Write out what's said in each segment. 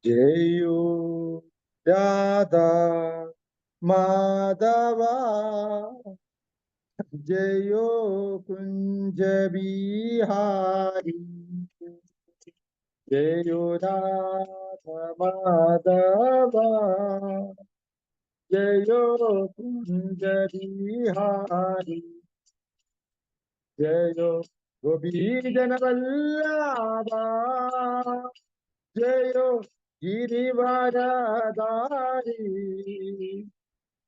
ജയോ രാധാ മാധവ ജയോ കുഞ്ച ബിഹാരി ജയോ രാധ മാധവ ജയോ കുഞ്ച ബിഹാരി ജയോ ഗോപീജനവല്ലഭ ജയോ ഗിരിവരധാരി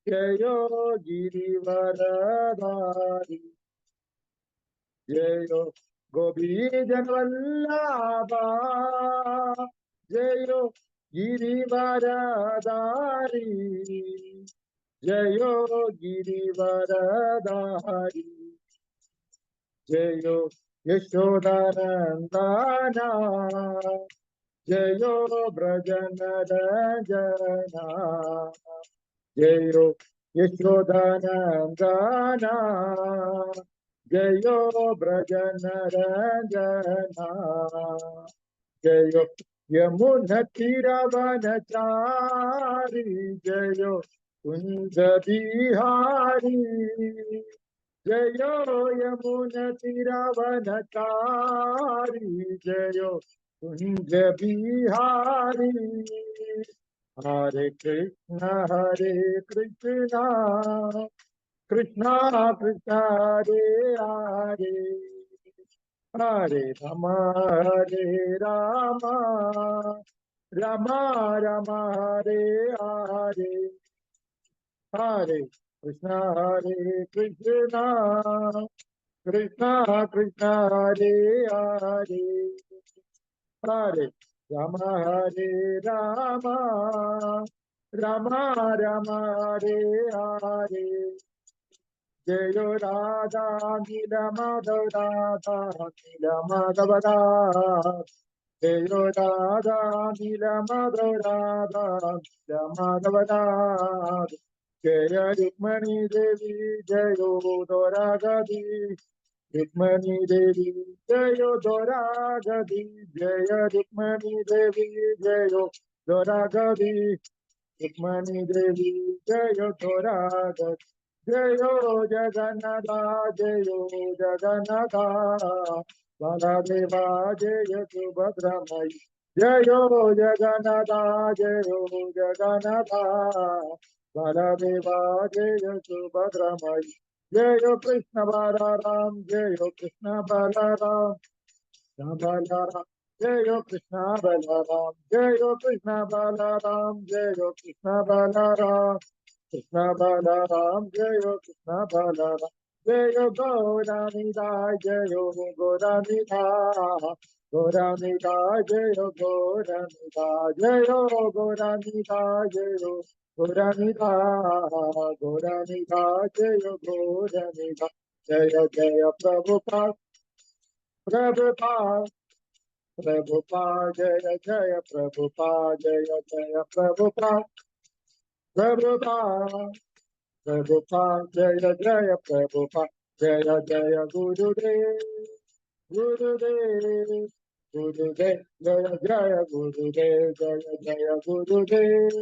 ജയോ ഗിരിവരധാരി ജയോ ഗോപീജനവല്ലഭ ജയോ ഗിരിവരധാരി ജയോ ഗിരിവരധാരി ജയോ യശോദനന്ദന ജയോ വ്രജനരഞ്ജന ജയോ യശോദനന്ദന ജയോ വ്രജനരഞ്ജന ജയോ യമുന തിരവനചാരി ജയോ കുഞ്ച ബിഹാരി ജയോ യമുന തിരവനചാരി ജയോ കുഞ്ച ബിഹാരി ഹരേ കൃഷ്ണ കൃഷ്ണ കൃഷ്ണ ഹരേ ഹരേ ഹരേ രാമ രാമ രാമ ഹരേ ഹരേ ഹരേ കൃഷ്ണ കൃഷ്ണ കൃഷ്ണ കൃഷ്ണ ഹരേ ഹരേ ഹരേ രാമ രാമ രാമ രാമ ഹരേ ഹരേ ജയോ രാധാ നീല മാധവ രാധാ നീല മാധവ ജയോ രാധാ നീല മാധവ രാധാ നീല മാധവ ജയ രുക്മണി ദേവി ജയോ ദോരാഗതി രുക്മണി ദേവി ജയോ ദോരാഗതി ജയ രുക്മണി ദേവി ജയോ ദോരാഗതി രുക്മണി ദേവി ജയോ ദോരാഗതി ജയോ ജഗന്നാഥ ജയോ ജഗന്നാഥ ബലദേവ ജയ സുഭദ്രമയി ജയോ ജഗന്നാഥ ജയോ ജഗന്നാഥ ബലദേവ ജയ സുഭദ്രമയി ജയോ കൃഷ്ണ ബലറാം ജയോ കൃഷ്ണ ബലറാം ബലറാം ജയോ കൃഷ്ണ ബലറാം ജയോ കൃഷ്ണ ബലറാം ജയോ കൃഷ്ണ ബലറാം കൃഷ്ണ ബലറാം ജയോ കൃഷ്ണ ബലറാം ജയോ ഗൗരാനിതായ ജയോ ഗൗരാനിതായ ഗൗരാനിതായ ജയോ ഗൗരാനിതായ ജയോ ഗൗരാനിതായ ജയോ ഗൗരാനിതായ ഗൗരാനിതായ ജയോ ഗൗരാനിതായ ജയ ജയ പ്രഭുപാദ പ്രഭുപാദ प्रभुपाद जय जय प्रभुपाद जय जय प्रभुपाद प्रभुपाद प्रभुपाद जय जय प्रभुपाद जय जय गुरुदेव गुरुदेव गुरुदेव जय जय गुरुदेव जय जय गुरुदेव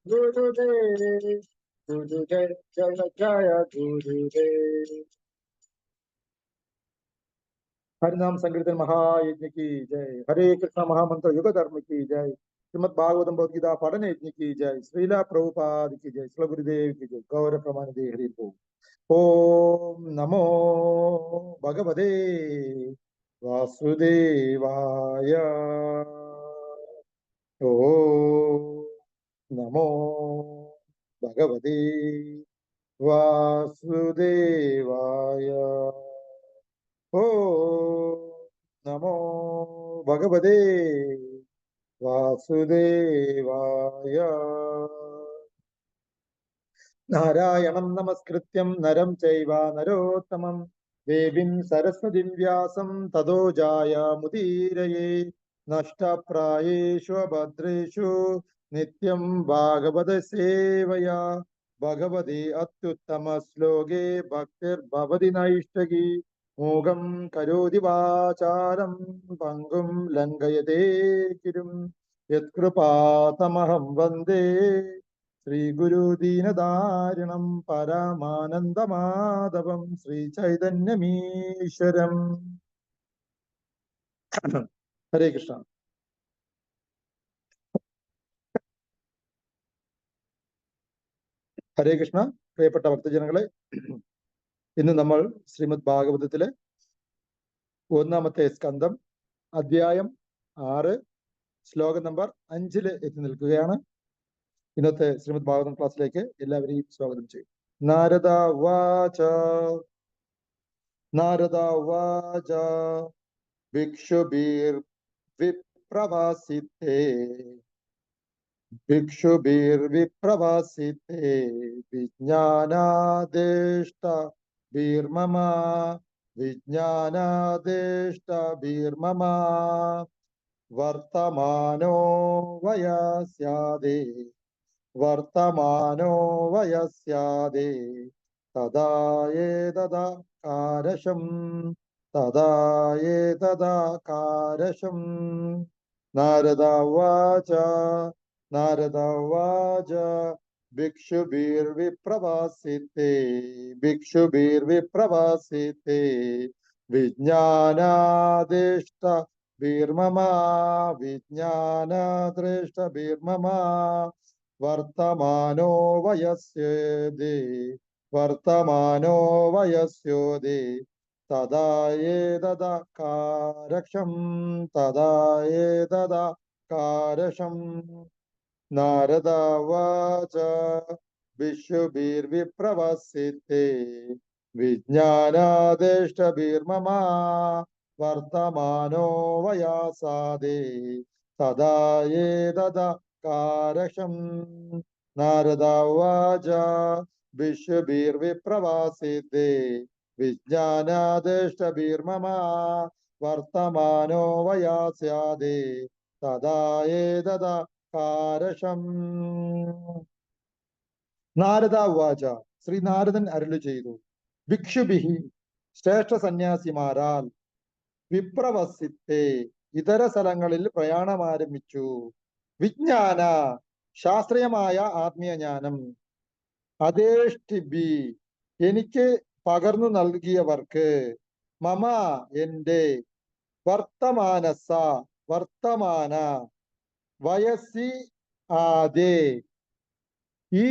गुरुदेव गुरुदेव जय जय गुरुदेव हरिनाम संकीर्तन महायज्ञ की जय। हरे कृष्ण महामंत्र युग धर्म की जय। श्रीमद भागवतम भगवद्गीता पठन यज्ञ की जय। श्रीला प्रभुपाद की जय। श्री गुरुदेव की जय। गौर प्रमाण दे हरि ओम नमो भगवते वासुदेवाय ओम नमो भगवते वासुदेवाय ओम नमो भगवते वासुदेवाय नारायणं नमस्कृत्यं नरं चैव नरोत्तमं देवीं सरस्वतीं व्यासं ततो जायामुदीरये नष्टप्रायेषु भद्रेषु नित्यं भागवतसेवया भगवते अत्युत्तमश्लोके भक्तिर्भवति नैष्ठिकी मूगं करोति वाचालं पङ्गुं लङ्घयते गिरिं യത്കൃപാതമഹം വന്ദേ ശ്രീഗുരുദീനദാരിണം പരമാനന്ദമാധവം ശ്രീചൈതന്യമീശ്വരം. ഹരേ കൃഷ്ണ. ഹരേ കൃഷ്ണ. പ്രിയപ്പെട്ട ഭക്തജനങ്ങളെ, ഇന്ന് നമ്മൾ ശ്രീമദ് ഭാഗവതത്തിലെ 1-ാമത്തെ സ്കന്ധം അധ്യായം 6 ശ്ലോകം നമ്പർ 5 എത്തി നിൽക്കുകയാണ്. ഇന്നത്തെ ശ്രീമദ് ഭാഗവതം ക്ലാസ്സിലേക്ക് എല്ലാവരെയും സ്വാഗതം ചെയ്യും. നാരദ വാച ഭിക്ഷുഭിർ വിപ്രവാസിതേ വിജ്ഞാനാദേഷ്ടഭിർമമ വർത്തമാനോ വയസ്യാദേ തദായേതദാകാരശം നാരദ ഉവാച ഭിക്ഷുഭിർവിപ്രവാസിതേ വിജ്ഞാനാദേഷ്ടഭിർമമ വർത്തമാനോ വയസ്യോദേ തദായേതദാകാരശം നാരദ ഉവാച ഭിക്ഷുഭിർവിപ്രവാസിതേ വിജ്ഞാനാദേഷ്ടഭിർമമ വർത്തമാനോ വയസാദേ തദായേതദാകാരശം നാരദ ഉവാച ഭിക്ഷുഭിർവിപ്രവാസിതേ വിജ്ഞാനാദേഷ്ടഭിർമമ വർത്തമാനോ വയസ്യാദേ തദായേതദാകാരശം. നാരദ ഉവാച, ശ്രീ നാരദൻ അരുളി ചെയ്തു, ഭിക്ഷുഭിഹി ശ്രേഷ്ഠ സന്യാസിമാരാൽ, വിപ്രവസിത്തെ ഇതര സ്ഥലങ്ങളിൽ പ്രയാണം ആരംഭിച്ചു, വിജ്ഞാന ശാസ്ത്രീയമായ ആത്മീയ ജ്ഞാനം, അതേഷ്ടിബി എനിക്ക് പകർന്നു നൽകിയവർക്ക്, മമ എന്റെ, വർത്തമാന വയസ്സി ആദേ ഈ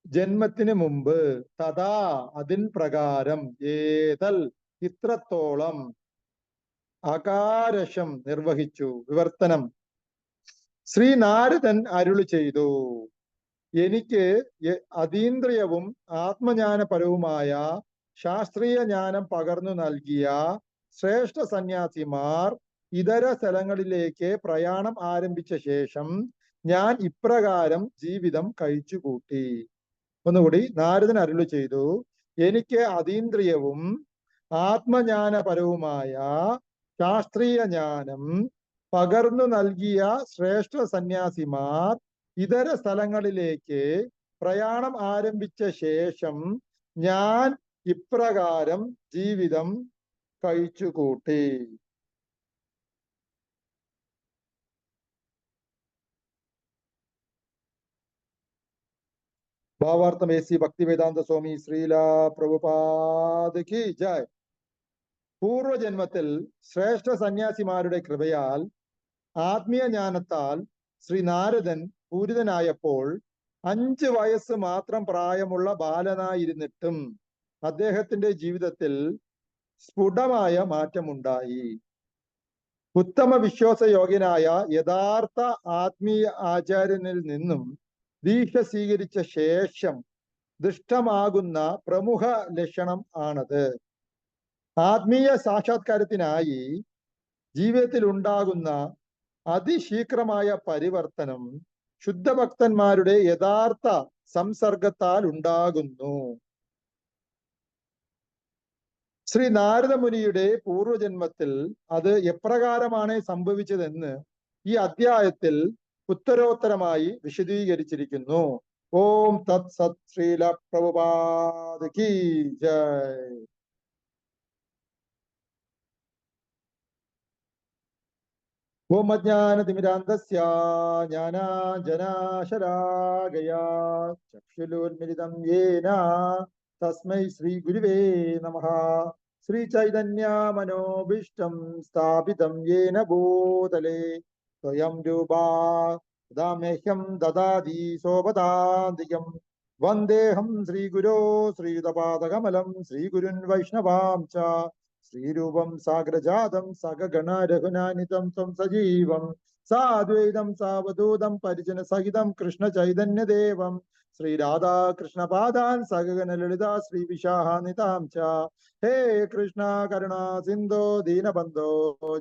ജന്മത്തിന് മുമ്പ്, തഥാ അതിൻ പ്രകാരം, ഏതൽ ഇത്രത്തോളം, അകാരശം നിർവഹിച്ചു, വിവർത്തനം. ശ്രീ നാരദൻ അരുളി ചെയ്തു, എനിക്ക് അതീന്ദ്രിയവും ആത്മജ്ഞാനപരവുമായ ശാസ്ത്രീയ ജ്ഞാനം പകർന്നു നൽകിയ ശ്രേഷ്ഠ സന്യാസിമാർ ഇതര സ്ഥലങ്ങളിലേക്ക് പ്രയാണം ആരംഭിച്ച ശേഷം ഞാൻ ഇപ്രകാരം ജീവിതം കഴിച്ചുകൂട്ടി. ഒന്നുകൂടി, നാരദൻ അരുളി ചെയ്തു, എനിക്ക് അതീന്ദ്രിയവും ആത്മജ്ഞാനപരവുമായ ശാസ്ത്രീയ ജ്ഞാനം പകർന്നു നൽകിയ ശ്രേഷ്ഠ സന്യാസിമാർ ഇതര സ്ഥലങ്ങളിലേക്ക് പ്രയാണം ആരംഭിച്ച ശേഷം ഞാൻ ഇപ്രകാരം ജീവിതം കഴിച്ചുകൂട്ടി. ഭാവാർത്ഥം എ.സി. ഭക്തിവേദാന്ത സ്വാമി ശ്രീല പ്രഭുപാദ് കി ജയ്. പൂർവജന്മത്തിൽ ശ്രേഷ്ഠ സന്യാസിമാരുടെ കൃപയാൽ ആത്മീയ ജ്ഞാനത്താൽ ശ്രീ നാരദൻ പൂരിതനായപ്പോൾ 5 വയസ്സ് മാത്രം പ്രായമുള്ള ബാലനായിരുന്നിട്ടും അദ്ദേഹത്തിന്റെ ജീവിതത്തിൽ സ്ഫുടമായ മാറ്റമുണ്ടായി. ഉത്തമ വിശ്വാസയോഗ്യനായ യഥാർത്ഥ ആത്മീയ ആചാര്യനിൽ നിന്നും ദീക്ഷ സ്വീകരിച്ച ശേഷം ദൃഷ്ടമാകുന്ന പ്രമുഖ ലക്ഷണം ആണത്. ആത്മീയ സാക്ഷാത്കാരത്തിനായി ജീവിതത്തിൽ ഉണ്ടാകുന്ന അതിശീഘ്രമായ പരിവർത്തനം ശുദ്ധഭക്തന്മാരുടെ യഥാർത്ഥ സംസർഗത്താൽ ഉണ്ടാകുന്നു. ശ്രീ നാരദമുനിയുടെ പൂർവജന്മത്തിൽ അത് എപ്രകാരമാണ് സംഭവിച്ചതെന്ന് ഈ അധ്യായത്തിൽ ഉത്തരോത്തരമായി വിശദീകരിച്ചിരിക്കുന്നു. ഓം തത് സത്. ശ്രീല പ്രഭുപാദ് കി ജയ്. ഓം അജ്ഞാനതിമിരാന്തസ്യ ജ്ഞാനാഞ്ജനാശലാകയാ ചക്ഷുരുന്മിലിതം യേന തസ്മൈ ശ്രീ ഗുരുവേ നമഃ. ശ്രീ ചൈതന്യ മനോഭീഷ്ടം സ്ഥാപിതം യേന ഭൂതലേ സ്വയം രൂപാ ദാമേഹ്യം ദദാതി സോപദാന്തികം വന്ദേഹം ശ്രീഗുരോ ശ്രീയുതപാദകമലം ശ്രീഗുരുൻ വൈഷ്ണവാം ച ശ്രീരൂപം സാഗ്രജാതം സഗഗണ രഘുനാനിതം ത്വം സജീവം സാദ്വൈതം സാവധൂതം പരിജന സഹിതം കൃഷ്ണ ചൈതന്യദേവം ശ്രീരാധാകൃഷ്ണപാദാൻ സഗഗന ലളിതാ ശ്രീ വിശാഹാനിതാം ച. ഹേ കൃഷ്ണ കരുണാ സിന്ധോ ദീനബന്ധോ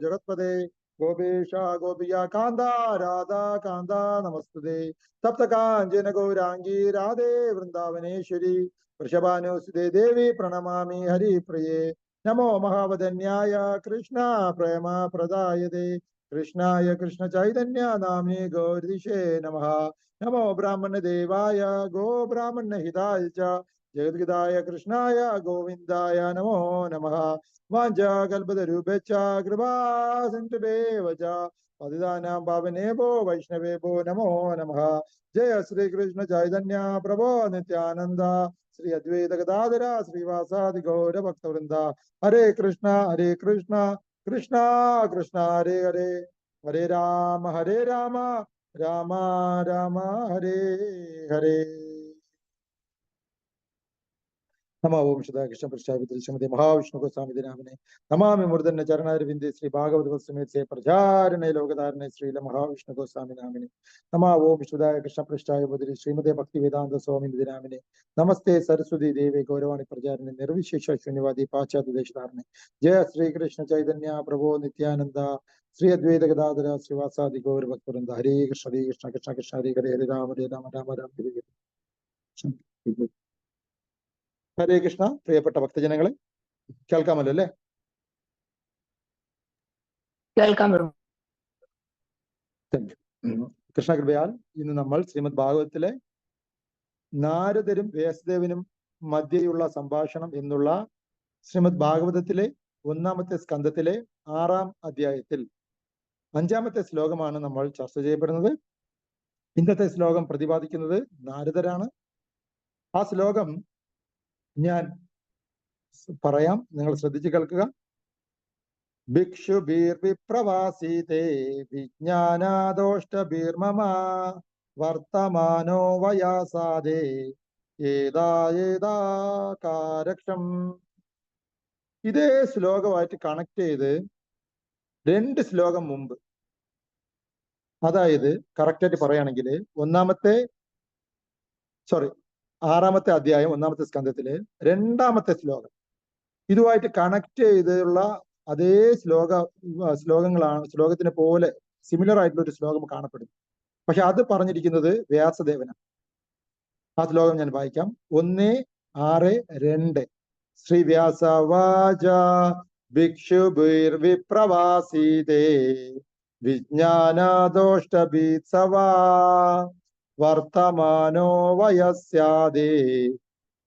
ജഗത്പദേ ഗോപേശ ഗോപിയ കാന്ത രാധാ കാന്ത നമസ്തുതേ. സപ്തകാഞ്ചന ഗൗരാംഗീ രാധേ വൃന്ദാവനേശ്വരി വൃഷഭാനുസുതേ ദേവി പ്രണമാമി ഹരിപ്രിയേ. നമോ മഹാവദന്യായ കൃഷ്ണ പ്രേമ പ്രദായതേ കൃഷ്ണായ കൃഷ്ണ ചൈതന്യ നാമേ ഗൗരിഷേ നമഃ. നമോ ബ്രാഹ്മണ ദേവായ ഗോ ബ്രാഹ്മണ ഹിതായ ച ജഗദ്ഗിതായ കൃഷ്ണായ ഗോവിന്ദായ നമോ നമഃ. വാഞ്ചാകൽപതരൂപേച്ഛ കൃപാ സിന്ധുഭേവ ച പതിതാനാം പാവനേഭോ വൈഷ്ണവേഭോ നമോ നമഃ. ജയ ശ്രീകൃഷ്ണ ചൈതന്യ പ്രഭോ നിത്യാനന്ദ ശ്രീ അദ്വൈത ഗദാധര ശ്രീവാസാദി ഗൗര ഭക്തവൃന്ദ. ഹരേ കൃഷ്ണ കൃഷ്ണ കൃഷ്ണ ഹരേ ഹരേ ഹരേ രാമ രാമ രാമ ഹരേ ഹരേ. നമ ഓം ശ്രീകൃഷ്ണ പ്രസാദിതേ ശ്രീമതി മഹാവിഷ്ണു ഗോസ്വാമി നാമിനെ നമാമി മൂർധന്യ ചരണാരവിന്ദേ ശ്രീ ഭാഗവത സമേതേ പ്രചാരണേ ലോകധാരണേ ശ്രീല മഹാവിഷ്ണു ഗോസ്വാമി നാമിനെ നമ ഓം കൃഷ്ണ പൃഷ്ഠായ ശ്രീമതി ഭക്തി വേദാന്ത സ്വാമി നാമിനെ നമസ്തേ സരസ്വതി ദേവി ഗൗരവാണി പ്രചാരണേ നിർവിശേഷ ശൂന്യവാദി പാശ്ചാത്യ ദേശധാരണേ. ജയ ശ്രീകൃഷ്ണ ചൈതന്യ പ്രഭോ നിത്യാനന്ദ ശ്രീ അദ്വൈത ഗദാധര ശ്രീവാസാദി ഗൗര ഭക്തവൃന്ദ. ഹരേ കൃഷ്ണ കൃഷ്ണ കൃഷ്ണ ഹരേ ഹരേ ഹരേ രാമ രാമ ഹരേ ഹരേ. ഹരേ കൃഷ്ണ. പ്രിയപ്പെട്ട ഭക്തജനങ്ങളെ, കേൾക്കാമല്ലോ അല്ലേ? കേൾക്കാം. കൃഷ്ണകൃപയാൽ ഇന്ന് നമ്മൾ ശ്രീമദ് ഭാഗവതത്തിലെ നാരദരും വ്യാസദേവനും മധ്യയുള്ള സംഭാഷണം എന്നുള്ള ശ്രീമദ് ഭാഗവതത്തിലെ 1-ാമത്തെ സ്കന്ധത്തിലെ 6-ാം അധ്യായത്തിൽ 5-ാമത്തെ ശ്ലോകമാണ് നമ്മൾ ചർച്ച ചെയ്യപ്പെടുന്നത്. ഇന്നത്തെ ശ്ലോകം പ്രതിപാദിക്കുന്നത് നാരദരാണ്. ആ ശ്ലോകം ഞാൻ പറയാം, നിങ്ങൾ ശ്രദ്ധിച്ചു കേൾക്കുക. ഭിക്ഷുബീർ വിപ്രവാസീതേ വിജ്ഞാനാദോഷ്ടബീർമമ വർത്തമാനോ വയാസാദേ ഏതായേതാകാരക്ഷം. ഇതേ ശ്ലോകമായിട്ട് കണക്ട് ചെയ്ത് 2 ശ്ലോകം മുമ്പ്, അതായത് കറക്റ്റായിട്ട് പറയുകയാണെങ്കിൽ 6-ാമത്തെ അധ്യായം 1-ാമത്തെ സ്കന്ധത്തില് 2-ാമത്തെ ശ്ലോകം ഇതുമായിട്ട് കണക്ട് ചെയ്തുള്ള അതേ ശ്ലോകത്തിന് പോലെ സിമിലർ ആയിട്ടുള്ള ഒരു ശ്ലോകം കാണപ്പെടുന്നു. പക്ഷെ അത് പറഞ്ഞിരിക്കുന്നത് വ്യാസദേവനാണ്. ആ ശ്ലോകം ഞാൻ വായിക്കാം. 1:6-2. ശ്രീ വ്യാസവാച ഭിക്ഷുഭിർ വിപ്രവാസീതേ വിജ്ഞാനാദോഷ്ടഭീത്സവാ വർത്തമാനോ വയസ്യാദേ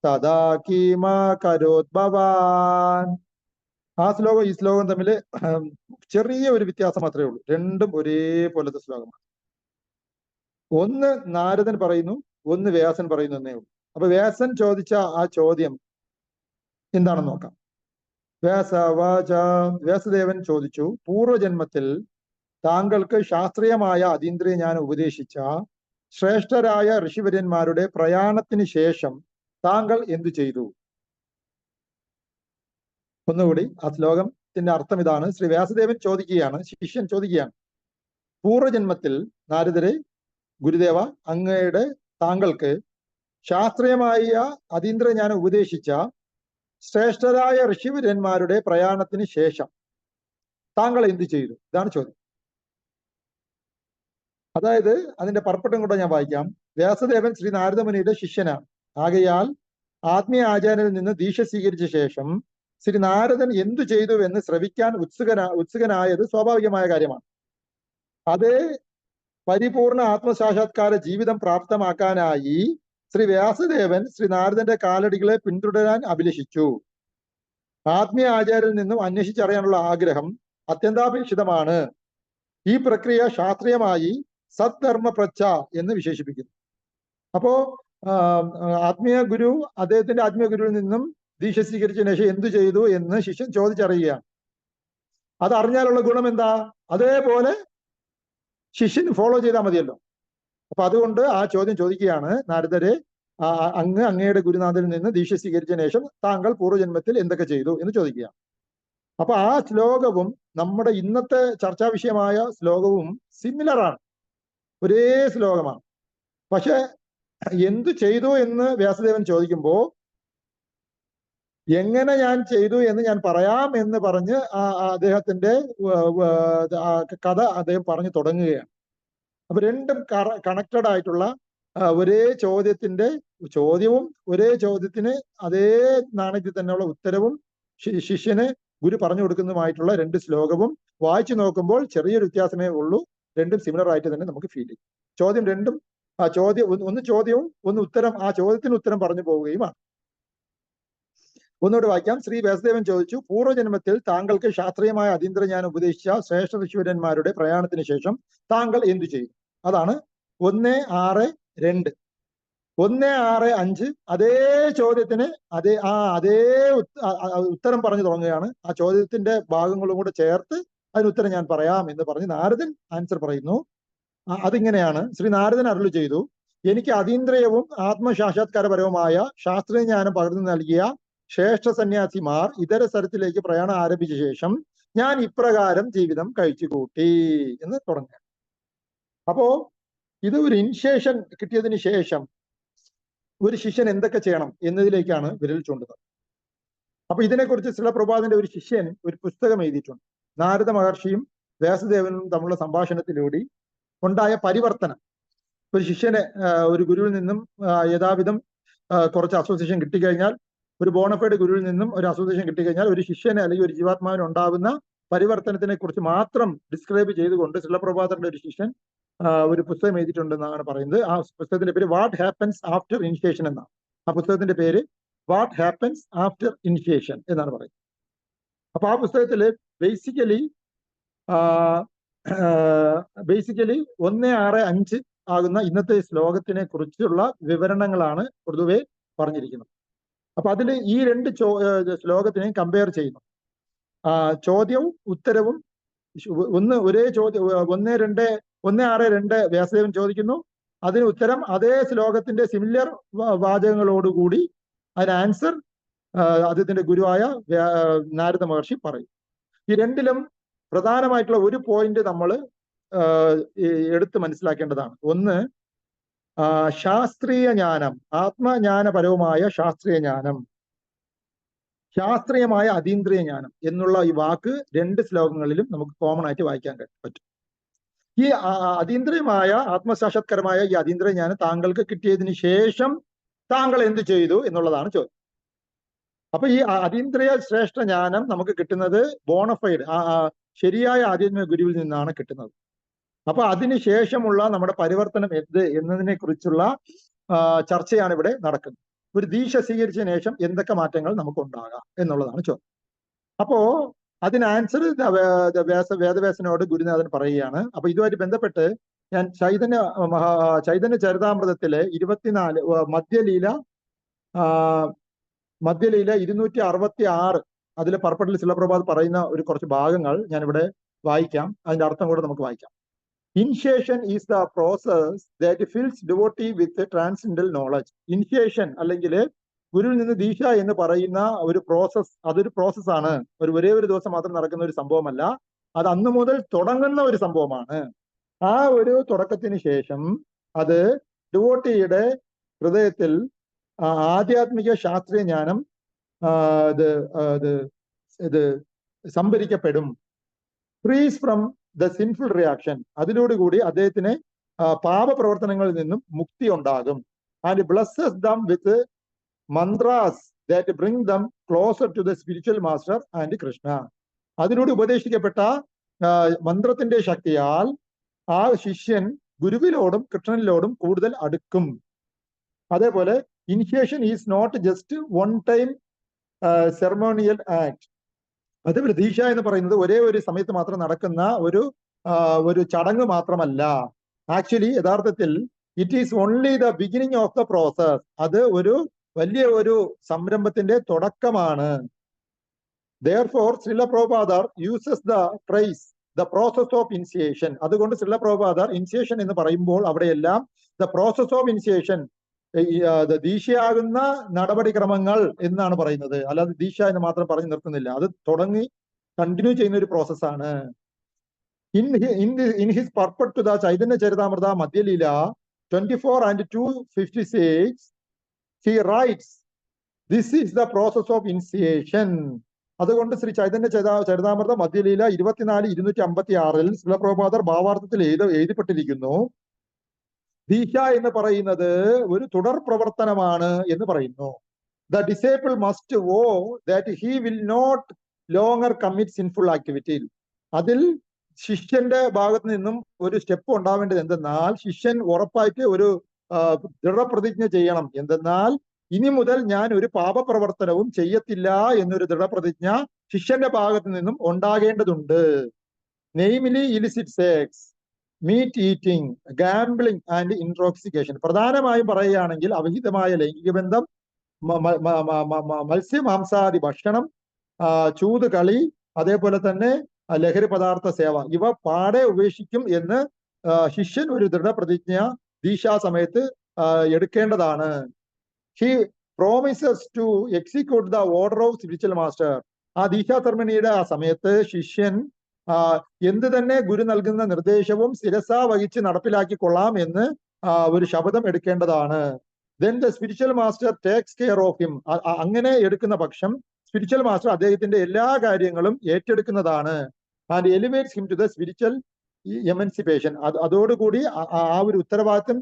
തഥാ കീമാ കരോത് ഭവാൻ. ആ ശ്ലോകം ഈ ശ്ലോകം തമ്മിൽ ചെറിയ ഒരു വ്യത്യാസം മാത്രമേ ഉള്ളൂ. രണ്ടും ഒരേപോലത്തെ ശ്ലോകമാണ്. ഒന്ന് നാരദൻ പറയുന്നു, ഒന്ന് വ്യാസൻ പറയുന്നു എന്നേ ഉള്ളൂ. അപ്പൊ വ്യാസൻ ചോദിച്ച ആ ചോദ്യം എന്താണെന്ന് നോക്കാം. വ്യാസദേവൻ ചോദിച്ചു, പൂർവജന്മത്തിൽ താങ്കൾക്ക് ശാസ്ത്രീയമായ അതീന്ദ്രിയ ജ്ഞാനം ഉപദേശിച്ച ശ്രേഷ്ഠരായ ഋഷിവര്യന്മാരുടെ പ്രയാണത്തിന് ശേഷം താങ്കൾ എന്തു ചെയ്തു? ഒന്നുകൂടി ആ ശ്ലോകത്തിന്റെ അർത്ഥം ഇതാണ്. ശ്രീ വ്യാസദേവൻ ചോദിക്കുകയാണ്, ശിഷ്യൻ ചോദിക്കുകയാണ്, പൂർവജന്മത്തിൽ നാരദരെ, ഗുരുദേവ, താങ്കൾക്ക് ശാസ്ത്രീയമായ അതീന്ദ്രിയ ജ്ഞാനം ഉപദേശിച്ച ശ്രേഷ്ഠരായ ഋഷിവര്യന്മാരുടെ പ്രയാണത്തിന് ശേഷം താങ്കൾ എന്തു ചെയ്തു? ഇതാണ് ചോദ്യം. അതായത് അതിന്റെ പർപ്പട്ടും കൂടെ ഞാൻ വായിക്കാം. വ്യാസദേവൻ ശ്രീ നാരദമുനിയുടെ ശിഷ്യനാണ്. ആകയാൽ ആത്മീയ ആചാര്യനിൽ നിന്ന് ദീക്ഷ സ്വീകരിച്ച ശേഷം ശ്രീ നാരദൻ എന്തു ചെയ്തു എന്ന് ശ്രവിക്കാൻ ഉത്സുകനായത് സ്വാഭാവികമായ കാര്യമാണ്. അത് പരിപൂർണ ആത്മസാക്ഷാത്കാര ജീവിതം പ്രാപ്തമാക്കാനായി ശ്രീ വ്യാസദേവൻ ശ്രീ നാരദന്റെ കാലടികളെ പിന്തുടരാൻ അഭിലഷിച്ചു. ആത്മീയ ആചാര്യനിൽ നിന്നും അന്വേഷിച്ചറിയാനുള്ള ആഗ്രഹം അത്യന്താപേക്ഷിതമാണ്. ഈ പ്രക്രിയ ശാസ്ത്രീയമായി സദ്ധർമ്മ പ്രച്ഛ എന്ന് വിശേഷിപ്പിക്കുന്നു. അപ്പോ ആത്മീയ ഗുരു അദ്ദേഹത്തിന്റെ ആത്മീയ ഗുരുവിൽ നിന്നും ദീക്ഷ സ്വീകരിച്ചതിന് ശേഷം എന്തു ചെയ്തു എന്ന് ശിഷ്യൻ ചോദിച്ചറിയുകയാണ്. അത് അറിഞ്ഞാലുള്ള ഗുണം എന്താ? അതേപോലെ ശിഷ്യൻ ഫോളോ ചെയ്താൽ മതിയല്ലോ. അപ്പൊ അതുകൊണ്ട് ആ ചോദ്യം ചോദിക്കുകയാണ്, നാരദരെ, അങ്ങയുടെ ഗുരുനാഥനിൽ നിന്ന് ദീക്ഷ സ്വീകരിച്ചതിന് ശേഷം താങ്കൾ പൂർവ്വജന്മത്തിൽ എന്തൊക്കെ ചെയ്തു എന്ന് ചോദിക്കുക. അപ്പൊ ആ ശ്ലോകവും നമ്മുടെ ഇന്നത്തെ ചർച്ചാ വിഷയമായ ശ്ലോകവും സിമിലർ ആണ്, ഒരേ ശ്ലോകമാണ്. പക്ഷെ എന്തു ചെയ്തു എന്ന് വ്യാസദേവൻ ചോദിക്കുമ്പോ എങ്ങനെ ഞാൻ ചെയ്തു എന്ന് ഞാൻ പറയാം എന്ന് പറഞ്ഞ് അദ്ദേഹത്തിന്റെ കഥ അദ്ദേഹം പറഞ്ഞു തുടങ്ങുകയാണ്. അപ്പൊ രണ്ടും കണക്റ്റഡ് ആയിട്ടുള്ള ഒരേ ചോദ്യവും ഒരേ ചോദ്യത്തിന് അതേ നാണയത്തിൽ തന്നെയുള്ള ഉത്തരവും ശിഷ്യന് ഗുരു പറഞ്ഞു കൊടുക്കുന്നതുമായിട്ടുള്ള രണ്ട് ശ്ലോകവും വായിച്ചു നോക്കുമ്പോൾ ചെറിയൊരു വ്യത്യാസമേ ഉള്ളൂ. രണ്ടും സിമിലർ ആയിട്ട് തന്നെ നമുക്ക് ഫീൽ ചെയ്യും. ചോദ്യം രണ്ടും ഒന്ന് ചോദ്യവും ഒന്ന് ഉത്തരം, ആ ചോദ്യത്തിന് ഉത്തരം പറഞ്ഞു പോവുകയുമാണ്. ഒന്നുകൂടെ വായിക്കാം. ശ്രീ വ്യാസദേവൻ ചോദിച്ചു, പൂർവ്വജന്മത്തിൽ താങ്കൾക്ക് ശാസ്ത്രീയമായ അതീന്ദ്രജ്ഞാനം ഉപദേശിച്ച ശ്രേഷ്ഠ ഋഷീവരന്മാരുടെ പ്രയാണത്തിന് ശേഷം താങ്കൾ എന്തു ചെയ്തു? അതാണ് 1:6:2. 1:6:5 അതേ ചോദ്യത്തിന് അതേ ഉത്തരം പറഞ്ഞു തുടങ്ങുകയാണ്. ആ ചോദ്യത്തിന്റെ ഭാഗങ്ങളും കൂടെ ചേർത്ത് അതിന് ഉത്തരം ഞാൻ പറയാം എന്ന് പറഞ്ഞ് നാരദൻ ആൻസർ പറയുന്നു. അതിങ്ങനെയാണ്. ശ്രീ നാരദൻ അരുളി ചെയ്തു, എനിക്ക് അതീന്ദ്രിയവും ആത്മസാക്ഷാത്കാരപരവുമായ ശാസ്ത്രീയ ജ്ഞാനം പകർന്നു നൽകിയ ശ്രേഷ്ഠ സന്യാസിമാർ ഇതര സ്ഥലത്തിലേക്ക് പ്രയാണം ആരംഭിച്ച ശേഷം ഞാൻ ഇപ്രകാരം ജീവിതം കഴിച്ചു കൂട്ടി എന്ന് തുടങ്ങുക. അപ്പോ ഇത് ഒരു ഇനിഷ്യേഷൻ കിട്ടിയതിന് ശേഷം ഒരു ശിഷ്യൻ എന്തൊക്കെ ചെയ്യണം എന്നതിലേക്കാണ് വിരൽ ചൂണ്ടുന്നത്. അപ്പൊ ഇതിനെക്കുറിച്ച് ശ്രീല പ്രഭുപാദിന്റെ ഒരു ശിഷ്യൻ ഒരു പുസ്തകം എഴുതിയിട്ടുണ്ട്. നാരദ മഹർഷിയും വ്യാസദേവനും തമ്മിലുള്ള സംഭാഷണത്തിലൂടെ ഉണ്ടായ പരിവർത്തനം. ഒരു ശിഷ്യന് ഒരു ഗുരുവിൽ നിന്നും യഥാവിധം കുറച്ച് അസോസിയേഷൻ കിട്ടിക്കഴിഞ്ഞാൽ, ഒരു ബോണഫൈഡ് ഗുരുവിൽ നിന്നും ഒരു അസോസിയേഷൻ കിട്ടിക്കഴിഞ്ഞാൽ ഒരു ശിഷ്യന് അല്ലെങ്കിൽ ഒരു ജീവാത്മാവിന് ഉണ്ടാകുന്ന പരിവർത്തനത്തിനെ കുറിച്ച് മാത്രം ഡിസ്ക്രൈബ് ചെയ്തുകൊണ്ട് ശ്രീല പ്രഭുപാദന്റെ ഒരു ശിഷ്യൻ ഒരു പുസ്തകം എഴുതിയിട്ടുണ്ടെന്നാണ് പറയുന്നത്. ആ പുസ്തകത്തിന്റെ പേര് വാട്ട് ഹാപ്പൻസ് ആഫ്റ്റർ ഇനിഷ്യേഷൻ എന്നാണ്. ആ പുസ്തകത്തിന്റെ പേര് വാട്ട് ഹാപ്പൻസ് ആഫ്റ്റർ ഇനിഷ്യേഷൻ എന്നാണ് പറയുന്നത്. അപ്പൊ ആ പുസ്തകത്തില് ബേസിക്കലി 1:6:5 ആകുന്ന ഇന്നത്തെ ശ്ലോകത്തിനെ കുറിച്ചുള്ള വിവരണങ്ങളാണ് പൊതുവെ പറഞ്ഞിരിക്കുന്നത്. അപ്പൊ അതിൽ ഈ രണ്ട് ശ്ലോകത്തിനെയും കമ്പയർ ചെയ്യുന്നു. ചോദ്യവും ഉത്തരവും ഒരേ ചോദ്യം 1:6:2 വ്യാസദേവൻ ചോദിക്കുന്നു, അതിന് ഉത്തരം അതേ ശ്ലോകത്തിന്റെ സിമിലർ വാചകങ്ങളോടുകൂടി അതിന് ആൻസർ അദ്ദേഹത്തിന്റെ ഗുരുവായ നാരദ മഹർഷി പറയും. ഈ രണ്ടിലും പ്രധാനമായിട്ടുള്ള ഒരു പോയിന്റ് നമ്മൾ എടുത്ത് മനസ്സിലാക്കേണ്ടതാണ്. ഒന്ന്, ശാസ്ത്രീയ ജ്ഞാനം, ആത്മജ്ഞാനപരവുമായ ശാസ്ത്രീയ ജ്ഞാനം, ശാസ്ത്രീയമായ അതീന്ദ്രിയ ജ്ഞാനം എന്നുള്ള ഈ വാക്ക് രണ്ട് ശ്ലോകങ്ങളിലും നമുക്ക് കോമൺ ആയിട്ട് വായിക്കാൻ പറ്റും. ഈ അതീന്ദ്രിയമായ ആത്മസാക്ഷാത്കാരമായ ഈ അതീന്ദ്രിയ ജ്ഞാനം താങ്കൾക്ക് കിട്ടിയതിന് ശേഷം താങ്കൾ എന്ത് ചെയ്തു എന്നുള്ളതാണ് ചോദ്യം. അപ്പൊ ഈ അതീന്ദ്രിയ ശ്രേഷ്ഠ ജ്ഞാനം നമുക്ക് കിട്ടുന്നത് ബോണഫൈഡ് ശരിയായ ആധ്യാത്മിക ഗുരുവിൽ നിന്നാണ് കിട്ടുന്നത്. അപ്പൊ അതിനുശേഷമുള്ള നമ്മുടെ പരിവർത്തനം എന്ത് എന്നതിനെ കുറിച്ചുള്ള ചർച്ചയാണ് ഇവിടെ നടക്കുന്നത്. ഒരു ദീക്ഷ സ്വീകരിച്ചതിന് ശേഷം എന്തൊക്കെ മാറ്റങ്ങൾ നമുക്ക് ഉണ്ടാകാം എന്നുള്ളതാണ് ചോദ്യം. അപ്പോ അതിന് ആൻസർ വേദവ്യാസനോട് ഗുരുനാഥൻ പറയുകയാണ്. അപ്പൊ ഇതുമായിട്ട് ബന്ധപ്പെട്ട് ഞാൻ ചൈതന്യ ചരിതാമൃതത്തിലെ 24 മധ്യലീല 266 അതിലെ പർപ്പട്ടിൽ ശിലപ്രഭാത് പറയുന്ന ഒരു കുറച്ച് ഭാഗങ്ങൾ ഞാൻ ഇവിടെ വായിക്കാം. അതിന്റെ അർത്ഥം കൂടെ നമുക്ക് വായിക്കാം. Initiation is the process that fills devotee with transcendental knowledge. Initiation അല്ലെങ്കിൽ ഗുരുവിൽ നിന്ന് ദീക്ഷ എന്ന് പറയുന്ന ഒരു പ്രോസസ്, അതൊരു പ്രോസസ്സാണ്. ഒരേ ഒരു ദിവസം മാത്രം നടക്കുന്ന ഒരു സംഭവമല്ല, അത് അന്ന് മുതൽ തുടങ്ങുന്ന ഒരു സംഭവമാണ്. ആ ഒരു തുടക്കത്തിന് ശേഷം അത് ഡിവോട്ടിയുടെ ഹൃദയത്തിൽ ആധ്യാത്മിക ശാസ്ത്രീയ ജ്ഞാനം ഇത് സംഭരിക്കപ്പെടും. Frees from the sinful reaction, അതിനോടുകൂടി അദ്ദേഹത്തിന് പാപപ്രവർത്തനങ്ങളിൽ നിന്നും മുക്തി ഉണ്ടാകും. And blesses them with mantras that bring them closer to the spiritual master and Krishna. അതിനോട് ഉപദേശിക്കപ്പെട്ട മന്ത്രത്തിന്റെ ശക്തിയാൽ ആ ശിഷ്യൻ ഗുരുവിനോടും കൃഷ്ണനിലോടും കൂടുതൽ അടുക്കും. അതേപോലെ initiation is not just one time ceremonial act. അതേപോലെ ദീക്ഷ എന്ന് പറയുന്നത് ഒരേ ഒരു സമയത്ത് മാത്രം നടക്കുന്ന ഒരു ഒരു ചടങ്ങ് മാത്രമല്ല. ആക്ച്വലി യഥാർത്ഥത്തിൽ it is only the beginning of the process. അത് ഒരു വലിയ ഒരു സംരംഭത്തിന്റെ തുടക്കമാണ്. Therefore, Srila Prabhupada uses the phrase the process of initiation. അതുകൊണ്ട് Srila Prabhupada initiation എന്ന് പറയുമ്പോൾ അവിടെയെല്ലാം the process of initiation, ദീക്ഷയാകുന്ന നടപടിക്രമങ്ങൾ എന്നാണ് പറയുന്നത്. അല്ലാതെ ദീക്ഷ എന്ന് മാത്രം പറഞ്ഞു നിർത്തുന്നില്ല. അത് തുടങ്ങി കണ്ടിന്യൂ ചെയ്യുന്ന ഒരു പ്രോസസ്സാണ്. In his purport to the Chaitanya Charitamrita Madhya Leela 24 and 256, he writes, this is the process of initiation. അതുകൊണ്ട് ശ്രീ ചൈതന്യ ചരിതാമൃത മധ്യലീല 24-256 ശ്രീല പ്രഭുപാദർ ഭാവാർത്ഥത്തിൽ എഴുതിപ്പെട്ടിരിക്കുന്നു, ദീക്ഷ എന്ന് പറയുന്നത് ഒരു തുടർ പ്രവർത്തനമാണ് എന്ന് പറയുന്നു. The disciple must know that he will not longer commit sinful activity. അതിൽ ശിഷ്യന്റെ ഭാഗത്ത് നിന്നും ഒരു സ്റ്റെപ്പ് ഉണ്ടാവേണ്ടത് എന്തെന്നാൽ, ശിഷ്യൻ ഉറപ്പായിട്ട് ഒരു ദൃഢപ്രതിജ്ഞ ചെയ്യണം. എന്തെന്നാൽ, ഇനി മുതൽ ഞാൻ ഒരു പാപപ്രവർത്തനവും ചെയ്യത്തില്ല എന്നൊരു ദൃഢപ്രതിജ്ഞ ശിഷ്യന്റെ ഭാഗത്ത് നിന്നും ഉണ്ടാകേണ്ടതുണ്ട്. Namely illicit sex, meat eating, gambling and intoxication. പ്രധാനമായും പറയുകയാണെങ്കിൽ അവിഹിതമായ ലൈംഗിക ബന്ധം, മത്സ്യമാംസാദി ഭക്ഷണം, ചൂത് കളി, അതേപോലെ തന്നെ ലഹരി പദാർത്ഥ സേവ, ഇവ പാടെ ഉപേക്ഷിക്കും എന്ന് ശിഷ്യൻ ഒരു ദൃഢപ്രതിജ്ഞ ദീക്ഷാ സമയത്ത് എടുക്കേണ്ടതാണ്. He promises to execute the order of spiritual master. ആ ദീക്ഷാ സെർമണിയുടെ ആ സമയത്ത് ശിഷ്യൻ എന്ത് തന്നെ ഗുരു നൽകുന്ന നിർദ്ദേശവും ശിരസ വഹിച്ച് നടപ്പിലാക്കിക്കൊള്ളാം എന്ന് ഒരു ശപഥം എടുക്കേണ്ടതാണ്. Then the spiritual master takes care of him. അങ്ങനെ എടുക്കുന്ന പക്ഷം സ്പിരിച്വൽ മാസ്റ്റർ അദ്ദേഹത്തിന്റെ എല്ലാ കാര്യങ്ങളും ഏറ്റെടുക്കുന്നതാണ്. And elevates him to the spiritual emancipation. അതോടുകൂടി ആ ഒരു ഉത്തരവാദിത്വം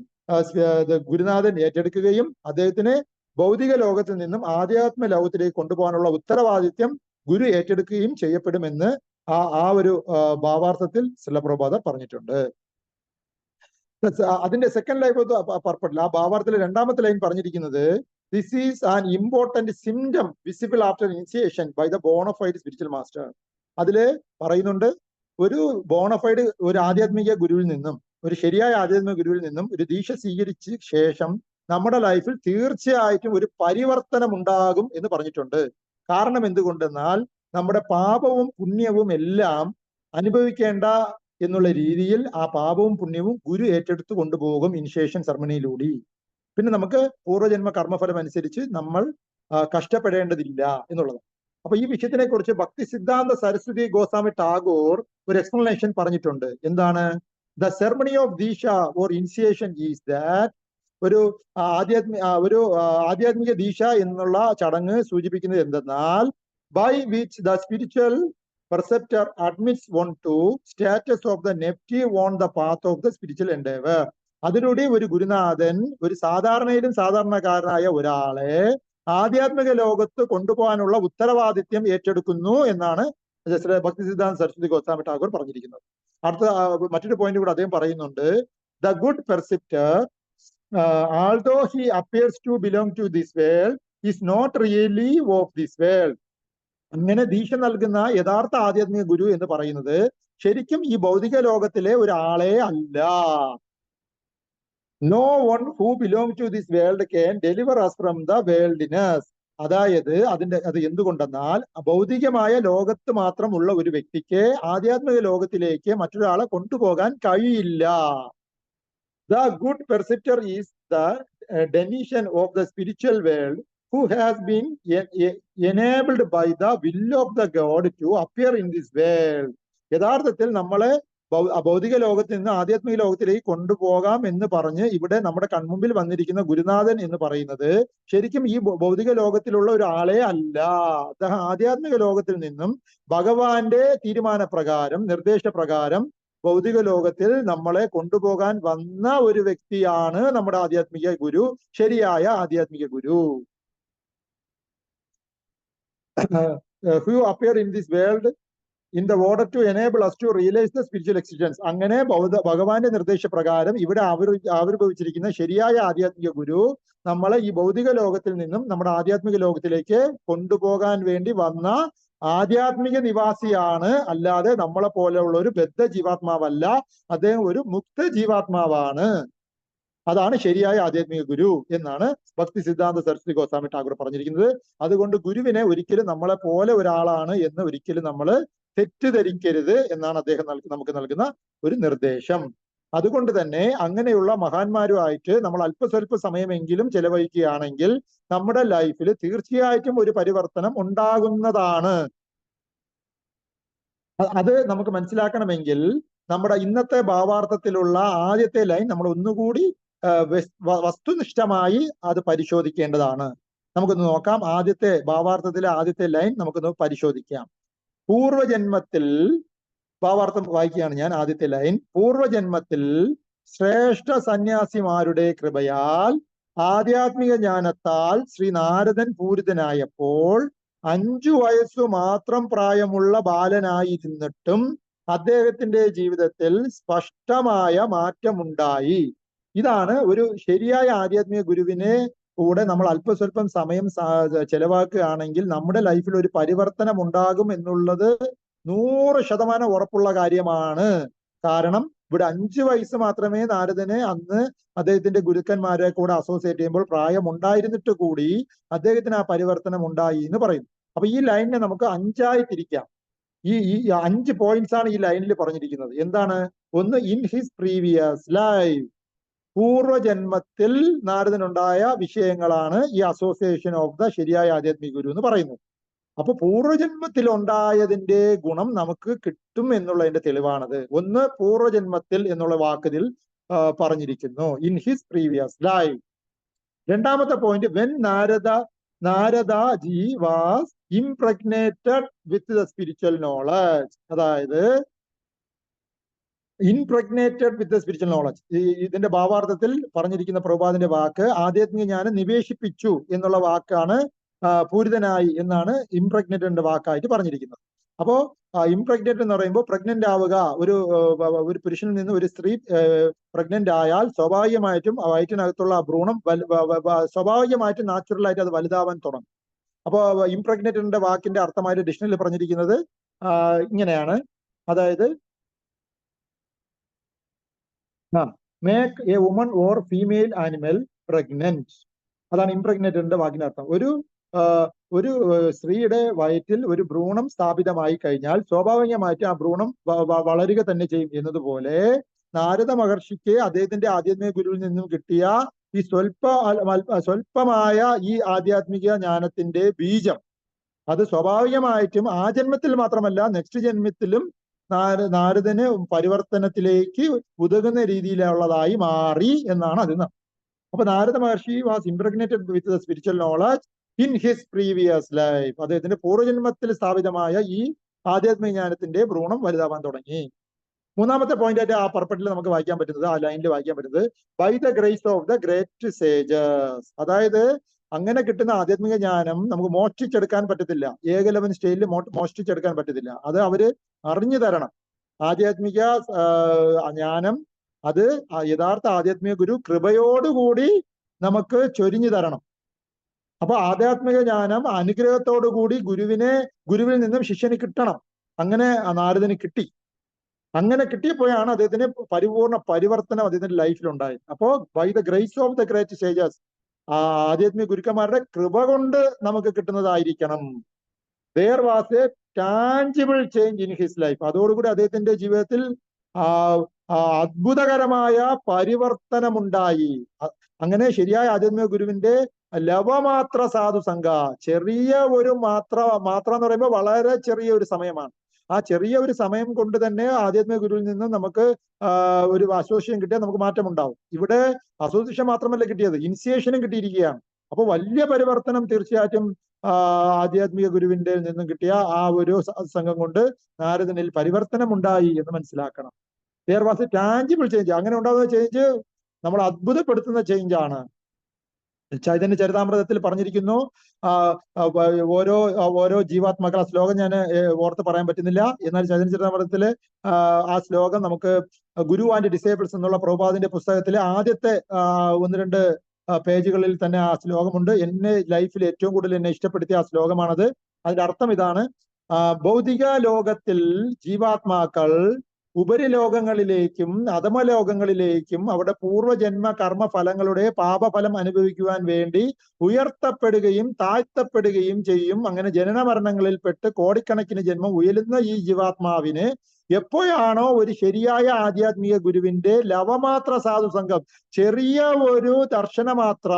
ഗുരുനാഥൻ ഏറ്റെടുക്കുകയും അദ്ദേഹത്തിന് ഭൗതിക ലോകത്തിൽ നിന്നും ആധ്യാത്മ ലോകത്തിലേക്ക് കൊണ്ടുപോകാനുള്ള ഉത്തരവാദിത്യം ഗുരു ഏറ്റെടുക്കുകയും ചെയ്യപ്പെടുമെന്ന് ആ ഒരു ഭാവാർത്ഥത്തിൽ ശ്രീല പ്രഭുപാദർ പറഞ്ഞിട്ടുണ്ട്. അതിന്റെ സെക്കൻഡ് ലൈഫ് പർപ്പട്ടിൽ ആ ഭാവാർത്ഥത്തിലെ രണ്ടാമത്തെ ലൈൻ പറഞ്ഞിരിക്കുന്നത്, this is an important symptom visible after initiation by the bona fide spiritual master. അതില് പറയുന്നുണ്ട്, ഒരു ബോണഫൈഡ് ഒരു ആധ്യാത്മിക ഗുരുവിൽ നിന്നും, ഒരു ശരിയായ ആധ്യാത്മിക ഗുരുവിൽ നിന്നും ഒരു ദീക്ഷ സ്വീകരിച്ച ശേഷം നമ്മുടെ ലൈഫിൽ തീർച്ചയായിട്ടും ഒരു പരിവർത്തനം ഉണ്ടാകും എന്ന് പറഞ്ഞിട്ടുണ്ട്. കാരണം എന്തുകൊണ്ടെന്നാൽ, നമ്മുടെ പാപവും പുണ്യവും എല്ലാം അനുഭവിക്കേണ്ട എന്നുള്ള രീതിയിൽ ആ പാപവും പുണ്യവും ഗുരു ഏറ്റെടുത്ത് കൊണ്ടുപോകും ഇനിഷിയേഷൻ സെർമണിയിലൂടെ. പിന്നെ നമുക്ക് പൂർവ്വജന്മ കർമ്മഫലം അനുസരിച്ച് നമ്മൾ കഷ്ടപ്പെടേണ്ടതില്ല എന്നുള്ളത്. അപ്പൊ ഈ വിഷയത്തിനെ കുറിച്ച് ഭക്തി സിദ്ധാന്ത സരസ്വതി ഗോസ്വാമി ടാഗോർ ഒരു എക്സ്പ്ലനേഷൻ പറഞ്ഞിട്ടുണ്ട്. എന്താണ്? The ceremony of diksha or initiation is that, ഒരു ആധ്യാത്മിക ദീക്ഷ എന്നുള്ള ചടങ്ങ് സൂചിപ്പിക്കുന്നത് എന്തെന്നാൽ, by which the spiritual preceptor admits one to status of the neophyte on the path of the spiritual endeavour. അതിലൂടെ ഒരു ഗുരുനാഥൻ ഒരു സാധാരണയിലും സാധാരണക്കാരനായ ഒരാളെ ആധ്യാത്മിക ലോകത്ത് കൊണ്ടുപോകാനുള്ള ഉത്തരവാദിത്യം ഏറ്റെടുക്കുന്നു എന്നാണ് ഭക്തി സിദ്ധാന്ത സരസ്വതി ഗോസ്വാമി ടാഗോർ പറഞ്ഞിരിക്കുന്നത്. അടുത്ത മറ്റൊരു പോയിന്റ് കൂടെ അദ്ദേഹം പറയുന്നുണ്ട്, the good preceptor although he appears to belong to this world is not really of this world. അങ്ങനെ ദീക്ഷ നൽകുന്ന യഥാർത്ഥ ആധ്യാത്മിക ഗുരു എന്ന് പറയുന്നത് ശരിക്കും ഈ ഭൗതിക ലോകത്തിലെ ഒരാളെ അല്ല. No one who belongs to this world can deliver us from the worldliness. അതായത് അത് എന്തുകൊണ്ടെന്നാൽ, ഭൗതികമായ ലോകത്ത് മാത്രമുള്ള ഒരു വ്യക്തിക്ക് ആധ്യാത്മിക ലോകത്തിലേക്ക് മറ്റൊരാളെ കൊണ്ടുപോകാൻ കഴിയില്ല. The good perceptor is the denization of the spiritual world who has been enabled by the will of the God to appear in this world. യഥാർത്ഥത്തിൽ നമ്മളെ ഭൗതിക ലോകത്തിൽ നിന്ന് ആധ്യാത്മിക ലോകത്തിലേക്ക് കൊണ്ടുപോകാം എന്ന് പറഞ്ഞ് ഇവിടെ നമ്മുടെ കൺമുമ്പിൽ വന്നിരിക്കുന്ന ഗുരുനാഥൻ എന്ന് പറയുന്നത് ശരിക്കും ഈ ഭൗതിക ലോകത്തിലുള്ള ഒരാളെ അല്ല. അദ്ദേഹം ആധ്യാത്മിക ലോകത്തിൽ നിന്നും ഭഗവാന്റെ തീരുമാനപ്രകാരം, നിർദ്ദേശപ്രകാരം ഭൗതിക ലോകത്തിൽ നമ്മളെ കൊണ്ടുപോകാൻ വന്ന ഒരു വ്യക്തിയാണ് നമ്മുടെ ആധ്യാത്മിക ഗുരു, ശരിയായ ആധ്യാത്മിക ഗുരു. Who appear in this world in the order to enable us to realize the spiritual existence. അങ്ങനെ ഭഗവാന്റെ നിർദ്ദേശപ്രകാരം ഇവിടെ ആവിർഭവിച്ചിരിക്കുന്ന ശരിയായ ആധ്യാത്മിക ഗുരു നമ്മളെ ഈ ഭൗതിക ലോകത്തിൽ നിന്നും നമ്മുടെ ആധ്യാത്മിക ലോകത്തിലേക്ക് കൊണ്ടുപോകാൻ വേണ്ടി വന്ന ആധ്യാത്മിക നിവാസിയാണ്, അല്ലാതെ നമ്മളെ പോലെയുള്ള ഒരു ബദ്ധ ജീവാത്മാവല്ല. അദ്ദേഹം ഒരു മുക്ത ജീവാത്മാവാണ്. അതാണ് ശരിയായ ആധ്യാത്മിക ഗുരു എന്നാണ് ഭക്തി സിദ്ധാന്ത സരസ്വതി ഗോസ്വാമി ഠാകൂർ പറഞ്ഞിരിക്കുന്നത്. അതുകൊണ്ട് ഗുരുവിനെ ഒരിക്കലും നമ്മളെ പോലെ ഒരാളാണ് എന്ന് ഒരിക്കലും നമ്മൾ തെറ്റിദ്ധരിക്കരുത് എന്നാണ് അദ്ദേഹം നമുക്ക് നൽകുന്ന ഒരു നിർദ്ദേശം. അതുകൊണ്ട് തന്നെ അങ്ങനെയുള്ള മഹാന്മാരുമായിട്ട് നമ്മൾ അല്പസ്വല്പ സമയമെങ്കിലും ചെലവഴിക്കുകയാണെങ്കിൽ നമ്മുടെ ലൈഫിൽ തീർച്ചയായിട്ടും ഒരു പരിവർത്തനം ഉണ്ടാകുന്നതാണ്. അത് നമുക്ക് മനസ്സിലാക്കണമെങ്കിൽ നമ്മുടെ ഇന്നത്തെ ഭാവാർത്ഥത്തിലുള്ള ആദ്യത്തെ ലൈൻ നമ്മൾ ഒന്നുകൂടി വസ്തുനിഷ്ഠമായി അത് പരിശോധിക്കേണ്ടതാണ്. നമുക്കൊന്ന് നോക്കാം. ആദ്യത്തെ ഭാവാർത്ഥത്തിലെ ആദ്യത്തെ ലൈൻ നമുക്കൊന്ന് പരിശോധിക്കാം. പൂർവജന്മത്തിൽ, ഭാവാർത്ഥം വായിക്കുകയാണ് ഞാൻ. ആദ്യത്തെ ലൈൻ: പൂർവജന്മത്തിൽ ശ്രേഷ്ഠ സന്യാസിമാരുടെ കൃപയാൽ ആധ്യാത്മിക ജ്ഞാനത്താൽ ശ്രീ നാരദൻ പൂരിതനായപ്പോൾ 5 വയസ്സു മാത്രം പ്രായമുള്ള ബാലനായിരുന്നിട്ടും അദ്ദേഹത്തിന്റെ ജീവിതത്തിൽ സ്പഷ്ടമായ മാറ്റമുണ്ടായി. ഇതാണ് ഒരു ശരിയായ ആധ്യാത്മിക ഗുരുവിനെ കൂടെ നമ്മൾ അല്പസ്വല്പം സമയം ചെലവാക്കുകയാണെങ്കിൽ നമ്മുടെ ലൈഫിൽ ഒരു പരിവർത്തനം ഉണ്ടാകും എന്നുള്ളത് 100% ഉറപ്പുള്ള കാര്യമാണ്. കാരണം ഇവിടെ 5 വയസ്സ് മാത്രമേ നാരദനെ അന്ന് അദ്ദേഹത്തിന്റെ ഗുരുക്കന്മാരെ കൂടെ അസോസിയേറ്റ് ചെയ്യുമ്പോൾ പ്രായം ഉണ്ടായിരുന്നിട്ട് കൂടി അദ്ദേഹത്തിന് ആ പരിവർത്തനം ഉണ്ടായി എന്ന് പറയുന്നു. അപ്പൊ ഈ ലൈനിനെ നമുക്ക് 5ആയി തിരിക്കാം. ഈ 5 പോയിന്റ്സ് ആണ് ഈ ലൈനിൽ പറഞ്ഞിരിക്കുന്നത്. എന്താണ്? ഒന്ന്, ഇൻ ഹിസ് പ്രീവിയസ് ലൈഫ്, പൂർവജന്മത്തിൽ നാരദനുണ്ടായ വിഷയങ്ങളാണ് ഈ അസോസിയേഷൻ ഓഫ് ദ ശരിയായ ആധ്യാത്മിക ഗുരു എന്ന് പറയുന്നത്. അപ്പൊ പൂർവജന്മത്തിൽ ഉണ്ടായതിന്റെ ഗുണം നമുക്ക് കിട്ടും എന്നുള്ളതിന്റെ തെളിവാണത്. ഒന്ന്, പൂർവജന്മത്തിൽ എന്നുള്ള വാക്കിൽ പറഞ്ഞിരിക്കുന്നു, ഇൻ ഹിസ് പ്രീവിയസ് ലൈഫ്. രണ്ടാമത്തെ point, when Naradaji was impregnated with the spiritual knowledge. അതായത് impregnated with the spiritual knowledge, ഇതിന്റെ ഭാവാർത്ഥത്തിൽ പറഞ്ഞിരിക്കുന്ന പ്രഭുപാദിന്റെ വാക്ക് ആധ്യാത്മിക ജ്ഞാനം നിവേശിപ്പിച്ചു എന്നുള്ള വാക്കാണ്. പൂരിതനായി എന്നാണ് ഇംപ്രഗ്നേറ്റഡ് വാക്കായിട്ട് പറഞ്ഞിരിക്കുന്നത്. അപ്പോ ഇംപ്രഗ്നേറ്റ് എന്ന് പറയുമ്പോൾ പ്രഗ്നന്റ് ആവുക, ഒരു പുരുഷനിൽ നിന്ന് ഒരു സ്ത്രീ പ്രഗ്നന്റ് ആയാൽ സ്വാഭാവികമായിട്ടും വയറ്റിനകത്തുള്ള ഭ്രൂണം സ്വാഭാവികമായിട്ടും നാച്ചുറലായിട്ട് അത് വലുതാവാൻ തുടങ്ങും. അപ്പോ ഇംപ്രഗ്നേറ്റഡിന്റെ വാക്കിന്റെ അർത്ഥമായിട്ട് ഡിക്ഷണറിയിൽ പറഞ്ഞിരിക്കുന്നത് ഇങ്ങനെയാണ്. അതായത് make A woman or female animal pregnant. അതാണ് ഇംപ്രഗ്നേറ്റഡിന്റെ വാക്കിന്റെ അർത്ഥം. ഒരു സ്ത്രീയുടെ വയറ്റിൽ ഒരു ഭ്രൂണം സ്ഥാപിതമായി കഴിഞ്ഞാൽ സ്വാഭാവികമായിട്ട് ആ ഭ്രൂണം വളരുക തന്നെ ചെയ്യും എന്നതുപോലെ നാരദ മഹർഷിക്ക് അദ്ദേഹത്തിന്റെ ആധ്യാത്മിക ഗുരുവിൽ നിന്നും കിട്ടിയ ഈ സ്വല്പമായ ഈ ആധ്യാത്മിക ജ്ഞാനത്തിന്റെ ബീജം അത് സ്വാഭാവികമായിട്ടും ആ ജന്മത്തിൽ മാത്രമല്ല നെക്സ്റ്റ് ജന്മത്തിലും നാരദന് പരിവർത്തനത്തിലേക്ക് ഉതകുന്ന രീതിയിലുള്ളതായി മാറി എന്നാണ് അതിന്. അപ്പൊ Narada Maharshi was impregnated with the spiritual knowledge in his previous life. അദ്ദേഹത്തിന്റെ പൂർവ്വജന്മത്തിൽ സ്ഥാപിതമായ ഈ ആധ്യാത്മിക ജ്ഞാനത്തിന്റെ ഭ്രൂണം വലുതാവാൻ തുടങ്ങി. മൂന്നാമത്തെ പോയിന്റ് ആയിട്ട് ആ പർപ്പറ്റിൽ നമുക്ക് വായിക്കാൻ പറ്റുന്നത്, ആ ലൈനിൽ വായിക്കാൻ പറ്റുന്നത്, by the grace of the great sages. അതായത് അങ്ങനെ കിട്ടുന്ന ആധ്യാത്മിക ജ്ഞാനം നമുക്ക് മോഷ്ടിച്ചെടുക്കാൻ പറ്റത്തില്ല, ഏകലവൻ സ്റ്റൈലിൽ മോഷ്ടിച്ചെടുക്കാൻ പറ്റത്തില്ല. അത് അവര് അറിഞ്ഞു തരണം. ആധ്യാത്മിക ജ്ഞാനം അത് യഥാർത്ഥ ആധ്യാത്മിക ഗുരു കൃപയോടുകൂടി നമുക്ക് ചൊരിഞ്ഞു തരണം. അപ്പൊ ആധ്യാത്മിക ജ്ഞാനം അനുഗ്രഹത്തോടു കൂടി ഗുരുവിൽ നിന്നും ശിഷ്യന് കിട്ടണം. അങ്ങനെ നാരദന് കിട്ടി. അങ്ങനെ കിട്ടിയപ്പോഴാണ് അദ്ദേഹത്തിന് പരിപൂർണ പരിവർത്തനം അദ്ദേഹത്തിന്റെ ലൈഫിലുണ്ടായത്. അപ്പോ by the grace of the great sages, ആധ്യാത്മിക ഗുരുക്കന്മാരുടെ കൃപ കൊണ്ട് നമുക്ക് കിട്ടുന്നതായിരിക്കണം. there was a tangible change in his life. അതോടുകൂടി അദ്ദേഹത്തിന്റെ ജീവിതത്തിൽ അത്ഭുതകരമായ പരിവർത്തനമുണ്ടായി. അങ്ങനെ ശരിയായ ആധ്യാത്മിക ഗുരുവിന്റെ ലവമാത്ര സാധുസംഘ, ചെറിയ ഒരു മാത്ര എന്ന് പറയുമ്പോൾ വളരെ ചെറിയ ഒരു സമയമാണ്. ആ ചെറിയ ഒരു സമയം കൊണ്ട് തന്നെ ആധ്യാത്മിക ഗുരുവിൽ നിന്നും നമുക്ക് ഒരു അസോസിയേഷൻ കിട്ടിയാൽ നമുക്ക് മാറ്റമുണ്ടാവും. ഇവിടെ അസോസിയേഷൻ മാത്രമല്ല കിട്ടിയത്, ഇനിഷ്യേഷനും കിട്ടിയിരിക്കുകയാണ്. അപ്പൊ വലിയ പരിവർത്തനം തീർച്ചയായിട്ടും ആധ്യാത്മിക ഗുരുവിന്റെ നിന്നും കിട്ടിയ ആ ഒരു സംഘം കൊണ്ട് നാരദനിൽ പരിവർത്തനം ഉണ്ടായി എന്ന് മനസ്സിലാക്കണം. there was a tangible change. അങ്ങനെ ഉണ്ടാകുന്ന ചേഞ്ച് നമ്മൾ അത്ഭുതപ്പെടുത്തുന്ന ചേഞ്ച് ആണ്. ചൈതന്യ ചരിതാമൃതത്തിൽ പറഞ്ഞിരിക്കുന്നു, ഓരോ ജീവാത്മാക്കൾ, ആ ശ്ലോകം ഞാൻ ഓർത്ത് പറയാൻ പറ്റുന്നില്ല, എന്നാൽ ചൈതന്യ ചരിതാമൃതത്തില് ആ ശ്ലോകം നമുക്ക് ഗുരു ആൻഡ് ഡിസേബിൾസ് എന്നുള്ള പ്രഭുപാദിന്റെ പുസ്തകത്തിലെ ആദ്യത്തെ 1-2 പേജുകളിൽ തന്നെ ആ ശ്ലോകമുണ്ട്. എന്നെ ലൈഫിൽ ഏറ്റവും കൂടുതൽ എന്നെ ഇഷ്ടപ്പെടുത്തിയ ആ ശ്ലോകമാണത്. അതിന്റെ അർത്ഥം ഇതാണ്: ഭൗതിക ലോകത്തിൽ ജീവാത്മാക്കൾ ഉപരിലോകങ്ങളിലേക്കും അധമലോകങ്ങളിലേക്കും അവിടെ പൂർവജന്മ കർമ്മഫലങ്ങളുടെ പാപഫലം അനുഭവിക്കുവാൻ വേണ്ടി ഉയർത്തപ്പെടുകയും താഴ്ത്തപ്പെടുകയും ചെയ്യും. അങ്ങനെ ജനന മരണങ്ങളിൽപ്പെട്ട് കോടിക്കണക്കിന് ജന്മം ഉയരുന്ന ഈ ജീവാത്മാവിന് എപ്പോഴാണോ ഒരു ശരിയായ ആധ്യാത്മിക ഗുരുവിന്റെ ലവമാത്ര സാധുസംഘം, ചെറിയ ഒരു ദർശനമാത്ര,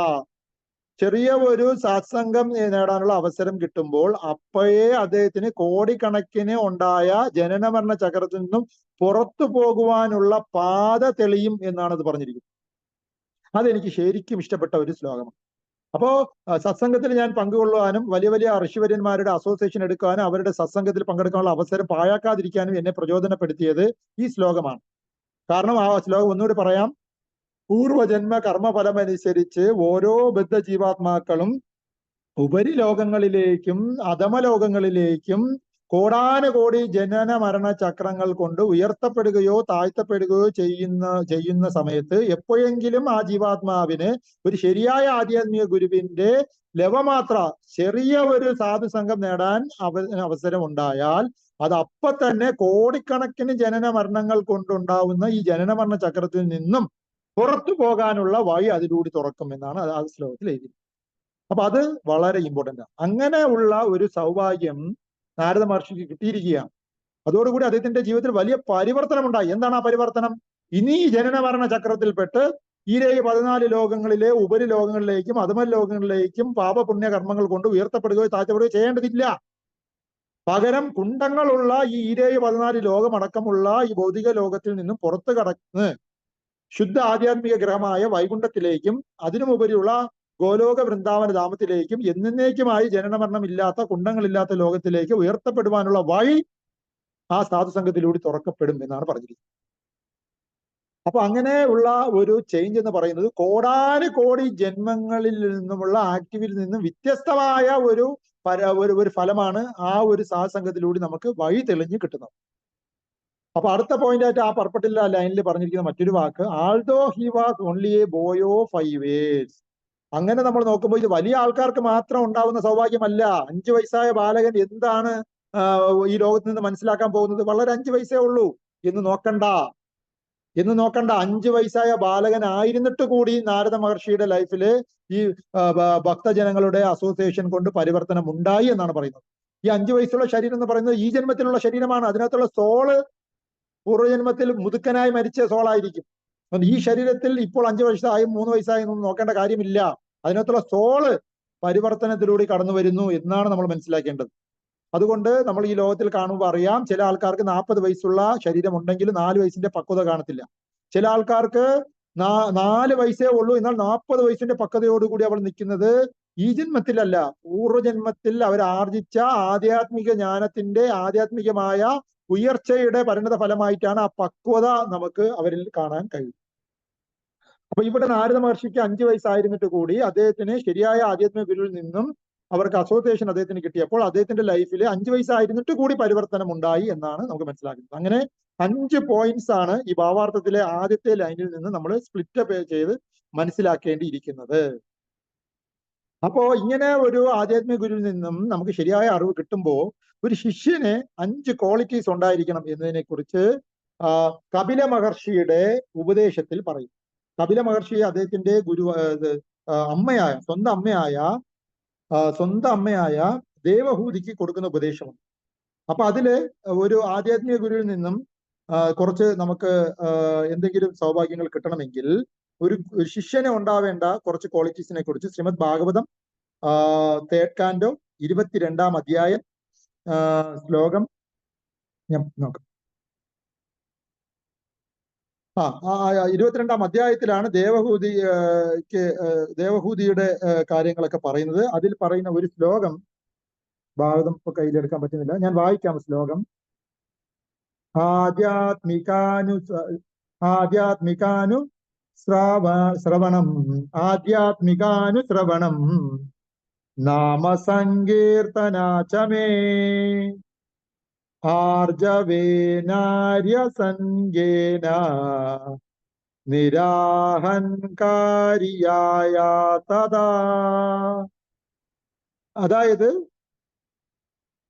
ചെറിയ ഒരു സത്സംഗം നേടാനുള്ള അവസരം കിട്ടുമ്പോൾ അപ്പോഴേ അദ്ദേഹത്തിന് കോടിക്കണക്കിന് ഉണ്ടായ ജനനമരണ ചക്രത്തിൽ നിന്നും പുറത്തു പോകുവാനുള്ള പാത തെളിയും എന്നാണ് അത് പറഞ്ഞിരിക്കുന്നത്. അതെനിക്ക് ശരിക്കും ഇഷ്ടപ്പെട്ട ഒരു ശ്ലോകമാണ്. അപ്പോ സത്സംഗത്തിൽ ഞാൻ പങ്കുകൊള്ളുവാനും വലിയ വലിയ ഋഷിവര്യന്മാരുടെ അസോസിയേഷൻ എടുക്കാനും അവരുടെ സത്സംഗത്തിൽ പങ്കെടുക്കാനുള്ള അവസരം പാഴാക്കാതിരിക്കാനും എന്നെ പ്രചോദനപ്പെടുത്തിയത് ഈ ശ്ലോകമാണ്. കാരണം ആ ശ്ലോകം ഒന്നുകൂടി പറയാം. പൂർവജന്മ കർമ്മഫലമനുസരിച്ച് ഓരോ ബദ്ധജീവാത്മാക്കളും ഉപരിലോകങ്ങളിലേക്കും അധമലോകങ്ങളിലേക്കും കോടാനുകോടി ജനന മരണ ചക്രങ്ങൾ കൊണ്ട് ഉയർത്തപ്പെടുകയോ താഴ്ത്തപ്പെടുകയോ ചെയ്യുന്ന സമയത്ത് എപ്പോഴെങ്കിലും ആ ജീവാത്മാവിന് ഒരു ശരിയായ ആധ്യാത്മിക ഗുരുവിന്റെ ലവമാത്ര ചെറിയ ഒരു സാധുസംഘം നേടാൻ അവസരം ഉണ്ടായാൽ അത് അപ്പൊ തന്നെ കോടിക്കണക്കിന് ജനന മരണങ്ങൾ കൊണ്ടുണ്ടാവുന്ന ഈ ജനന മരണ ചക്രത്തിൽ നിന്നും പുറത്തു പോകാനുള്ള വഴി അതിലൂടെ തുറക്കും എന്നാണ് ആ ശ്ലോകത്തിൽ എഴുതി. അപ്പൊ അത് വളരെ ഇമ്പോർട്ടന്റ് ആണ്. അങ്ങനെ ഉള്ള ഒരു സൗഭാഗ്യം നാരദ മഹർഷിക്ക് കിട്ടിയിരിക്കുകയാണ്. അതോടുകൂടി അദ്ദേഹത്തിന്റെ ജീവിതത്തിൽ വലിയ പരിവർത്തനം ഉണ്ടായി. എന്താണ് ആ പരിവർത്തനം? ഇനി ജനന മരണ ചക്രത്തിൽപ്പെട്ട് ഈ 14 ലോകങ്ങളിലെ ഉപരിലോകങ്ങളിലേക്കും അധമ ലോകങ്ങളിലേക്കും പാപപുണ്യ കർമ്മങ്ങൾ കൊണ്ട് ഉയർത്തപ്പെടുകയോ താഴ്ത്തപ്പെടുകയോ ചെയ്യേണ്ടതില്ല. പകരം കുണ്ടങ്ങളുള്ള ഈ 14 ലോകമടക്കമുള്ള ഈ ഭൗതിക ലോകത്തിൽ നിന്നും പുറത്തു കടന്ന് ശുദ്ധ ആധ്യാത്മിക ഗ്രഹമായ വൈകുണ്ഠത്തിലേക്കും അതിനുമുപരിയുള്ള ഗോലോക വൃന്ദാവന ധാമത്തിലേക്കും എന്നേക്കുമായി ജനനമരണം ഇല്ലാത്ത കുണ്ടങ്ങളില്ലാത്ത ലോകത്തിലേക്ക് ഉയർത്തപ്പെടുവാനുള്ള വഴി ആ സാധുസംഘത്തിലൂടെ തുറക്കപ്പെടും എന്നാണ് പറഞ്ഞിരിക്കുന്നത്. അപ്പൊ അങ്ങനെ ഉള്ള ഒരു ചേഞ്ച് എന്ന് പറയുന്നത് കോടാനുകോടി ജന്മങ്ങളിൽ നിന്നുമുള്ള ആക്ടിവിൽ നിന്നും വ്യത്യസ്തമായ ഒരു ഫലമാണ് ആ ഒരു സാധുസംഘത്തിലൂടെ നമുക്ക് വഴി തെളിഞ്ഞ് കിട്ടുന്നത്. അപ്പൊ അടുത്ത പോയിന്റ് ആയിട്ട് ആ പർപ്പട്ടില്ല ലൈനിൽ പറഞ്ഞിരിക്കുന്ന മറ്റൊരു വാക്ക്, although he was only a boy of 5 years. അങ്ങനെ നമ്മൾ നോക്കുമ്പോൾ ഇത് വലിയ ആൾക്കാർക്ക് മാത്രം ഉണ്ടാവുന്ന സൗഭാഗ്യമല്ല. 5 വയസ്സായ ബാലകൻ എന്താണ് ഈ ലോകത്ത് നിന്ന് മനസ്സിലാക്കാൻ പോകുന്നത്? വളരെ 5 വയസ്സേ ഉള്ളൂ എന്ന് നോക്കണ്ട. 5 വയസ്സായ ബാലകൻ ആയിരുന്നിട്ട് കൂടി നാരദ മഹർഷിയുടെ ലൈഫില് ഈ ഭക്തജനങ്ങളുടെ അസോസിയേഷൻ കൊണ്ട് പരിവർത്തനം ഉണ്ടായി എന്നാണ് പറയുന്നത്. ഈ 5 വയസ്സുള്ള ശരീരം എന്ന് പറയുന്നത് ഈ ജന്മത്തിലുള്ള ശരീരമാണ്. അതിനകത്തുള്ള സോള് പൂർവ്വജന്മത്തിൽ മുതുക്കനായി മരിച്ച സോളായിരിക്കും. ഈ ശരീരത്തിൽ ഇപ്പോൾ 5 വയസ്സായും 3 വയസ്സായും ഒന്നും നോക്കേണ്ട കാര്യമില്ല. അതിനകത്തുള്ള സോള് പരിവർത്തനത്തിലൂടെ കടന്നു വരുന്നു എന്നാണ് നമ്മൾ മനസ്സിലാക്കേണ്ടത്. അതുകൊണ്ട് നമ്മൾ ഈ ലോകത്തിൽ കാണുമ്പോൾ അറിയാം, ചില ആൾക്കാർക്ക് 40 വയസ്സുള്ള ശരീരം ഉണ്ടെങ്കിൽ 4 വയസ്സിന്റെ പക്വത കാണത്തില്ല. ചില ആൾക്കാർക്ക് 4 വയസ്സേ ഉള്ളൂ, എന്നാൽ 40 വയസ്സിന്റെ പക്വതയോടുകൂടി അവൾ നിൽക്കുന്നത് ഈ ജന്മത്തിലല്ല, പൂർവ്വജന്മത്തിൽ അവർ ആർജിച്ച ആധ്യാത്മിക ജ്ഞാനത്തിന്റെ ആധ്യാത്മികമായ ഉയർച്ചയുടെ പരിണത ഫലമായിട്ടാണ് ആ പക്വത നമുക്ക് അവരിൽ കാണാൻ കഴിയും. അപ്പൊ ഇവിടെ നാരദ മഹർഷിക്ക് 5 വയസ്സായിരുന്നിട്ട് കൂടി അദ്ദേഹത്തിന് ശരിയായ ആധ്യാത്മിക ഗുരുവിൽ നിന്നും അവർക്ക് അസോസിയേഷൻ അദ്ദേഹത്തിന് കിട്ടിയപ്പോൾ അദ്ദേഹത്തിന്റെ ലൈഫിൽ 5 വയസ്സായിരുന്നിട്ട് കൂടി പരിവർത്തനം ഉണ്ടായി എന്നാണ് നമുക്ക് മനസ്സിലാക്കുന്നത്. അങ്ങനെ 5 പോയിന്റ്സ് ആണ് ഈ ഭാവാർത്ഥത്തിലെ ആദ്യത്തെ ലൈനിൽ നിന്ന് നമ്മൾ സ്പ്ലിറ്റ് ചെയ്ത് മനസ്സിലാക്കേണ്ടിയിരിക്കുന്നത്. അപ്പോ ഇങ്ങനെ ഒരു ആധ്യാത്മിക ഗുരുവിൽ നിന്നും നമുക്ക് ശരിയായ അറിവ് കിട്ടുമ്പോൾ ഒരു ശിഷ്യന് 5 ക്വാളിറ്റീസ് ഉണ്ടായിരിക്കണം എന്നതിനെ കുറിച്ച് കപില മഹർഷിയുടെ ഉപദേശത്തിൽ പറയും. കപില മഹർഷി അദ്ദേഹത്തിന്റെ സ്വന്തം അമ്മയായ ദേവഹൂതിക്ക് കൊടുക്കുന്ന ഉപദേശമുണ്ട്. അപ്പൊ അതില് ഒരു ആധ്യാത്മിക ഗുരുവിൽ നിന്നും കുറച്ച് നമുക്ക് എന്തെങ്കിലും സൗഭാഗ്യങ്ങൾ കിട്ടണമെങ്കിൽ ഒരു ശിഷ്യന് ഉണ്ടാവേണ്ട കുറച്ച് ക്വാളിറ്റീസിനെ കുറിച്ച് ശ്രീമദ് ഭാഗവതം 3rd canto 22ാം അധ്യായം ശ്ലോകം ഞാൻ നോക്കാം. 22ാം അധ്യായത്തിലാണ് ദേവഹൂതിയുടെ കാര്യങ്ങളൊക്കെ പറയുന്നത്. അതിൽ പറയുന്ന ഒരു ശ്ലോകം ഭാഗവതം ഇപ്പൊ കയ്യിലെടുക്കാൻ പറ്റുന്നില്ല, ഞാൻ വായിക്കാം ശ്ലോകം. ആധ്യാത്മികാനുശ്രവണം നാമസങ്കീർത്തനാചമേ ആർജവേനാര്യസംഗേന നിരാഹങ്കാരിയായ തഥാ. അതായത്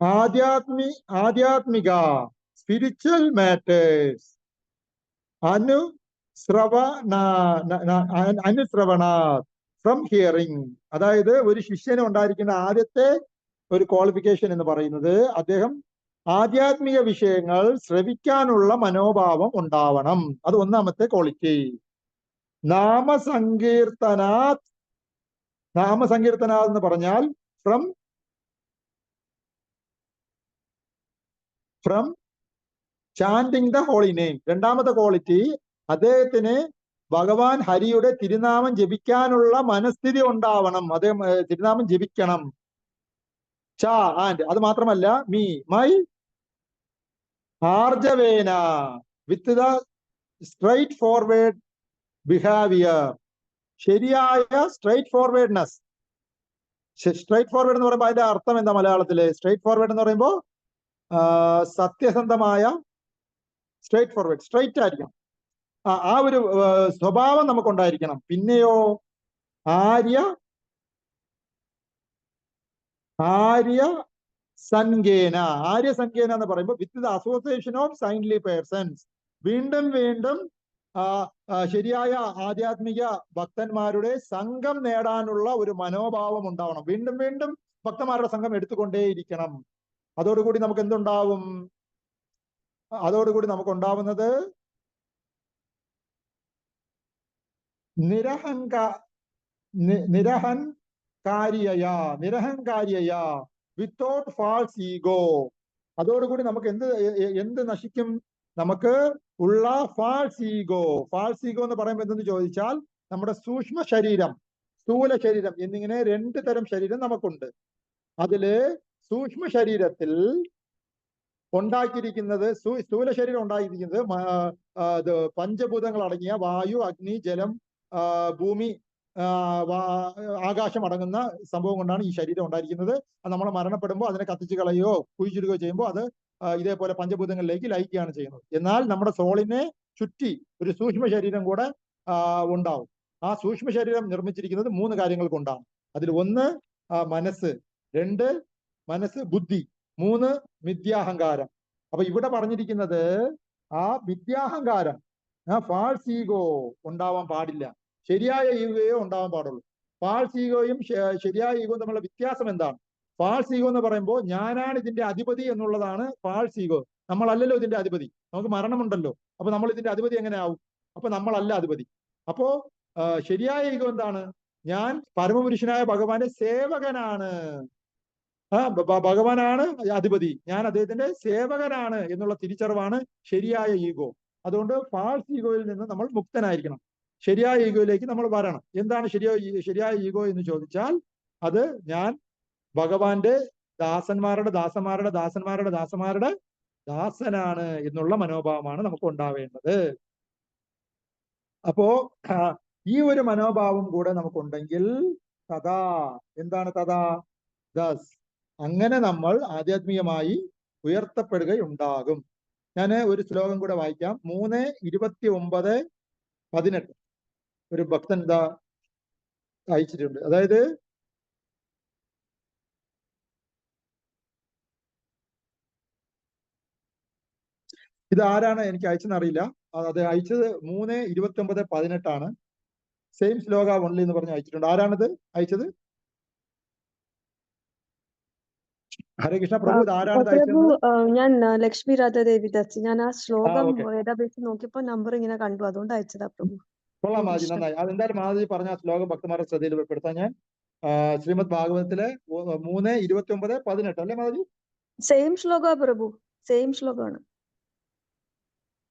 ആധ്യാത്മിക സ്പിരിച്വൽ മാറ്റേഴ്സ് അനുശ്രവണ ഫ്രം ഹിയറിംഗ്. അതായത് ഒരു ശിഷ്യന് ഉണ്ടായിരിക്കുന്ന ആദ്യത്തെ ഒരു ക്വാളിഫിക്കേഷൻ എന്ന് പറയുന്നത് അദ്ദേഹം ആധ്യാത്മിക വിഷയങ്ങൾ ശ്രവിക്കാനുള്ള മനോഭാവം ഉണ്ടാവണം. അത് ഒന്നാമത്തെ ക്വാളിറ്റി. നാമസങ്കീർത്തനാത് എന്ന് പറഞ്ഞാൽ from chanting the holy name. രണ്ടാമത്തെ ക്വാളിറ്റി, അദ്ദേഹത്തിന് ഭഗവാൻ ഹരിയുടെ തിരുനാമം ജപിക്കാനുള്ള മനസ്ഥിതി ഉണ്ടാവണം. അദ്ദേഹം തിരുനാമം ജപിക്കണം. ആൻഡ് അത് മാത്രമല്ല, മൈ ആർജവേന with the straightforward behaviour. ശരിയായ സ്ട്രൈറ്റ് ഫോർവേഡ്നെസ്. സ്ട്രൈറ്റ് ഫോർവേഡ് എന്ന് പറയുമ്പോൾ അതിന്റെ അർത്ഥം എന്താ മലയാളത്തില്? സ്ട്രൈറ്റ് ഫോർവേഡ് എന്ന് പറയുമ്പോൾ സത്യസന്ധമായ, സ്ട്രൈറ്റ് ഫോർവേഡ്, സ്ട്രൈറ്റ് ആയിരിക്കണം. ആ ഒരു സ്വഭാവം നമുക്കുണ്ടായിരിക്കണം. പിന്നെയോ ആര്യ സങ്കേന എന്ന് പറയുമ്പോൾ with the association of saintly persons. വീണ്ടും വീണ്ടും ശരിയായ ആധ്യാത്മിക ഭക്തന്മാരുടെ സംഘം നേടാനുള്ള ഒരു മനോഭാവം ഉണ്ടാവണം. വീണ്ടും വീണ്ടും ഭക്തന്മാരുടെ സംഘം എടുത്തുകൊണ്ടേയിരിക്കണം. അതോടുകൂടി നമുക്ക് എന്തുണ്ടാവും? അതോടുകൂടി നമുക്കുണ്ടാവുന്നത് നിരഹങ്കാരിയ വിത്തൗട്ട് ഫാൾസ് ഈഗോ. അതോടുകൂടി നമുക്ക് എന്ത് നശിക്കും? നമുക്ക് ഉള്ള ഫാൾസ് ഈഗോ എന്ന് പറയുമ്പോൾ എന്തെന്ന് ചോദിച്ചാൽ, നമ്മുടെ സൂക്ഷ്മ ശരീരം, സ്ഥൂല ശരീരം എന്നിങ്ങനെ രണ്ട് തരം ശരീരം നമുക്കുണ്ട്. അതില് സൂക്ഷ്മ ശരീരത്തിൽ ഉണ്ടാക്കിയിരിക്കുന്നത്, സ്ഥൂല ശരീരം ഉണ്ടാക്കിയിരിക്കുന്നത് പഞ്ചഭൂതങ്ങൾ അടങ്ങിയ വായു, അഗ്നി, ജലം, ഭൂമി, ആകാശം അടങ്ങുന്ന സംഭവം കൊണ്ടാണ് ഈ ശരീരം ഉണ്ടായിരിക്കുന്നത്. അത് നമ്മൾ മരണപ്പെടുമ്പോൾ അതിനെ കത്തിച്ചു കളയുകയോ കുഴിച്ചിടുകയോ ചെയ്യുമ്പോൾ അത് ഇതേപോലെ പഞ്ചഭൂതങ്ങളിലേക്ക് ലയിക്കുകയാണ് ചെയ്യുന്നത്. എന്നാൽ നമ്മുടെ സോളിനെ ചുറ്റി ഒരു സൂക്ഷ്മ ശരീരം കൂടെ ഉണ്ടാവും. ആ സൂക്ഷ്മ ശരീരം നിർമ്മിച്ചിരിക്കുന്നത് 3 കാര്യങ്ങൾ കൊണ്ടാണ്. അതിൽ 1 മനസ്സ്, 2 ബുദ്ധി, 3 മിഥ്യാഹങ്കാരം. അപ്പൊ ഇവിടെ പറഞ്ഞിരിക്കുന്നത് ആ മിഥ്യാഹങ്കാരം, ഫാൾസ് ഈഗോ ഉണ്ടാവാൻ പാടില്ല. ശരിയായ ഈഗോയോ ഉണ്ടാവാൻ പാടുള്ളൂ. ഫാൾസ് ഈഗോയും ശരിയായ ഈഗോയും തമ്മിലുള്ള വ്യത്യാസം എന്താണ്? ഫാൾസ് ഈഗോ എന്ന് പറയുമ്പോൾ ഞാനാണ് ഇതിന്റെ അധിപതി എന്നുള്ളതാണ് ഫാൾസ് ഈഗോ. നമ്മളല്ലല്ലോ ഇതിന്റെ അധിപതി. നമുക്ക് മരണമുണ്ടല്ലോ. അപ്പൊ നമ്മൾ ഇതിന്റെ അധിപതി എങ്ങനെ ആവും? അപ്പൊ നമ്മളല്ല അധിപതി. അപ്പോ ശരിയായ ഈഗോ എന്താണ്? ഞാൻ പരമപുരുഷനായ ഭഗവാന്റെ സേവകനാണ്. ഭഗവാനാണ് അധിപതി, ഞാൻ അദ്ദേഹത്തിന്റെ സേവകനാണ് എന്നുള്ള തിരിച്ചറിവാണ് ശരിയായ ഈഗോ. അതുകൊണ്ട് ഫാൾസ് ഈഗോയിൽ നിന്ന് നമ്മൾ മുക്തനായിരിക്കണം. ശരിയായ ഈഗോയിലേക്ക് നമ്മൾ വരണം. എന്താണ് ശരിയായ ഈഗോ എന്ന് ചോദിച്ചാൽ, അത് ഞാൻ ഭഗവാന്റെ ദാസന്മാരുടെ ദാസനാണ് എന്നുള്ള മനോഭാവമാണ് നമുക്ക് ഉണ്ടാവേണ്ടത്. അപ്പോ ഈ ഒരു മനോഭാവം കൂടെ നമുക്കുണ്ടെങ്കിൽ തഥാ, എന്താണ് തഥാ? ദസ്, അങ്ങനെ നമ്മൾ ആധ്യാത്മികമായി ഉയർത്തപ്പെടുകയുണ്ടാകും. ഞാൻ ഒരു ശ്ലോകം കൂടെ വായിക്കാം. 3:29-18 ഒരു ഭക്തൻ ഇതാ അയച്ചിട്ടുണ്ട്. അതായത് ഇത് ആരാണ് എനിക്ക് അയച്ചെന്നറിയില്ല. അത് അയച്ചത് 3:29-18 സെയിം ശ്ലോക ഓൺലി എന്ന് പറഞ്ഞ് അയച്ചിട്ടുണ്ട്. ആരാണിത് അയച്ചത്? ഹരേ കൃഷ്ണ പ്രഭു, ഇത് ആരാണ് പ്രഭു? ഞാൻ ലക്ഷ്മി രാധാദേവി ദത്ത്. ഞാൻ ആ ശ്ലോകം ഡേറ്റാബേസിൽ നോക്കിയപ്പോ നമ്പർ ഇങ്ങനെ കണ്ടു, അതുകൊണ്ട് അയച്ചതാ പ്രഭു. കൊള്ളാം മാജി, നന്നായി. അതെന്തായാലും മാജി പറഞ്ഞ ആ ശ്ലോകം ഭക്തന്മാരുടെ ശ്രദ്ധയിൽ പെടുത്താൻ ഞാൻ. ശ്രീമദ് ഭാഗവതത്തിലെ 3:29-18 അല്ലേ മാജി? സെയിം ശ്ലോക പ്രഭു, സെയിം ശ്ലോകമാണ്.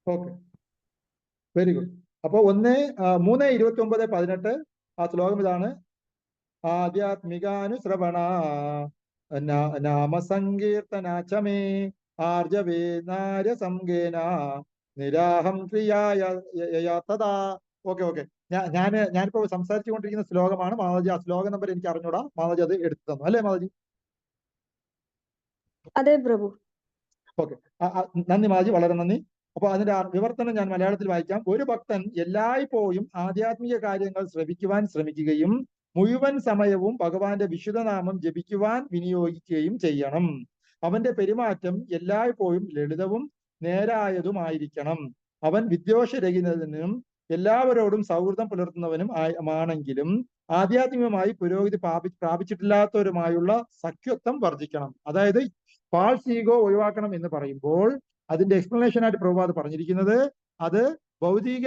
Okay, very good. അപ്പൊ 3:29-18 ആ ശ്ലോകം ഇതാണ്. ആധ്യാത്മികാനുശ്രവണ നാമസങ്കീർത്തനാചമേ ആർജവേ നാര്യ സംഗേന നിരാഹം ക്രിയായ തഥാ. ഓക്കെ. ഞാനിപ്പോ സംസാരിച്ചു കൊണ്ടിരിക്കുന്ന ശ്ലോകമാണ് മാതാജി. ആ ശ്ലോക നമ്പർ എനിക്ക് അറിഞ്ഞൂടാ. മാതാജി അത് എടുത്തു തന്നു അല്ലേ മാതാജി? അതെ പ്രഭു. ഓക്കെ, നന്ദി മാതാജി, വളരെ നന്ദി. അപ്പൊ അതിന്റെ വിവർത്തനം ഞാൻ മലയാളത്തിൽ വായിക്കാം. ഒരു ഭക്തൻ എല്ലായ്പ്പോഴും ആധ്യാത്മിക കാര്യങ്ങൾ ശ്രവിക്കുവാൻ ശ്രമിക്കുകയും മുഴുവൻ സമയവും ഭഗവാന്റെ വിശുദ്ധനാമം ജപിക്കുവാൻ വിനിയോഗിക്കുകയും ചെയ്യണം. അവന്റെ പെരുമാറ്റം എല്ലായ്പ്പോഴും ലളിതവും നേരായതുമായിരിക്കണം. അവൻ വിദ്വേഷരഹിതനും എല്ലാവരോടും സൗഹൃദം പുലർത്തുന്നവനും ആണെങ്കിലും ആധ്യാത്മികമായി പുരോഗതി പ്രാപിച്ചിട്ടില്ലാത്തവരുമായുള്ള സഖ്യത്വം വർജിക്കണം. അതായത് ഫാൾസ് ഈഗോ ഒഴിവാക്കണം എന്ന് പറയുമ്പോൾ അതിന്റെ എക്സ്പ്ലനേഷൻ ആയിട്ട് പ്രഭുപാദ് പറഞ്ഞിരിക്കുന്നത് അത് ഭൗതിക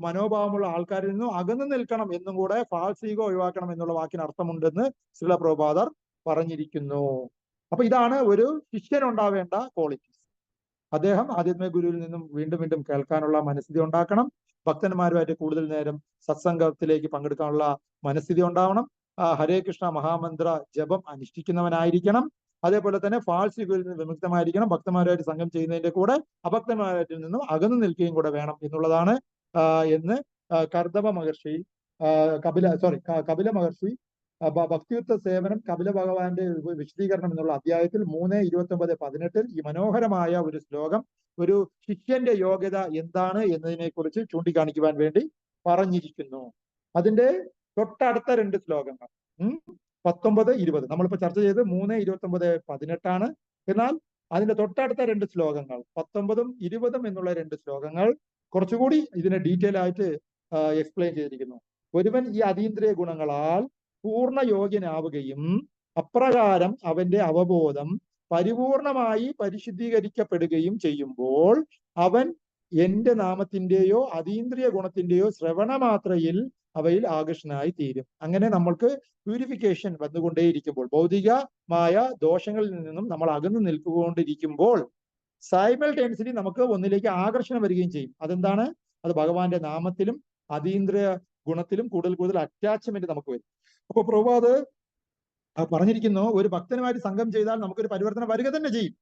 മനോഭാവമുള്ള ആൾക്കാരിൽ നിന്നും അകന്നു നിൽക്കണം എന്നും കൂടെ ഫാൾസ് ഈഗോ ഒഴിവാക്കണം എന്നുള്ള വാക്കിന് അർത്ഥമുണ്ടെന്ന് ശ്രീല പ്രഭുപാദർ പറഞ്ഞിരിക്കുന്നു. അപ്പൊ ഇതാണ് ഒരു ശിഷ്യനുണ്ടാവേണ്ട ക്വാളിറ്റീസ്. അദ്ദേഹം ആധ്യാത്മിക ഗുരുവിൽ നിന്നും വീണ്ടും വീണ്ടും കേൾക്കാനുള്ള മനസ്ഥിതി ഉണ്ടാക്കണം. ഭക്തന്മാരുമായിട്ട് കൂടുതൽ നേരം സത്സംഗത്തിലേക്ക് പങ്കെടുക്കാനുള്ള മനസ്ഥിതി ഉണ്ടാവണം. ഹരേ കൃഷ്ണ മഹാമന്ത്ര ജപം അനുഷ്ഠിക്കുന്നവനായിരിക്കണം. അതേപോലെ തന്നെ ഫാൾസ് ഈഗോയിൽ നിന്ന് വിമുക്തമായിരിക്കണം. ഭക്തന്മാരുമായിട്ട് സംഘം ചെയ്യുന്നതിന്റെ കൂടെ അഭക്തന്മാരിൽ നിന്നും അകന്നു നിൽക്കുകയും കൂടെ വേണം എന്നുള്ളതാണ് എന്ന് കർദവ മഹർഷി കപില മഹർഷി ഭക്തിയുക്ത സേവനം കപില ഭഗവാന്റെ വിശദീകരണം എന്നുള്ള അധ്യായത്തിൽ 3:29-18 ഈ മനോഹരമായ ഒരു ശ്ലോകം ഒരു ശിഷ്യന്റെ യോഗ്യത എന്താണ് എന്നതിനെ കുറിച്ച് ചൂണ്ടിക്കാണിക്കുവാൻ വേണ്ടി പറഞ്ഞിരിക്കുന്നു. അതിന്റെ തൊട്ടടുത്ത 2 ശ്ലോകങ്ങൾ 19-20 നമ്മളിപ്പോ ചർച്ച ചെയ്ത് 3:29-18 എന്നാൽ അതിന്റെ തൊട്ടടുത്ത 2 ശ്ലോകങ്ങൾ 19ഉം 20ഉം എന്നുള്ള 2 ശ്ലോകങ്ങൾ കുറച്ചുകൂടി ഇതിനെ ഡീറ്റെയിൽ ആയിട്ട് എക്സ്പ്ലെയിൻ ചെയ്തിരിക്കുന്നു. ഒരുവൻ ഈ അതീന്ദ്രിയ ഗുണങ്ങളാൽ പൂർണ്ണ യോഗ്യനാവുകയും അപ്രകാരം അവന്റെ അവബോധം പരിപൂർണമായി പരിശുദ്ധീകരിക്കപ്പെടുകയും ചെയ്യുമ്പോൾ അവൻ എന്റെ നാമത്തിന്റെയോ അതീന്ദ്രിയ ഗുണത്തിന്റെയോ ശ്രവണമാത്രയിൽ അവയിൽ ആകർഷനായി തീരും. അങ്ങനെ നമ്മൾക്ക് പ്യൂരിഫിക്കേഷൻ വന്നുകൊണ്ടേയിരിക്കുമ്പോൾ ഭൗതികമായ ദോഷങ്ങളിൽ നിന്നും നമ്മൾ അകന്നു നിൽക്കൊണ്ടിരിക്കുമ്പോൾ സൈമൾട്ടേനിയസ്ലി നമുക്ക് ഒന്നിലേക്ക് ആകർഷണം വരികയും ചെയ്യും. അതെന്താണ്? അത് ഭഗവാന്റെ നാമത്തിലും അതീന്ദ്രിയ ഗുണത്തിലും കൂടുതൽ അറ്റാച്ച്മെന്റ് നമുക്ക് വരും. അപ്പൊ പ്രഭുപാദ് പറഞ്ഞിരിക്കുന്നു ഒരു ഭക്തനുമായിട്ട് സംഘം ചെയ്താൽ നമുക്കൊരു പരിവർത്തനം വരിക തന്നെ ചെയ്യും.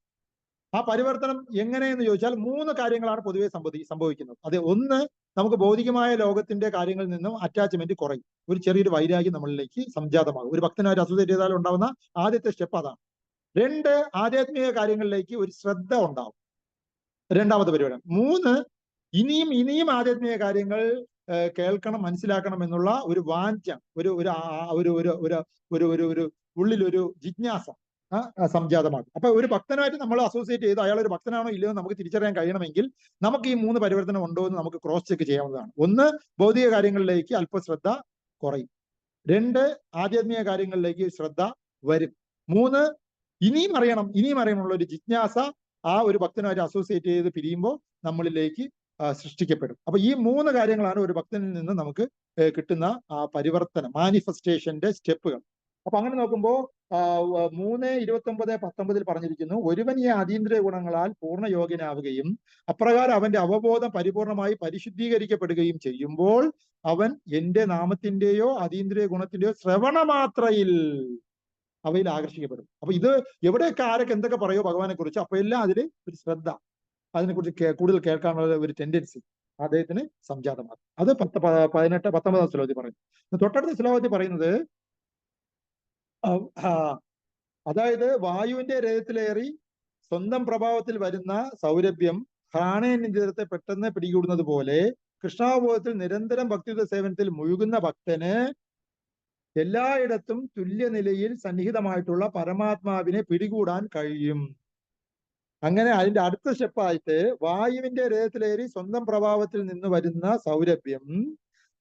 ആ പരിവർത്തനം എങ്ങനെയെന്ന് ചോദിച്ചാൽ 3 കാര്യങ്ങളാണ് പൊതുവെ സംഭവിക്കുന്നത്. അത് ഒന്ന്, നമുക്ക് ഭൗതികമായ ലോകത്തിന്റെ കാര്യങ്ങളിൽ നിന്നും അറ്റാച്ച്മെന്റ് കുറയും. ഒരു ചെറിയൊരു വൈരാഗ്യം നമ്മളിലേക്ക് സംജാതമാകും. ഒരു ഭക്തനായിട്ട് അസോസിയേറ്റ് ചെയ്താൽ ഉണ്ടാവുന്ന ആദ്യത്തെ സ്റ്റെപ്പ് അതാണ്. 2, ആധ്യാത്മിക കാര്യങ്ങളിലേക്ക് ഒരു ശ്രദ്ധ ഉണ്ടാവും, രണ്ടാമത്തെ പരിപാടി. 3, ഇനിയും ആധ്യാത്മിക കാര്യങ്ങൾ കേൾക്കണം, മനസ്സിലാക്കണം എന്നുള്ള ഒരു വാഞ്ച, ഒരു ഉള്ളിലൊരു ജിജ്ഞാസ സംജാതമാകും. അപ്പൊ ഒരു ഭക്തനായിട്ട് നമ്മൾ അസോസിയേറ്റ് ചെയ്ത് അയാൾ ഒരു ഭക്തനാണോ ഇല്ലയോ നമുക്ക് തിരിച്ചറിയാൻ കഴിയണമെങ്കിൽ നമുക്ക് ഈ 3 പരിവർത്തനം ഉണ്ടോ എന്ന് നമുക്ക് ക്രോസ് ചെക്ക് ചെയ്യാവുന്നതാണ്. 1, ഭൗതിക കാര്യങ്ങളിലേക്ക് അല്പശ്രദ്ധ കുറയും. 2, ആധ്യാത്മിക കാര്യങ്ങളിലേക്ക് ശ്രദ്ധ വരും. 3, ഇനിയും അറിയണമെന്നുള്ള ഒരു ജിജ്ഞാസ ആ ഒരു ഭക്തനായിട്ട് അസോസിയേറ്റ് ചെയ്ത് പിരിയുമ്പോൾ നമ്മളിലേക്ക് സൃഷ്ടിക്കപ്പെടും. അപ്പൊ ഈ 3 കാര്യങ്ങളാണ് ഒരു ഭക്തനിൽ നിന്ന് നമുക്ക് കിട്ടുന്ന പരിവർത്തനം, മാനിഫെസ്റ്റേഷന്റെ സ്റ്റെപ്പുകൾ. അപ്പൊ അങ്ങനെ നോക്കുമ്പോൾ 3:29-19 പറഞ്ഞിരിക്കുന്നു, ഒരുവൻ ഈ അതീന്ദ്രിയ ഗുണങ്ങളാൽ പൂർണ്ണ യോഗ്യനാവുകയും അപ്രകാരം അവന്റെ അവബോധം പരിപൂർണമായി പരിശുദ്ധീകരിക്കപ്പെടുകയും ചെയ്യുമ്പോൾ അവൻ എന്റെ നാമത്തിന്റെയോ അതീന്ദ്രിയ ഗുണത്തിന്റെയോ ശ്രവണമാത്രയിൽ അവയിൽ ആകർഷിക്കപ്പെടും. അപ്പൊ ഇത് എവിടെയൊക്കെ ആരൊക്കെ എന്തൊക്കെ പറയോ ഭഗവാനെ കുറിച്ച് അപ്പൊ എല്ലാം അതിൽ ഒരു ശ്രദ്ധ, അതിനെക്കുറിച്ച് കൂടുതൽ കേൾക്കാനുള്ള ഒരു ടെൻഡൻസി അദ്ദേഹത്തിന് സംജാതമാകും. അത് 19 ശ്ലോകത്തിൽ പറയുന്നു. തൊട്ടടുത്ത ശ്ലോകത്തിൽ പറയുന്നത് അതായത് വായുവിന്റെ രഥത്തിലേറി സ്വന്തം പ്രഭാവത്തിൽ വരുന്ന സൗരഭ്യം ഘ്രാണേന്ദ്രിയത്തെ പെട്ടെന്ന് പിടികൂടുന്നത് പോലെ കൃഷ്ണാവബോധത്തിൽ നിരന്തരം ഭക്തിയുത സേവനത്തിൽ മുഴുകുന്ന ഭക്തന് എല്ലായിടത്തും തുല്യനിലയിൽ സന്നിഹിതമായിട്ടുള്ള പരമാത്മാവിനെ പിടികൂടാൻ കഴിയും. അങ്ങനെ അതിന്റെ അടുത്ത സ്റ്റെപ്പായിട്ട് വായുവിന്റെ രഥത്തിലേറി സ്വന്തം പ്രഭാവത്തിൽ നിന്ന് വരുന്ന സൗരഭ്യം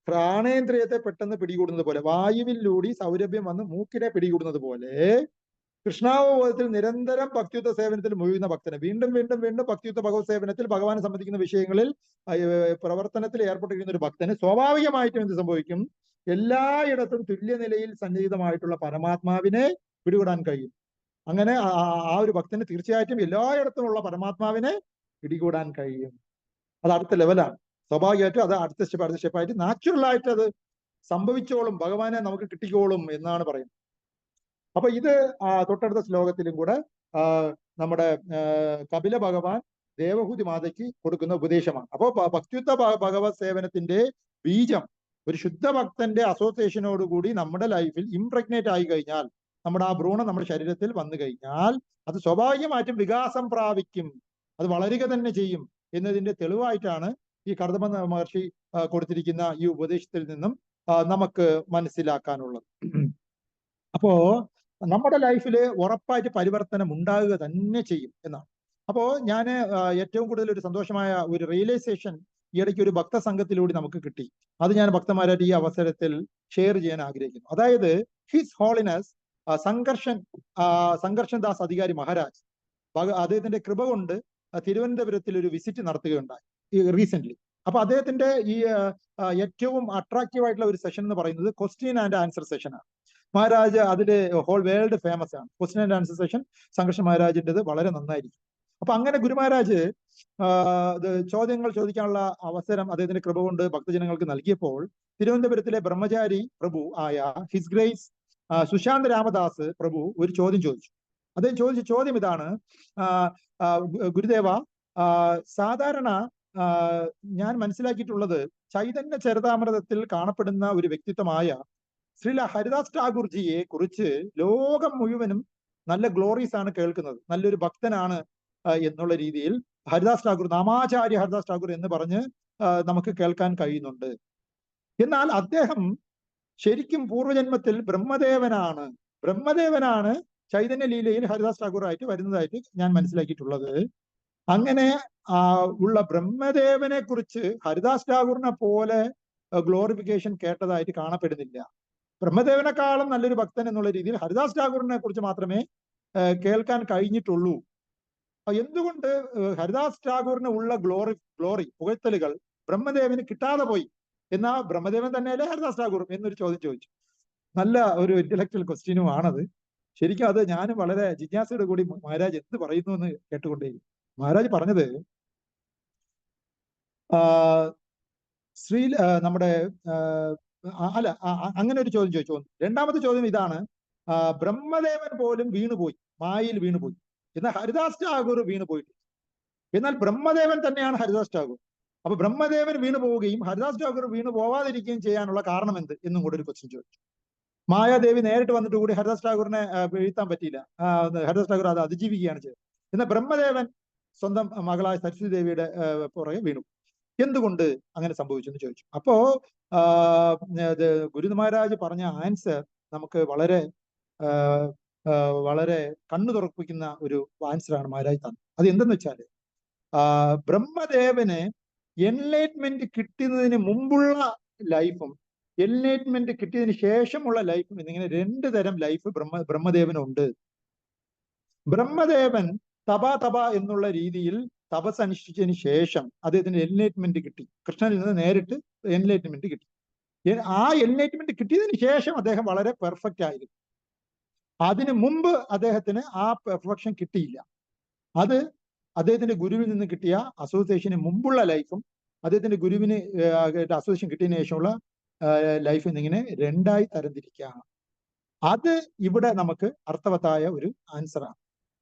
പ്രാണേന്ദ്രിയത്തെ പെട്ടെന്ന് പിടികൂടുന്നത് പോലെ, വായുവിലൂടെ സൗരഭ്യം വന്ന് മൂക്കിനെ പിടികൂടുന്നത് പോലെ കൃഷ്ണാവബോധത്തിൽ നിരന്തരം ഭക്തിയുക്ത സേവനത്തിൽ മുഴുകുന്ന ഭക്തന് വീണ്ടും ഭക്തിയുക്ത ഭഗവത് സേവനത്തിൽ ഭഗവാനെ സംബന്ധിക്കുന്ന വിഷയങ്ങളിൽ പ്രവർത്തനത്തിൽ ഏർപ്പെട്ടിരിക്കുന്ന ഒരു ഭക്തന് സ്വാഭാവികമായിട്ടും എന്ത് സംഭവിക്കും? എല്ലായിടത്തും തുല്യനിലയിൽ സന്നിഹിതമായിട്ടുള്ള പരമാത്മാവിനെ പിടികൂടാൻ കഴിയും. അങ്ങനെ ആ ഒരു ഭക്തന് തീർച്ചയായിട്ടും എല്ലായിടത്തുമുള്ള പരമാത്മാവിനെ പിടികൂടാൻ കഴിയും. അത് അടുത്ത ലെവലാണ്. സ്വാഭാവികമായിട്ടും അത് അടുത്ത സ്റ്റെപ്പായിട്ട് നാച്ചുറൽ ആയിട്ട് അത് സംഭവിച്ചോളും, ഭഗവാനെ നമുക്ക് കിട്ടിക്കോളും എന്നാണ് പറയുന്നത്. അപ്പൊ ഇത് തൊട്ടടുത്ത ശ്ലോകത്തിലും കൂടെ നമ്മുടെ കപില ഭഗവാൻ ദേവഹൂതി മാതയ്ക്ക് കൊടുക്കുന്ന ഉപദേശമാണ്. അപ്പോ ഭക്തിയുക്ത ഭഗവത് സേവനത്തിന്റെ ബീജം ഒരു ശുദ്ധ ഭക്തന്റെ അസോസിയേഷനോടുകൂടി നമ്മുടെ ലൈഫിൽ ഇംപ്രഗ്നേറ്റ് ആയി കഴിഞ്ഞാൽ, നമ്മുടെ ആ ഭ്രൂണം നമ്മുടെ ശരീരത്തിൽ വന്നു കഴിഞ്ഞാൽ അത് സ്വാഭാവികമായിട്ടും വികാസം പ്രാപിക്കും, അത് വളരുക തന്നെ ചെയ്യും എന്നതിന്റെ തെളിവായിട്ടാണ് ഈ കർദമ മഹർഷി കൊടുത്തിരിക്കുന്ന ഈ ഉപദേശത്തിൽ നിന്നും നമുക്ക് മനസ്സിലാക്കാനുള്ളത്. അപ്പോ നമ്മുടെ ലൈഫിൽ ഉറപ്പായിട്ട് പരിവർത്തനം ഉണ്ടാകുക തന്നെ ചെയ്യും എന്നാണ്. അപ്പോ ഞാൻ ഏറ്റവും കൂടുതൽ ഒരു സന്തോഷമായ ഒരു റിയലൈസേഷൻ ഈയിടയ്ക്ക് ഒരു ഭക്തസംഘത്തിലൂടെ നമുക്ക് കിട്ടി. അത് ഞാൻ ഭക്തന്മാരായിട്ട് ഈ അവസരത്തിൽ ഷെയർ ചെയ്യാൻ ആഗ്രഹിക്കുന്നു. അതായത് ഹിസ് ഹോളിനസ് സംഘർഷൻ ദാസ് അധികാരി മഹാരാജ് അദ്ദേഹത്തിന്റെ കൃപ കൊണ്ട് തിരുവനന്തപുരത്തിൽ ഒരു വിസിറ്റ് നടത്തുകയുണ്ടായി റീസെന്റ്. അപ്പൊ അദ്ദേഹത്തിന്റെ ഈ ഏറ്റവും അട്രാക്റ്റീവ് ആയിട്ടുള്ള ഒരു സെഷൻ എന്ന് പറയുന്നത് ക്വസ്റ്റ്യൻ ആൻഡ് ആൻസർ സെഷനാണ്. മഹാരാജ് അതില് ഹോൾ വേൾഡ് ഫേമസ് ആണ്. ക്വസ്റ്റ്യൻ ആൻഡ് ആൻസർ സെഷൻ സംഘർഷ മഹാരാജിൻ്റെത് വളരെ നന്നായിരിക്കും. അപ്പൊ അങ്ങനെ ഗുരു മഹാരാജ് ചോദ്യങ്ങൾ ചോദിക്കാനുള്ള അവസരം അദ്ദേഹത്തിന്റെ കൃപ കൊണ്ട് ഭക്തജനങ്ങൾക്ക് നൽകിയപ്പോൾ തിരുവനന്തപുരത്തിലെ ബ്രഹ്മചാരി പ്രഭു ആയ ഹിസ് ഗ്രേസ് സുശാന്ത് രാമദാസ് പ്രഭു ഒരു ചോദ്യം ചോദിച്ചു. അദ്ദേഹം ചോദിച്ച ചോദ്യം ഇതാണ്: ഗുരുദേവ, സാധാരണ ഞാൻ മനസ്സിലാക്കിയിട്ടുള്ളത് ചൈതന്യ ചരിതാമൃതത്തിൽ കാണപ്പെടുന്ന ഒരു വ്യക്തിത്വമായ ശ്രീല ഹരിദാസ് ടാഗോർജിയെ കുറിച്ച് ലോകം മുഴുവനും നല്ല ഗ്ലോറീസ് ആണ് കേൾക്കുന്നത്, നല്ലൊരു ഭക്തനാണ് എന്നുള്ള രീതിയിൽ ഹരിദാസ് ടാഗോർ, നാമാചാര്യ ഹരിദാസ് ടാഗോർ എന്ന് പറഞ്ഞ് നമുക്ക് കേൾക്കാൻ കഴിയുന്നുണ്ട്. എന്നാൽ അദ്ദേഹം ശരിക്കും പൂർവ്വജന്മത്തിൽ ബ്രഹ്മദേവനാണ് ചൈതന്യ ലീലയിൽ ഹരിദാസ് ടാഗോർ ആയിട്ട് വരുന്നതായിട്ട് ഞാൻ മനസ്സിലാക്കിയിട്ടുള്ളത്. അങ്ങനെ ഉള്ള ബ്രഹ്മദേവനെ കുറിച്ച് ഹരിദാസ് ടാഗോറിനെ പോലെ ഗ്ലോറിഫിക്കേഷൻ കേട്ടതായിട്ട് കാണപ്പെടുന്നില്ല. ബ്രഹ്മദേവനെക്കാളും നല്ലൊരു ഭക്തൻ എന്നുള്ള രീതിയിൽ ഹരിദാസ് ടാഗോറിനെ കുറിച്ച് മാത്രമേ കേൾക്കാൻ കഴിഞ്ഞിട്ടുള്ളൂ. എന്തുകൊണ്ട് ഹരിദാസ് ടാഗോറിന് ഉള്ള ഗ്ലോറി പുകഴ്ത്തലുകൾ ബ്രഹ്മദേവന് കിട്ടാതെ പോയി? എന്നാ ബ്രഹ്മദേവൻ തന്നെയല്ലേ ഹരിദാസ് ടാഗോർ എന്നൊരു ചോദ്യം ചോദിച്ചു. നല്ല ഒരു ഇന്റലക്ച്വൽ ക്വസ്റ്റ്യനും ആണത്. ശരിക്കും അത് ഞാനും വളരെ ജിജ്ഞാസയോട് കൂടി മഹാരാജ് എന്ത് പറയുന്നു എന്ന് കേട്ടുകൊണ്ടേയിരിക്കും. മഹാരാജ് പറഞ്ഞത് നമ്മുടെ അങ്ങനെ ഒരു ചോദ്യം ചോദിച്ചു. രണ്ടാമത്തെ ചോദ്യം ഇതാണ്: ബ്രഹ്മദേവൻ പോലും വീണുപോയി, മായയിൽ വീണുപോയി, എന്നാൽ ഹരിദാസ് ടാഗോർ വീണുപോയിട്ടില്ല. എന്നാൽ ബ്രഹ്മദേവൻ തന്നെയാണ് ഹരിദാസ് ടാഗോർ. അപ്പൊ ബ്രഹ്മദേവൻ വീണു പോവുകയും ഹരിദാസ് ടാഗോർ വീണു പോവാതിരിക്കുകയും ചെയ്യാനുള്ള കാരണം എന്ത് എന്നും കൂടെ ഒരു ക്വസ്റ്റ്യൻ ചോദിച്ചു. മായാദേവി നേരിട്ട് വന്നിട്ട് കൂടി ഹരിദാസ് ടാഗോറിനെ വീഴ്ത്താൻ പറ്റിയില്ല. ഹരിദാസ് ടാഗോർ അത് അതിജീവിക്കുകയാണ് ചെയ്തത്. എന്നാൽ ബ്രഹ്മദേവൻ സ്വന്തം മകളായ സരസ്വതി ദേവിയുടെ പുറകെ വീണു. എന്തുകൊണ്ട് അങ്ങനെ സംഭവിച്ചു എന്ന് ചോദിച്ചു. അപ്പോ ഗുരു മഹാരാജ് പറഞ്ഞ ആൻസർ നമുക്ക് വളരെ വളരെ കണ്ണു തുറപ്പിക്കുന്ന ഒരു ആൻസറാണ് മഹാരാജ് തന്നത്. അത് എന്തെന്ന് വെച്ചാല്, ബ്രഹ്മദേവന് എൻലൈറ്റ്മെന്റ് കിട്ടുന്നതിന് മുമ്പുള്ള ലൈഫും എൻലൈറ്റ്മെന്റ് കിട്ടിയതിന് ശേഷമുള്ള ലൈഫും എന്നിങ്ങനെ 2 തരം ലൈഫ് ബ്രഹ്മദേവനുണ്ട്. ബ്രഹ്മദേവൻ തപ എന്നുള്ള രീതിയിൽ തപസ് അനുഷ്ഠിച്ചതിന് ശേഷം അദ്ദേഹത്തിന് എൻലൈറ്റ്മെന്റ് കിട്ടി. കൃഷ്ണനിൽ നിന്ന് നേരിട്ട് എൻലൈറ്റ്മെന്റ് കിട്ടി. ആ എൻലൈറ്റ്മെന്റ് കിട്ടിയതിന് ശേഷം അദ്ദേഹം വളരെ പെർഫെക്റ്റ് ആയിരുന്നു. അതിനു മുമ്പ് അദ്ദേഹത്തിന് ആ പെർഫെക്ഷൻ കിട്ടിയില്ല. അത് അദ്ദേഹത്തിന്റെ ഗുരുവിൽ നിന്ന് കിട്ടിയ അസോസിയേഷന് മുമ്പുള്ള ലൈഫും അദ്ദേഹത്തിന്റെ ഗുരുവിന് അസോസിയേഷൻ കിട്ടിയതിനു ശേഷമുള്ള ലൈഫ് എന്നിങ്ങനെ 2ആയി തരംതിരിക്കാം. അത് ഇവിടെ നമുക്ക് അർത്ഥവത്തായ ഒരു ആൻസറാണ്.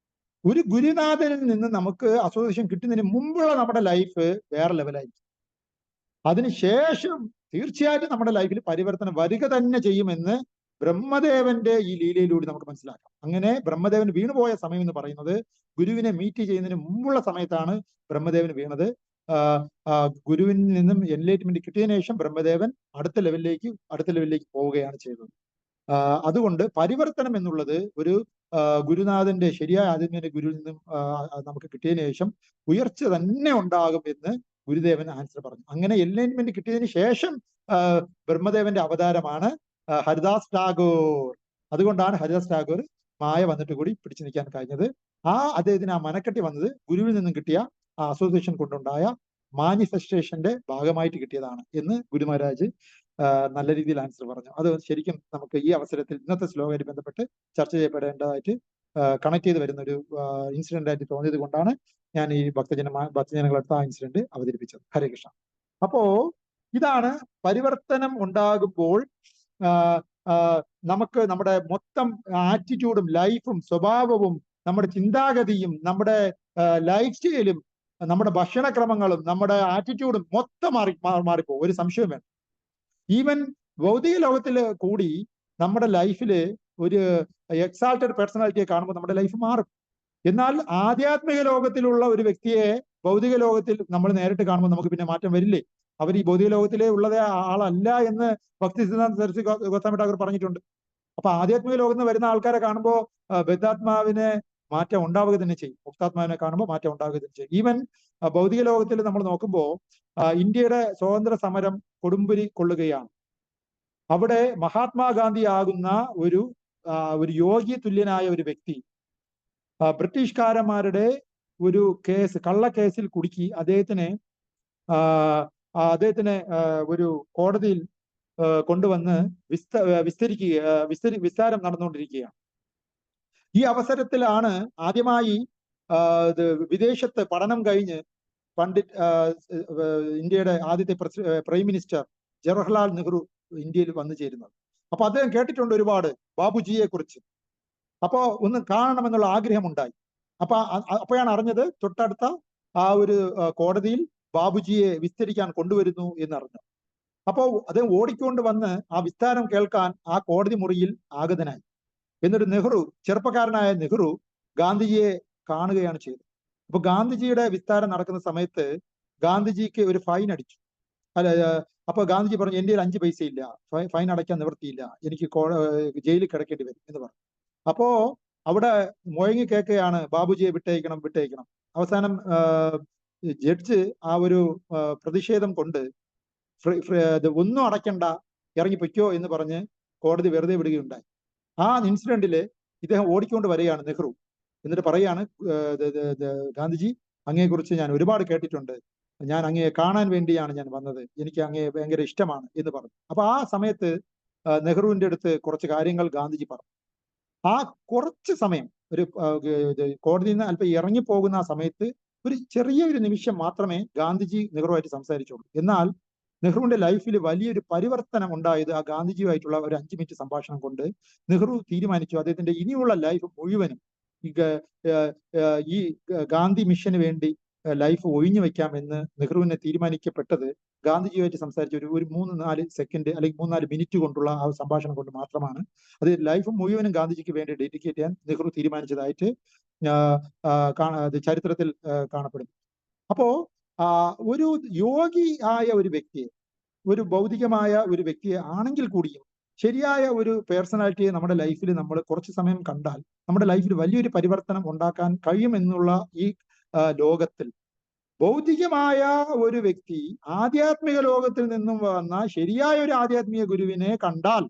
ഒരു ഗുരുനാഥനിൽ നിന്ന് നമുക്ക് അസോസിയേഷൻ കിട്ടുന്നതിന് മുമ്പുള്ള നമ്മുടെ ലൈഫ് വേറെ ലെവലായിരിക്കും. അതിനുശേഷം തീർച്ചയായിട്ടും നമ്മുടെ ലൈഫിൽ പരിവർത്തനം വരിക തന്നെ ചെയ്യുമെന്ന് ബ്രഹ്മദേവന്റെ ഈ ലീലയിലൂടെ നമുക്ക് മനസ്സിലാക്കാം. അങ്ങനെ ബ്രഹ്മദേവൻ വീണുപോയ സമയം എന്ന് പറയുന്നത് ഗുരുവിനെ മീറ്റ് ചെയ്യുന്നതിന് മുമ്പുള്ള സമയത്താണ് ബ്രഹ്മദേവൻ വീണത്. ഗുരുവിൽ നിന്നും എൻലൈറ്റ്മെന്റ് കിട്ടിയതിനു ശേഷം ബ്രഹ്മദേവൻ അടുത്ത ലെവലിലേക്ക് പോവുകയാണ് ചെയ്തത്. അതുകൊണ്ട് പരിവർത്തനം എന്നുള്ളത് ഒരു ഗുരുനാഥന്റെ ശരിയായ ആധ്യാത്മിക ഗുരുവിൽ നിന്നും നമുക്ക് കിട്ടിയതിനു ശേഷം ഉയർച്ച തന്നെ ഉണ്ടാകും എന്ന് ഗുരുദേവൻ ആൻസർ പറഞ്ഞു. അങ്ങനെ എൻലൈറ്റ്മെന്റ് കിട്ടിയതിനു ശേഷം ബ്രഹ്മദേവന്റെ അവതാരമാണ് ഹരിദാസ് ടാഗോർ. അതുകൊണ്ടാണ് ഹരിദാസ് ടാഗോർ മായ വന്നിട്ട് കൂടി പിടിച്ചു നിൽക്കാൻ കഴിഞ്ഞത്. അദ്ദേഹത്തിന് ആ മനക്കെട്ടി വന്നത് ഗുരുവിൽ നിന്നും കിട്ടിയ ആ അസോസിയേഷൻ കൊണ്ടുണ്ടായ മാനിഫെസ്റ്റേഷന്റെ ഭാഗമായിട്ട് കിട്ടിയതാണ് എന്ന് ഗുരു മഹാരാജ് നല്ല രീതിയിൽ ആൻസർ പറഞ്ഞു. അത് ശരിക്കും നമുക്ക് ഈ അവസരത്തിൽ ഇന്നത്തെ ശ്ലോകമായിട്ട് ബന്ധപ്പെട്ട് ചർച്ച ചെയ്യപ്പെടേണ്ടതായിട്ട് കണക്ട് ചെയ്ത് വരുന്ന ഒരു ഇൻസിഡന്റ് ആയിട്ട് തോന്നിയത് കൊണ്ടാണ് ഞാൻ ഈ ഭക്തജനങ്ങളടുത്ത ആ ഇൻസിഡന്റ് അവതരിപ്പിച്ചത്. ഹരേ കൃഷ്ണ. അപ്പോ ഇതാണ് പരിവർത്തനം ഉണ്ടാകുമ്പോൾ നമുക്ക് നമ്മുടെ മൊത്തം ആറ്റിറ്റ്യൂഡും ലൈഫും സ്വഭാവവും നമ്മുടെ ചിന്താഗതിയും നമ്മുടെ ലൈഫ് സ്റ്റൈലും നമ്മുടെ ഭക്ഷണക്രമങ്ങളും നമ്മുടെ ആറ്റിറ്റ്യൂഡും മൊത്തം മാറിപ്പോകും. ഒരു സംശയം വേണം. ഈവൻ ഭൗതിക ലോകത്തിൽ കൂടി നമ്മുടെ ലൈഫിൽ ഒരു എക്സാൾട്ടഡ് പേഴ്സണാലിറ്റിയെ കാണുമ്പോൾ നമ്മുടെ ലൈഫ് മാറും. എന്നാൽ ആധ്യാത്മിക ലോകത്തിലുള്ള ഒരു വ്യക്തിയെ ഭൗതിക ലോകത്തിൽ നമ്മൾ നേരിട്ട് കാണുമ്പോൾ നമുക്ക് പിന്നെ മാറ്റം വരില്ലേ? അവർ ഈ ഭൗതിക ലോകത്തിലെ ഉള്ളത് ആളല്ല എന്ന് ഭക്തി സിദ്ധാന്ത സരസ്വതി ഗോസ്വാമി ഠാക്കൂർ പറഞ്ഞിട്ടുണ്ട്. അപ്പൊ ആധ്യാത്മിക ലോകത്ത് നിന്ന് വരുന്ന ആൾക്കാരെ കാണുമ്പോൾ ബദ്ധാത്മാവിനെ മാറ്റം ഉണ്ടാവുക തന്നെ ചെയ്യും. മുക്താത്മാവിനെ കാണുമ്പോൾ മാറ്റം ഉണ്ടാവുക തന്നെ ചെയ്യും. ഈവൻ ഭൗതിക ലോകത്തിൽ നമ്മൾ നോക്കുമ്പോൾ ഇന്ത്യയുടെ സ്വാതന്ത്ര്യ സമരം കൊടുമ്പിരി കൊള്ളുകയാണ്. അവിടെ മഹാത്മാഗാന്ധി ആകുന്ന ഒരു യോഗി തുല്യനായ ഒരു വ്യക്തി ബ്രിട്ടീഷുകാരന്മാരുടെ ഒരു കേസ്, കള്ളക്കേസിൽ കുടുക്കി അദ്ദേഹത്തിനെ ഒരു കോടതിയിൽ കൊണ്ടുവന്ന് വിസ്താരം നടന്നുകൊണ്ടിരിക്കുകയാണ്. ഈ അവസരത്തിലാണ് ആദ്യമായി വിദേശത്ത് പഠനം കഴിഞ്ഞ് ഇന്ത്യയുടെ ആദ്യത്തെ പ്രൈം മിനിസ്റ്റർ ജവഹർലാൽ നെഹ്റു ഇന്ത്യയിൽ വന്നു ചേരുന്നത്. അപ്പൊ അദ്ദേഹം കേട്ടിട്ടുണ്ട് ഒരുപാട് ബാബുജിയെ കുറിച്ച്. അപ്പോ ഒന്ന് കാണണമെന്നുള്ള ആഗ്രഹമുണ്ടായി. അപ്പോഴാണ് അറിഞ്ഞത് തൊട്ടടുത്ത ഒരു കോടതിയിൽ ബാബുജിയെ വിസ്തരിക്കാൻ കൊണ്ടുവരുന്നു എന്നറിഞ്ഞു. അപ്പോൾ അദ്ദേഹം ഓടിക്കൊണ്ട് വന്ന് ആ വിസ്താരം കേൾക്കാൻ ആ കോടതി മുറിയിൽ ആഗതനായി. എന്നിട്ട് നെഹ്റു, ചെറുപ്പക്കാരനായ നെഹ്റു ഗാന്ധിജിയെ കാണുകയാണ് ചെയ്തത്. അപ്പൊ ഗാന്ധിജിയുടെ വിസ്താരം നടക്കുന്ന സമയത്ത് ഗാന്ധിജിക്ക് ഒരു ഫൈൻ അടിച്ചു. അപ്പൊ ഗാന്ധിജി പറഞ്ഞു, എൻ്റെ 5 പൈസ ഇല്ല, ഫൈൻ അടയ്ക്കാൻ നിവൃത്തിയില്ല, എനിക്ക് ജയിലിൽ കിടക്കേണ്ടി വരും എന്ന് പറഞ്ഞു. അപ്പോ അവിടെ മുഴങ്ങി കേൾക്കുകയാണ്, ബാബുജിയെ വിട്ടയക്കണം വിട്ടയക്കണം. അവസാനം ജഡ്ജ് ആ ഒരു പ്രതിഷേധം കൊണ്ട് ഒന്നും അടയ്ക്കണ്ട, ഇറങ്ങിപ്പൊയ്ക്കോ എന്ന് പറഞ്ഞ് കോടതി വെറുതെ വിടുകയുണ്ടായി. ആ ഇൻസിഡന്റില് ഇദ്ദേഹം ഓടിക്കൊണ്ട് വരികയാണ് നെഹ്റു. എന്നിട്ട് പറയാണ്, ഗാന്ധിജി, അങ്ങയെക്കുറിച്ച് ഞാൻ ഒരുപാട് കേട്ടിട്ടുണ്ട്, ഞാൻ അങ്ങയെ കാണാൻ വേണ്ടിയാണ് ഞാൻ വന്നത്, എനിക്ക് അങ്ങയെ ഭയങ്കര ഇഷ്ടമാണ് എന്ന് പറഞ്ഞു. അപ്പൊ ആ സമയത്ത് നെഹ്റുവിന്റെ അടുത്ത് കുറച്ച് കാര്യങ്ങൾ ഗാന്ധിജി പറഞ്ഞു. ആ കുറച്ച് സമയം ഒരു കോടതിയിൽ നിന്ന് അല്പം ഇറങ്ങിപ്പോകുന്ന ആ സമയത്ത് ഒരു ചെറിയൊരു നിമിഷം മാത്രമേ ഗാന്ധിജി നെഹ്റുവായിട്ട് സംസാരിച്ചുള്ളൂ. എന്നാൽ നെഹ്റുവിന്റെ ലൈഫിൽ വലിയൊരു പരിവർത്തനം ഉണ്ടായത് ആ ഗാന്ധിജിയുമായിട്ടുള്ള ഒരു 5 മിനിറ്റ് സംഭാഷണം കൊണ്ട്. നെഹ്റു തീരുമാനിച്ചു അദ്ദേഹത്തിന്റെ ഇനിയുള്ള ലൈഫ് മുഴുവനും ഈ ഗാന്ധി മിഷന് വേണ്ടി ലൈഫ് ഒഴിഞ്ഞു വെക്കാമെന്ന് നെഹ്റുവിനെ തീരുമാനിക്കപ്പെട്ടത് ഗാന്ധിജിയുമായിട്ട് സംസാരിച്ച ഒരു 3-4 സെക്കൻഡ് അല്ലെങ്കിൽ 3-4 മിനിറ്റ് കൊണ്ടുള്ള ആ സംഭാഷണം കൊണ്ട് മാത്രമാണ്. അത് ലൈഫ് മുഴുവനും ഗാന്ധിജിക്ക് വേണ്ടി ഡെഡിക്കേറ്റ് ചെയ്യാൻ നെഹ്റു തീരുമാനിച്ചതായിട്ട് ചരിത്രത്തിൽ കാണപ്പെടുന്നു. അപ്പോ ഒരു യോഗി ആയ ഒരു വ്യക്തിയെ, ഒരു ഭൗതികമായ ഒരു വ്യക്തിയെ ആണെങ്കിൽ കൂടിയും ശരിയായ ഒരു പേഴ്സണാലിറ്റിയെ നമ്മുടെ ലൈഫിൽ നമ്മൾ കുറച്ച് സമയം കണ്ടാൽ നമ്മുടെ ലൈഫിൽ വലിയൊരു പരിവർത്തനം ഉണ്ടാക്കാൻ കഴിയുമെന്നുള്ള ഈ ലോകത്തിൽ ഭൗതികമായ ഒരു വ്യക്തി ആധ്യാത്മിക ലോകത്തിൽ നിന്നും വന്ന ശരിയായ ഒരു ആധ്യാത്മിക ഗുരുവിനെ കണ്ടാൽ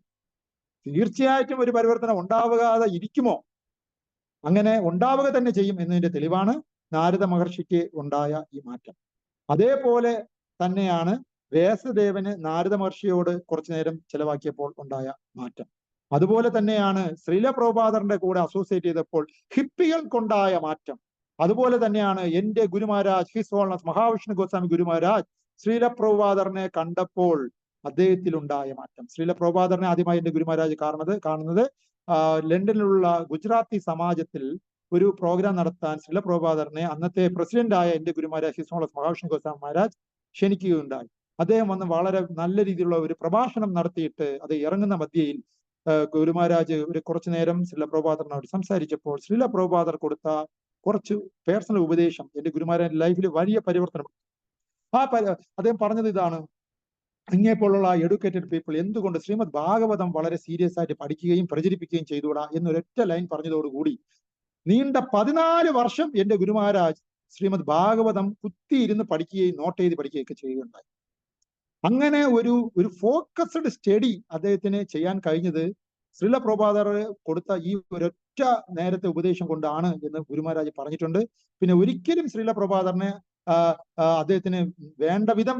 തീർച്ചയായിട്ടും ഒരു പരിവർത്തനം ഉണ്ടാവുകാതെ ഇരിക്കുമോ? അങ്ങനെ ഉണ്ടാവുക തന്നെ ചെയ്യും എന്നതിന്റെ തെളിവാണ് നാരദ മഹർഷിക്ക് ഉണ്ടായ ഈ മാറ്റം. അതേപോലെ തന്നെയാണ് വ്യാസദേവന് നാരദ മഹർഷിയോട് കുറച്ചു നേരം ചെലവാക്കിയപ്പോൾ ഉണ്ടായ മാറ്റം. അതുപോലെ തന്നെയാണ് ശ്രീല പ്രഭുപാദറിന്റെ കൂടെ അസോസിയേറ്റ് ചെയ്തപ്പോൾ ഹിപ്പികൾക്കുണ്ടായ മാറ്റം. അതുപോലെ തന്നെയാണ് എന്റെ ഗുരുമഹാരാജ് ഹിസ് ഹോൾനെസ് മഹാവിഷ്ണു ഗോസ്വാമി ഗുരുമഹാരാജ് ശ്രീല പ്രഭുപാദറിനെ കണ്ടപ്പോൾ അദ്ദേഹത്തിലുണ്ടായ മാറ്റം. ശ്രീല പ്രഭുപാദറിനെ ആദ്യമായി എന്റെ ഗുരുമഹാരാജ് കാണുന്നത് ലണ്ടനിലുള്ള ഗുജറാത്തി സമാജത്തിൽ ഒരു പ്രോഗ്രാം നടത്താൻ ശ്രീല പ്രഭുപാദറിനെ അന്നത്തെ പ്രസിഡന്റായ എന്റെ ഗുരുമഹാരാജ് ഹിസ് ഹോൾനെസ് മഹാവിഷ്ണു ഗോസ്വാമി മഹാരാജ് ക്ഷണിക്കുകയുണ്ടായി. അദ്ദേഹം വന്ന് വളരെ നല്ല രീതിയിലുള്ള ഒരു പ്രഭാഷണം നടത്തിയിട്ട് അത് ഇറങ്ങുന്ന മധ്യയിൽ ഗുരുമഹാരാജ് ഒരു കുറച്ചു നേരം ശ്രീല പ്രഭുപാദറിനോട് സംസാരിച്ചപ്പോൾ ശ്രീല പ്രഭുപാദർ കൊടുത്ത കുറച്ച് പേഴ്സണൽ ഉപദേശം എന്റെ ഗുരുമഹാരാജ് ലൈഫിൽ വലിയ പരിവർത്തനം. അദ്ദേഹം പറഞ്ഞത് ഇതാണ്: അങ്ങേപ്പോലുള്ള എഡ്യൂക്കേറ്റഡ് പീപ്പിൾ എന്തുകൊണ്ട് ശ്രീമദ് ഭാഗവതം വളരെ സീരിയസ് ആയിട്ട് പഠിക്കുകയും പ്രചരിപ്പിക്കുകയും ചെയ്തുകൂടാ എന്നൊരൊറ്റ ലൈൻ പറഞ്ഞതോടുകൂടി നീണ്ട 14 വർഷം എന്റെ ഗുരുമഹാരാജ് ശ്രീമദ് ഭാഗവതം കുത്തിയിരുന്ന് പഠിക്കുകയും നോട്ട് ചെയ്ത് പഠിക്കുകയൊക്കെ ചെയ്യുകയുണ്ടായി. അങ്ങനെ ഒരു ഫോക്കസ്ഡ് സ്റ്റഡി അദ്ദേഹത്തിന് ചെയ്യാൻ കഴിഞ്ഞത് ശ്രീല പ്രഭുപാദർ കൊടുത്ത ഈ ഒരൊറ്റ നേരത്തെ ഉപദേശം കൊണ്ടാണ് എന്ന് ഗുരുമഹാരാജ് പറഞ്ഞിട്ടുണ്ട്. പിന്നെ ഒരിക്കലും ശ്രീല പ്രഭുപാദറിനെ അദ്ദേഹത്തിന് വേണ്ട വിധം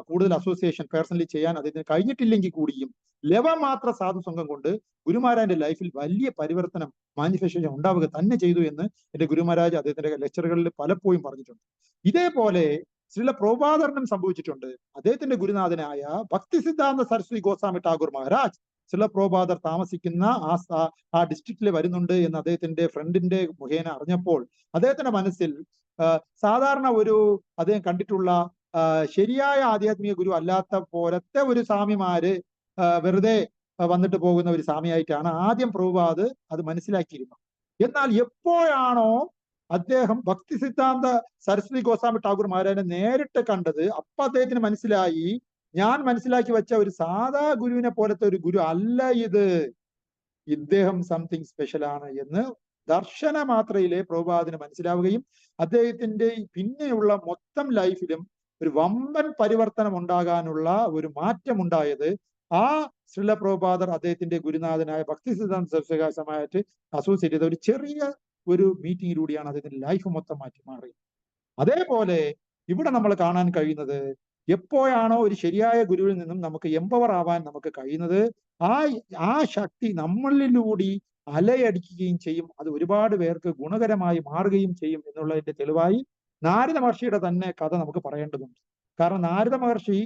കൂടുതൽ അസോസിയേഷൻ പേഴ്സണലി ചെയ്യാൻ അദ്ദേഹത്തിന് കഴിഞ്ഞിട്ടില്ലെങ്കിൽ കൂടിയും ലവമാത്ര സാധുസംഘം കൊണ്ട് ഗുരുമഹാരാജിന്റെ ലൈഫിൽ വലിയ പരിവർത്തനം മാനിഫെസ്റ്റേഷൻ ഉണ്ടാവുക തന്നെ ചെയ്തു എന്ന് എന്റെ ഗുരുമഹാരാജ് അദ്ദേഹത്തിന്റെ ലെക്ചറുകളിൽ പലപ്പോഴും പറഞ്ഞിട്ടുണ്ട്. ഇതേപോലെ ശ്രീല പ്രഭുപാദറിനും സംഭവിച്ചിട്ടുണ്ട്. അദ്ദേഹത്തിന്റെ ഗുരുനാഥനായ ഭക്തി സിദ്ധാന്ത സരസ്വതി ഗോസ്വാമി ഠാകൂർ മഹാരാജ് ശ്രീല പ്രഭുപാദർ താമസിക്കുന്ന ആ ഡിസ്ട്രിക്റ്റിൽ വരുന്നുണ്ട് എന്ന് അദ്ദേഹത്തിന്റെ ഫ്രണ്ടിന്റെ മുഖേന അറിഞ്ഞപ്പോൾ അദ്ദേഹത്തിന്റെ മനസ്സിൽ സാധാരണ അദ്ദേഹം കണ്ടിട്ടുള്ള ശരിയായ ആധ്യാത്മിക ഗുരു അല്ലാത്ത പോലത്തെ ഒരു സ്വാമിമാര് വെറുതെ വന്നിട്ട് പോകുന്ന ഒരു സ്വാമിയായിട്ടാണ് ആദ്യം പ്രഭുപാദ് അത് മനസ്സിലാക്കിയിരുന്നത്. എന്നാൽ എപ്പോഴാണോ അദ്ദേഹം ഭക്തി സിദ്ധാന്ത സരസ്വതി ഗോസ്വാമി ഠാകൂർ മഹാരാജിനെ നേരിട്ട് കണ്ടത്, അപ്പൊ അദ്ദേഹത്തിന് മനസ്സിലായി, ഞാൻ മനസ്സിലാക്കി വെച്ച ഒരു സാധാ ഗുരുവിനെ പോലത്തെ ഒരു ഗുരു അല്ല ഇത്. ഇദ്ദേഹം സംതിങ് സ്പെഷ്യൽ ആണ് എന്ന് ദർശന മാത്രയിലെ പ്രഭുപാദിന് മനസ്സിലാവുകയും അദ്ദേഹത്തിന്റെ പിന്നെയുള്ള മൊത്തം ലൈഫിലും ഒരു വമ്പൻ പരിവർത്തനം ഉണ്ടാകാനുള്ള ഒരു മാറ്റമുണ്ടായത് ആ ശ്രീല പ്രഭുപാദർ അദ്ദേഹത്തിന്റെ ഗുരുനാഥനായ ഭക്തി സിദ്ധാന്ത സമായിട്ട് അസോസിയേറ്റ് ചെയ്ത ഒരു ചെറിയ ഒരു മീറ്റിങ്ങിലൂടെയാണ് അദ്ദേഹത്തിന്റെ ലൈഫ് മൊത്തം മാറ്റി മാറി. അതേപോലെ ഇവിടെ നമ്മൾ കാണാൻ കഴിയുന്നത് എപ്പോഴാണോ ഒരു ശരിയായ ഗുരുവിൽ നിന്നും നമുക്ക് എംപവർ ആവാൻ നമുക്ക് കഴിയുന്നത്, ആ ശക്തി നമ്മളിലൂടെ അലയടിക്കുകയും ചെയ്യും. അത് ഒരുപാട് പേർക്ക് ഗുണകരമായി മാറുകയും ചെയ്യും എന്നുള്ളതിന്റെ തെളിവായി നാരദ മഹർഷിയുടെ തന്നെ കഥ നമുക്ക് പറയേണ്ടതുണ്ട്. കാരണം നാരദ മഹർഷി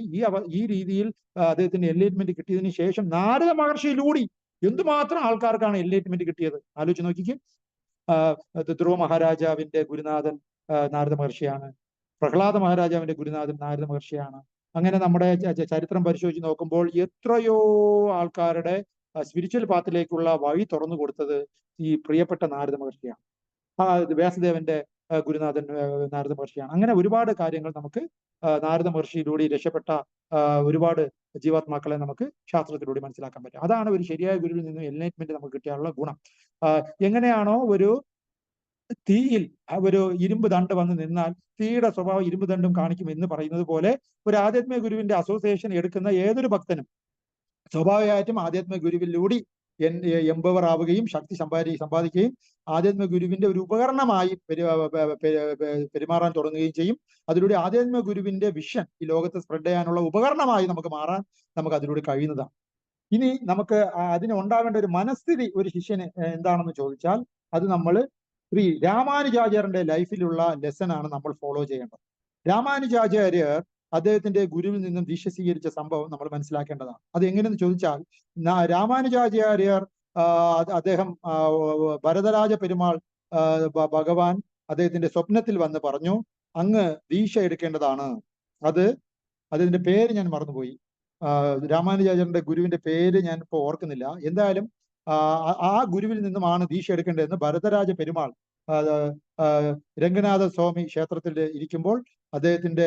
ഈ രീതിയിൽ അദ്ദേഹത്തിന് എൻലൈറ്റ്മെന്റ് കിട്ടിയതിനു ശേഷം നാരദ മഹർഷിയിലൂടെ എന്തുമാത്രം ആൾക്കാർക്കാണ് എൻലൈറ്റ്മെന്റ് കിട്ടിയത് ആലോചിച്ച് നോക്കിക്കും. ധ്രുവ മഹാരാജാവിന്റെ ഗുരുനാഥൻ നാരദ മഹർഷിയാണ്. പ്രഹ്ലാദ മഹാരാജാവിന്റെ ഗുരുനാഥൻ നാരദ മഹർഷിയാണ്. അങ്ങനെ നമ്മുടെ ചരിത്രം പരിശോധിച്ച് നോക്കുമ്പോൾ എത്രയോ ആൾക്കാരുടെ സ്പിരിച്വൽ പാത്തിലേക്കുള്ള വഴി തുറന്നു കൊടുത്തത് ഈ പ്രിയപ്പെട്ട നാരദ മഹർഷിയാണ്. വ്യാസദേവന്റെ ഗുരുനാഥൻ നാരദ മഹർഷിയാണ്. അങ്ങനെ ഒരുപാട് കാര്യങ്ങൾ നമുക്ക് നാരദ മഹർഷിയിലൂടെ രക്ഷപ്പെട്ട ഒരുപാട് ജീവാത്മാക്കളെ നമുക്ക് ശാസ്ത്രത്തിലൂടെ മനസ്സിലാക്കാൻ പറ്റും. അതാണ് ഒരു ശരിയായ ഗുരുവിൽ നിന്നും എൻലൈറ്റ്മെന്റ് നമുക്ക് കിട്ടിയാനുള്ള ഗുണം. എങ്ങനെയാണോ ഒരു തീയിൽ ഒരു ഇരുമ്പ് ദണ്ട് വന്ന് നിന്നാൽ തീയുടെ സ്വഭാവം ഇരുമ്പ് ദണ്ടും കാണിക്കും എന്ന് പറയുന്നത് പോലെ ഒരു ആധ്യാത്മിക ഗുരുവിന്റെ അസോസിയേഷൻ എടുക്കുന്ന ഏതൊരു ഭക്തനും സ്വാഭാവികമായിട്ടും ആധ്യാത്മിക ഗുരുവിലൂടെ എംപവർ ആവുകയും ശക്തി സമ്പാദിക്കുകയും ആധ്യാത്മിക ഗുരുവിന്റെ ഒരു ഉപകരണമായി പെരുമാറാൻ തുടങ്ങുകയും ചെയ്യും. അതിലൂടെ ആധ്യാത്മിക ഗുരുവിന്റെ വിഷൻ ഈ ലോകത്ത് സ്പ്രെഡ് ചെയ്യാനുള്ള ഉപകരണമായി നമുക്ക് മാറാൻ നമുക്ക് അതിലൂടെ കഴിയുന്നതാണ്. ഇനി നമുക്ക് അതിന് ഉണ്ടാവേണ്ട ഒരു മനസ്ഥിതി ഒരു ശിഷ്യന് എന്താണെന്ന് ചോദിച്ചാൽ അത് നമ്മൾ ശ്രീ രാമാനുജാചാര്യന്റെ ലൈഫിലുള്ള ലെസൺ ആണ് നമ്മൾ ഫോളോ ചെയ്യേണ്ടത്. രാമാനുജാചാര്യർ അദ്ദേഹത്തിന്റെ ഗുരുവിൽ നിന്നും ദീക്ഷ സ്വീകരിച്ച സംഭവം നമ്മൾ മനസ്സിലാക്കേണ്ടതാണ്. അത് എങ്ങനെയെന്ന് ചോദിച്ചാൽ രാമാനുജാചാര്യർ അദ്ദേഹം ഭരതരാജ പെരുമാൾ ഭഗവാൻ അദ്ദേഹത്തിന്റെ സ്വപ്നത്തിൽ വന്ന് പറഞ്ഞു, അങ്ങ് ദീക്ഷ എടുക്കേണ്ടതാണ്. അതിന്റെ പേര് ഞാൻ മറന്നുപോയി. രാമാനുജാചാര്യന്റെ ഗുരുവിന്റെ പേര് ഞാൻ ഇപ്പോൾ ഓർക്കുന്നില്ല. എന്തായാലും ആ ഗുരുവിൽ നിന്നുമാണ് ദീക്ഷ എടുക്കേണ്ടതെന്ന് ഭരതരാജ പെരുമാൾ രംഗനാഥ സ്വാമി ക്ഷേത്രത്തിൽ ഇരിക്കുമ്പോൾ അദ്ദേഹത്തിന്റെ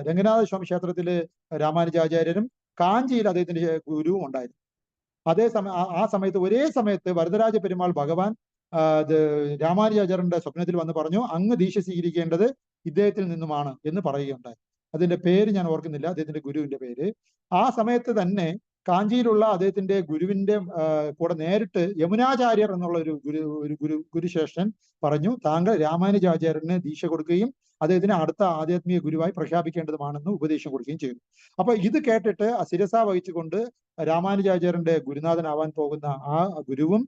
രംഗനാഥ സ്വാമി ക്ഷേത്രത്തില് രാമാനുജാചാര്യരും കാഞ്ചിയിൽ അദ്ദേഹത്തിന്റെ ഗുരുവും ഉണ്ടായിരുന്നു. ആ സമയത്ത് ഒരേ സമയത്ത് വരദരാജ പെരുമാൾ ഭഗവാൻ രാമാനുജാചാര്യന്റെ സ്വപ്നത്തിൽ വന്ന് പറഞ്ഞു, അങ്ങ് ദീക്ഷ സ്വീകരിക്കേണ്ടത് ഇദ്ദേഹത്തിൽ നിന്നുമാണ് എന്ന് പറയുകയുണ്ടായി. അതിന്റെ പേര് ഞാൻ ഓർക്കുന്നില്ല, അദ്ദേഹത്തിന്റെ ഗുരുവിന്റെ പേര്. ആ സമയത്ത് തന്നെ കാഞ്ചിയിലുള്ള അദ്ദേഹത്തിന്റെ ഗുരുവിന്റെ കൂടെ നേരിട്ട് യമുനാചാര്യർ എന്നുള്ള ഒരു ഗുരുശ്രേഷ്ഠൻ പറഞ്ഞു, താങ്കൾ രാമാനുജാചാര്യന് ദീക്ഷ കൊടുക്കുകയും അദ്ദേഹത്തിന് അടുത്ത ആധ്യാത്മിക ഗുരുവായി പ്രഖ്യാപിക്കേണ്ടതുമാണെന്ന് ഉപദേശം കൊടുക്കുകയും ചെയ്തു. അപ്പൊ ഇത് കേട്ടിട്ട് ശിരസ വഹിച്ചുകൊണ്ട് രാമാനുജാചാര്യന്റെ ഗുരുനാഥനാവാൻ പോകുന്ന ആ ഗുരുവും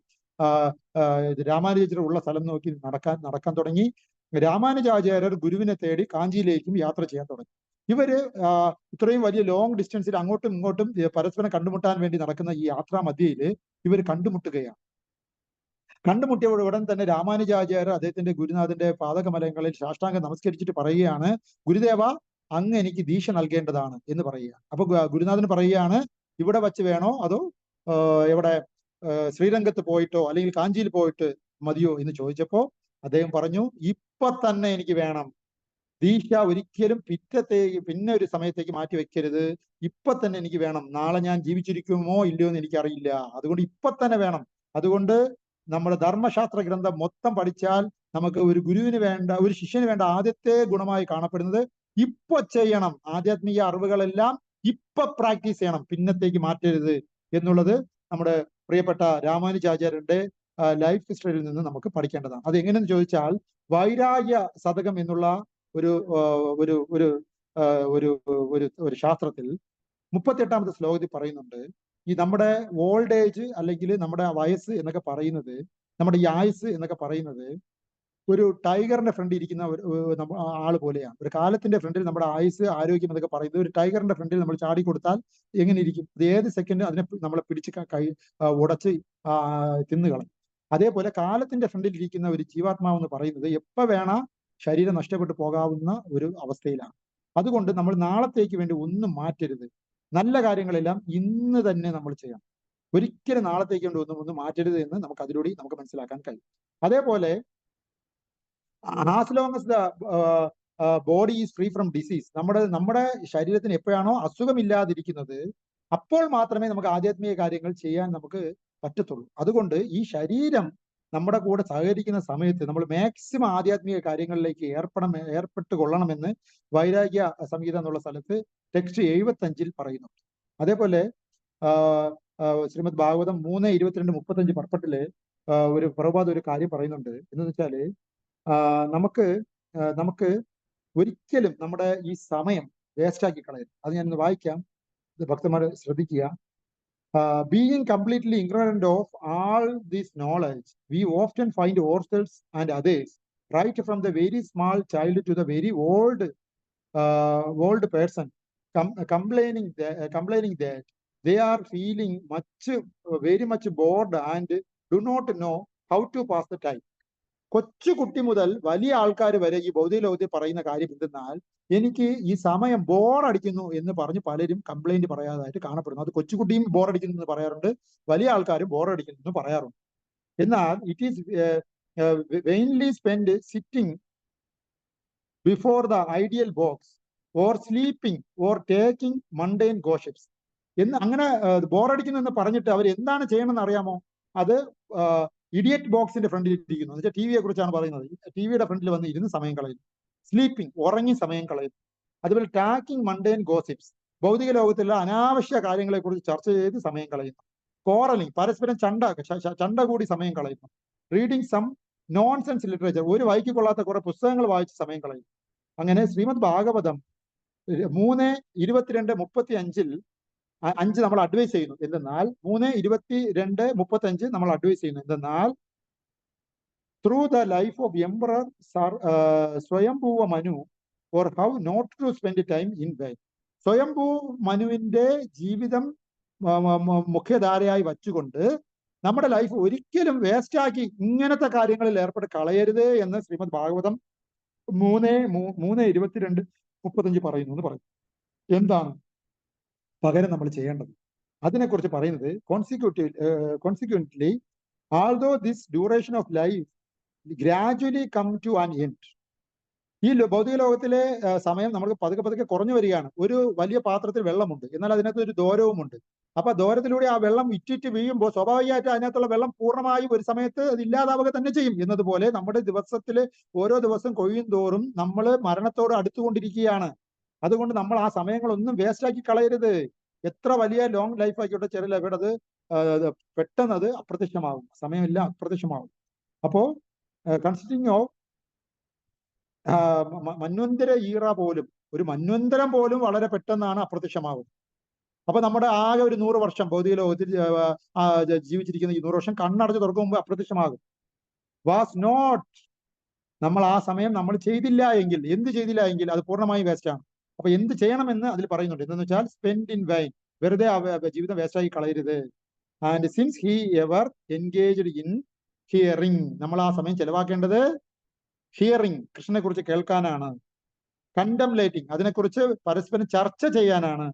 രാമാനുജാചാര്യർ ഉള്ള സ്ഥലം നോക്കി നടക്കാൻ തുടങ്ങി. രാമാനുജാചാര്യർ ഗുരുവിനെ തേടി കാഞ്ചിയിലേക്കും യാത്ര ചെയ്യാൻ തുടങ്ങി. ഇവര് ഇത്രയും വലിയ ലോങ് ഡിസ്റ്റൻസിൽ അങ്ങോട്ടും ഇങ്ങോട്ടും പരസ്പരം കണ്ടുമുട്ടാൻ വേണ്ടി നടക്കുന്ന ഈ യാത്രാ മധ്യയില് ഇവർ കണ്ടുമുട്ടുകയാണ്. കണ്ടുമുട്ടിയ ഉടൻ തന്നെ രാമാനുജാചാര്യർ അദ്ദേഹത്തിന്റെ ഗുരുനാഥന്റെ പാദകമലങ്ങളിൽ സാഷ്ടാംഗം നമസ്കരിച്ചിട്ട് പറയുകയാണ്, ഗുരുദേവ അങ്ങ് എനിക്ക് ദീക്ഷ നൽകേണ്ടതാണ് എന്ന് പറയുക. അപ്പൊ ഗുരുനാഥൻ പറയുകയാണ്, ഇവിടെ വച്ച് വേണോ അതോ എവിടെ ശ്രീരംഗത്ത് പോയിട്ടോ അല്ലെങ്കിൽ കാഞ്ചിയിൽ പോയിട്ട് മതിയോ എന്ന് ചോദിച്ചപ്പോ അദ്ദേഹം പറഞ്ഞു, ഇപ്പൊ തന്നെ എനിക്ക് വേണം ദീക്ഷ, ഒരിക്കലും പിന്നെ ഒരു സമയത്തേക്ക് മാറ്റി വെക്കരുത്, ഇപ്പൊ തന്നെ എനിക്ക് വേണം. നാളെ ഞാൻ ജീവിച്ചിരിക്കുമോ ഇല്ലയോ എന്ന് എനിക്കറിയില്ല, അതുകൊണ്ട് ഇപ്പൊ തന്നെ വേണം. അതുകൊണ്ട് നമ്മുടെ ധർമ്മശാസ്ത്ര ഗ്രന്ഥം മൊത്തം പഠിച്ചാൽ നമുക്ക് ഒരു ഗുരുവിന് വേണ്ട, ഒരു ശിഷ്യന് വേണ്ട ആദ്യത്തെ ഗുണമായി കാണപ്പെടുന്നത് ഇപ്പൊ ചെയ്യണം, ആധ്യാത്മിക അറിവുകളെല്ലാം ഇപ്പൊ പ്രാക്ടീസ് ചെയ്യണം, പിന്നത്തേക്ക് മാറ്റരുത് എന്നുള്ളത് നമ്മുടെ പ്രിയപ്പെട്ട രാമാനുജാചാര്യന്റെ ലൈഫ് ഹിസ്റ്ററിയിൽ നിന്ന് നമുക്ക് പഠിക്കേണ്ടതാണ്. അത് എങ്ങനെയെന്ന് ചോദിച്ചാൽ വൈരാഗ്യ ശതകം എന്നുള്ള ഒരു ഒരു ഒരു ഒരു ഒരു ശാസ്ത്രത്തിൽ 38ാമത്തെ ശ്ലോകത്തിൽ പറയുന്നുണ്ട്, ഈ നമ്മുടെ ഓൾഡ് ഏജ് അല്ലെങ്കിൽ നമ്മുടെ വയസ്സ് എന്നൊക്കെ പറയുന്നത്, നമ്മുടെ ഈ ആയുസ് എന്നൊക്കെ പറയുന്നത് ഒരു ടൈഗറിന്റെ ഫ്രണ്ടിൽ ഇരിക്കുന്ന ആള് പോലെയാണ്. ഒരു കാലത്തിന്റെ ഫ്രണ്ടിൽ നമ്മുടെ ആയുസ്, ആരോഗ്യം എന്നൊക്കെ പറയുന്നത് ഒരു ടൈഗറിന്റെ ഫ്രണ്ടിൽ നമ്മൾ ചാടി കൊടുത്താൽ എങ്ങനെ ഇരിക്കും? അത് ഏത് സെക്കൻഡ് അതിനെ നമ്മളെ പിടിച്ച് ഉടച്ച് തിന്നുകളയും. അതേപോലെ കാലത്തിന്റെ ഫ്രണ്ടിൽ ഇരിക്കുന്ന ഒരു ജീവാത്മാവ് എന്ന് പറയുന്നത് എപ്പോ വേണ ശരീരം നഷ്ടപ്പെട്ടു പോകാവുന്ന ഒരു അവസ്ഥയിലാണ്. അതുകൊണ്ട് നമ്മൾ നാളത്തേക്ക് വേണ്ടി ഒന്നും മാറ്റരുത്, നല്ല കാര്യങ്ങളെല്ലാം ഇന്ന് തന്നെ നമ്മൾ ചെയ്യണം, ഒരിക്കലും നാളത്തേക്ക് വേണ്ടി ഒന്നും മാറ്റരുത് എന്ന് നമുക്ക് അതിലൂടെ നമുക്ക് മനസ്സിലാക്കാൻ കഴിയും. അതേപോലെ as long as the body is free from disease, നമ്മുടെ ശരീരത്തിന് എപ്പോഴാണോ അസുഖമില്ലാതിരിക്കുന്നത് അപ്പോൾ മാത്രമേ നമുക്ക് ആധ്യാത്മിക കാര്യങ്ങൾ ചെയ്യാൻ നമുക്ക് പറ്റത്തുള്ളൂ. അതുകൊണ്ട് ഈ ശരീരം നമ്മുടെ കൂടെ സഹകരിക്കുന്ന സമയത്ത് നമ്മൾ മാക്സിമം ആധ്യാത്മിക കാര്യങ്ങളിലേക്ക് ഏർപ്പെട്ട് കൊള്ളണമെന്ന് വൈരാഗ്യ സംഹിത എന്നുള്ള സ്ഥലത്ത് ടെക്സ്റ്റ് 75 പറയുന്നു. അതേപോലെ ശ്രീമദ് ഭാഗവതം 3:22-35 പർപ്പട്ടില് ഒരു പ്രഭാത് ഒരു കാര്യം പറയുന്നുണ്ട്. എന്ന് വെച്ചാല് നമുക്ക് ഒരിക്കലും നമ്മുടെ ഈ സമയം വേസ്റ്റ് ആക്കി കളയരുത്. അത് ഞാനൊന്ന് വായിക്കാം, ഭക്തന്മാർ ശ്രദ്ധിക്കുക. Being completely ignorant of all this knowledge, we often find ourselves and others, right from the very small child to the very old person, complaining that they are feeling very much bored and do not know how to pass the time. കൊച്ചു കുട്ടി മുതൽ വലിയ ആൾക്കാർ വരെ ഈ ഭൗതിക ലോകത്തിൽ പറയുന്ന കാര്യം എന്തെന്നാൽ, എനിക്ക് ഈ സമയം ബോറടിക്കുന്നു എന്ന് പറഞ്ഞ് പലരും കംപ്ലൈന്റ് പറയാതായിട്ട് കാണപ്പെടുന്നു. അത് കൊച്ചുകുട്ടിയും ബോറടിക്കുന്നു എന്ന് പറയാറുണ്ട്, വലിയ ആൾക്കാരും ബോറടിക്കുന്നു എന്ന് പറയാറുണ്ട്. എന്നാൽ it is vainly spend sitting before the ideal box or sleeping or taking mundane gossips എന്ന് അങ്ങനെ ബോറടിക്കുന്നു എന്ന് പറഞ്ഞിട്ട് അവർ എന്താണ് ചെയ്യണമെന്ന് അറിയാമോ? അത് ഇഡിയറ്റ് ബോക്സിന്റെ ഫ്രണ്ടിൽ ഇരിക്കുന്നു. എന്ന് വെച്ചാൽ ടിവിയെ കുറിച്ചാണ് പറയുന്നത്. ടിവിയുടെ ഫ്രണ്ടിൽ വന്ന് ഇരുന്ന് സമയം കളയുന്നു. സ്ലീപ്പിംഗ്, ഉറങ്ങി സമയം കളയുന്നു. അതുപോലെ ടാക്കിംഗ് മണ്ടൈൻ ഗോസിപ്സ്, ഭൗതിക ലോകത്തിലുള്ള അനാവശ്യ കാര്യങ്ങളെ കുറിച്ച് ചർച്ച ചെയ്ത് സമയം കളയുന്നു. കോറലിംഗ്, പരസ്പരം ചണ്ട കൂടി സമയം കളയുന്നു. റീഡിംഗ് സം നോൺസെൻസ് ലിറ്ററേച്ചർ, ഒരു വഴിക്ക് കൊള്ളാത്ത കുറെ പുസ്തകങ്ങൾ വായിച്ച് സമയം കളയുന്നു. അങ്ങനെ ശ്രീമദ് ഭാഗവതം 3:22-35 നമ്മൾ അഡ്വൈസ് ചെയ്യുന്നു. എന്തെന്നാൽ 3:22-35 നമ്മൾ അഡ്വൈസ് ചെയ്യുന്നു. എന്തെന്നാൽ through the life of emperor Swayambhuva Manu or how not to spend time in vain. Swayambhu മനുവിന്റെ ജീവിതം മുഖ്യധാരയായി വച്ചുകൊണ്ട് നമ്മുടെ ലൈഫ് ഒരിക്കലും വേസ്റ്റാക്കി ഇങ്ങനത്തെ കാര്യങ്ങളിൽ ഏർപ്പെട്ട് കളയരുത് എന്ന് ശ്രീമദ് ഭാഗവതം 3:22-35 പറയുന്നു എന്ന് പറയും. എന്താണ് പകരം നമ്മൾ ചെയ്യേണ്ടത്? അതിനെക്കുറിച്ച് പറയുന്നത് consequently although this duration of life gradually come to an end. ഈ ഭൗതിക ലോകത്തിലെ സമയം നമുക്ക് പതുക്കെ കുറഞ്ഞു വരികയാണ്. ഒരു വലിയ പാത്രത്തിൽ വെള്ളമുണ്ട്, എന്നാൽ അതിനകത്ത് ഒരു ദോരവുമുണ്ട്. അപ്പൊ ദോരത്തിലൂടെ ആ വെള്ളം ഇറ്റിറ്റ് വീഴുമ്പോൾ സ്വാഭാവികമായിട്ട് അതിനകത്തുള്ള വെള്ളം പൂർണ്ണമായും ഒരു സമയത്ത് അത് ഇല്ലാതാവുക തന്നെ ചെയ്യും. എന്നതുപോലെ നമ്മുടെ ദിവസത്തില് ഓരോ ദിവസം കൊയ്യും തോറും നമ്മൾ മരണത്തോട് അടുത്തുകൊണ്ടിരിക്കുകയാണ്. അതുകൊണ്ട് നമ്മൾ ആ സമയങ്ങളൊന്നും വേസ്റ്റ് ആക്കി കളയരുത്. എത്ര വലിയ ലോങ് ലൈഫ് ആയിക്കോട്ടെ, ചെറിയ ലൈഫ് അത് പെട്ടെന്ന് അത് അപ്രത്യക്ഷമാകും. സമയമില്ല, അപ്രത്യക്ഷമാകും. അപ്പോ കൺസിഡറിങ് ഓഫ് മന്വന്തര ഈറ പോലും, ഒരു മന്വന്തരം പോലും വളരെ പെട്ടെന്നാണ് അപ്രത്യക്ഷമാകുന്നത്. അപ്പൊ നമ്മുടെ ആകെ ഒരു 100 വർഷം ഭൗതിക ലോകത്തിൽ ജീവിച്ചിരിക്കുന്ന ഈ 100 വർഷം കണ്ണടച്ച് തുറക്കുമ്പോൾ അപ്രത്യക്ഷമാകും. വാസ് നോട്ട്, നമ്മൾ ആ സമയം നമ്മൾ ചെയ്തില്ല എങ്കിൽ, എന്ത് ചെയ്തില്ല എങ്കിൽ അത് പൂർണ്ണമായും വേസ്റ്റ് ആണ്. അപ്പൊ എന്ത് ചെയ്യണമെന്ന് അതിൽ പറയുന്നുണ്ട്. എന്തെന്ന് വെച്ചാൽ സ്പെൻഡ് ഇൻ വൈൻ, വെറുതെ ജീവിതം വേസ്റ്റായി കളയരുത്. And since he ever engaged in hearing, നമ്മൾ ആ സമയം ചെലവാക്കേണ്ടത് ഹിയറിംഗ്, കൃഷ്ണനെ കുറിച്ച് കേൾക്കാനാണ്. കണ്ടംപ്ലേറ്റിംഗ്, അതിനെക്കുറിച്ച് പരസ്പരം ചർച്ച ചെയ്യാനാണ്.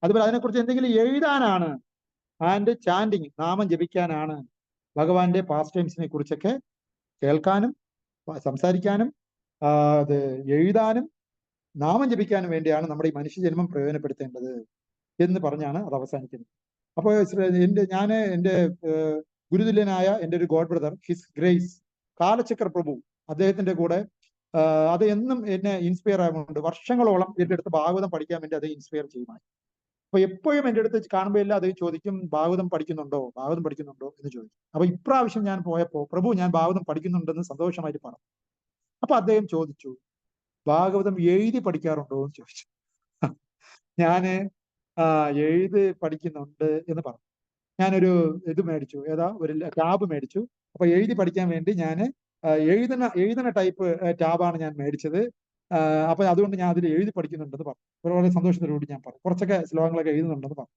അതുപോലെ അതിനെക്കുറിച്ച് എന്തെങ്കിലും എഴുതാനാണ്. ആൻഡ് ചാൻഡിങ്, നാമം ജപിക്കാനാണ്. ഭഗവാന്റെ പാസ്റ്റ് ടൈംസിനെ കുറിച്ചൊക്കെ കേൾക്കാനും സംസാരിക്കാനും അത് എഴുതാനും നാമം ജപിക്കാനും വേണ്ടിയാണ് നമ്മുടെ ഈ മനുഷ്യജന്മം പ്രയോജനപ്പെടുത്തേണ്ടത് എന്ന് പറഞ്ഞാണ് അത് അവസാനിക്കുന്നത്. അപ്പോൾ എൻ്റെ ഗുരുതുല്യനായ എൻ്റെ ഒരു ഗോഡ് ബ്രദർ, ഹിസ് ഗ്രേസ് കാലചക്ര പ്രഭു, അദ്ദേഹത്തിന്റെ കൂടെ അത് എന്നും എന്നെ ഇൻസ്പയർ ആകുന്നുണ്ട്. വർഷങ്ങളോളം എൻ്റെ അടുത്ത് ഭാഗവതം പഠിക്കാൻ വേണ്ടി അത് ഇൻസ്പയർ ചെയ്യുമായി. അപ്പൊ എപ്പോഴും എൻ്റെ അടുത്ത് കാണുമ്പോൾ എല്ലാം അദ്ദേഹം ചോദിക്കും, ഭാഗവതം പഠിക്കുന്നുണ്ടോ എന്ന് ചോദിക്കും. അപ്പൊ ഇപ്രാവശ്യം ഞാൻ പോയപ്പോ, പ്രഭു ഞാൻ ഭാഗവതം പഠിക്കുന്നുണ്ടെന്ന് സന്തോഷമായിട്ട് പറഞ്ഞു. അപ്പൊ അദ്ദേഹം ചോദിച്ചു, ഭാഗവതം എഴുതി പഠിക്കാറുണ്ടോ എന്ന് ചോദിച്ചു. ഞാന് എഴുതി പഠിക്കുന്നുണ്ട് എന്ന് പറഞ്ഞു. ഞാനൊരു ഇത് മേടിച്ചു, ഒരു ടാബ് മേടിച്ചു. അപ്പൊ എഴുതി പഠിക്കാൻ വേണ്ടി ഞാൻ എഴുതുന്ന ടൈപ്പ് ടാബാണ് ഞാൻ മേടിച്ചത്. അപ്പൊ അതുകൊണ്ട് ഞാൻ അതിൽ എഴുതി പഠിക്കുന്നുണ്ടെന്ന് പറഞ്ഞു. വളരെ സന്തോഷത്തോടുകൂടി ഞാൻ പറഞ്ഞു, കുറച്ചൊക്കെ ശ്ലോകങ്ങളൊക്കെ എഴുതുന്നുണ്ടെന്ന് പറഞ്ഞു.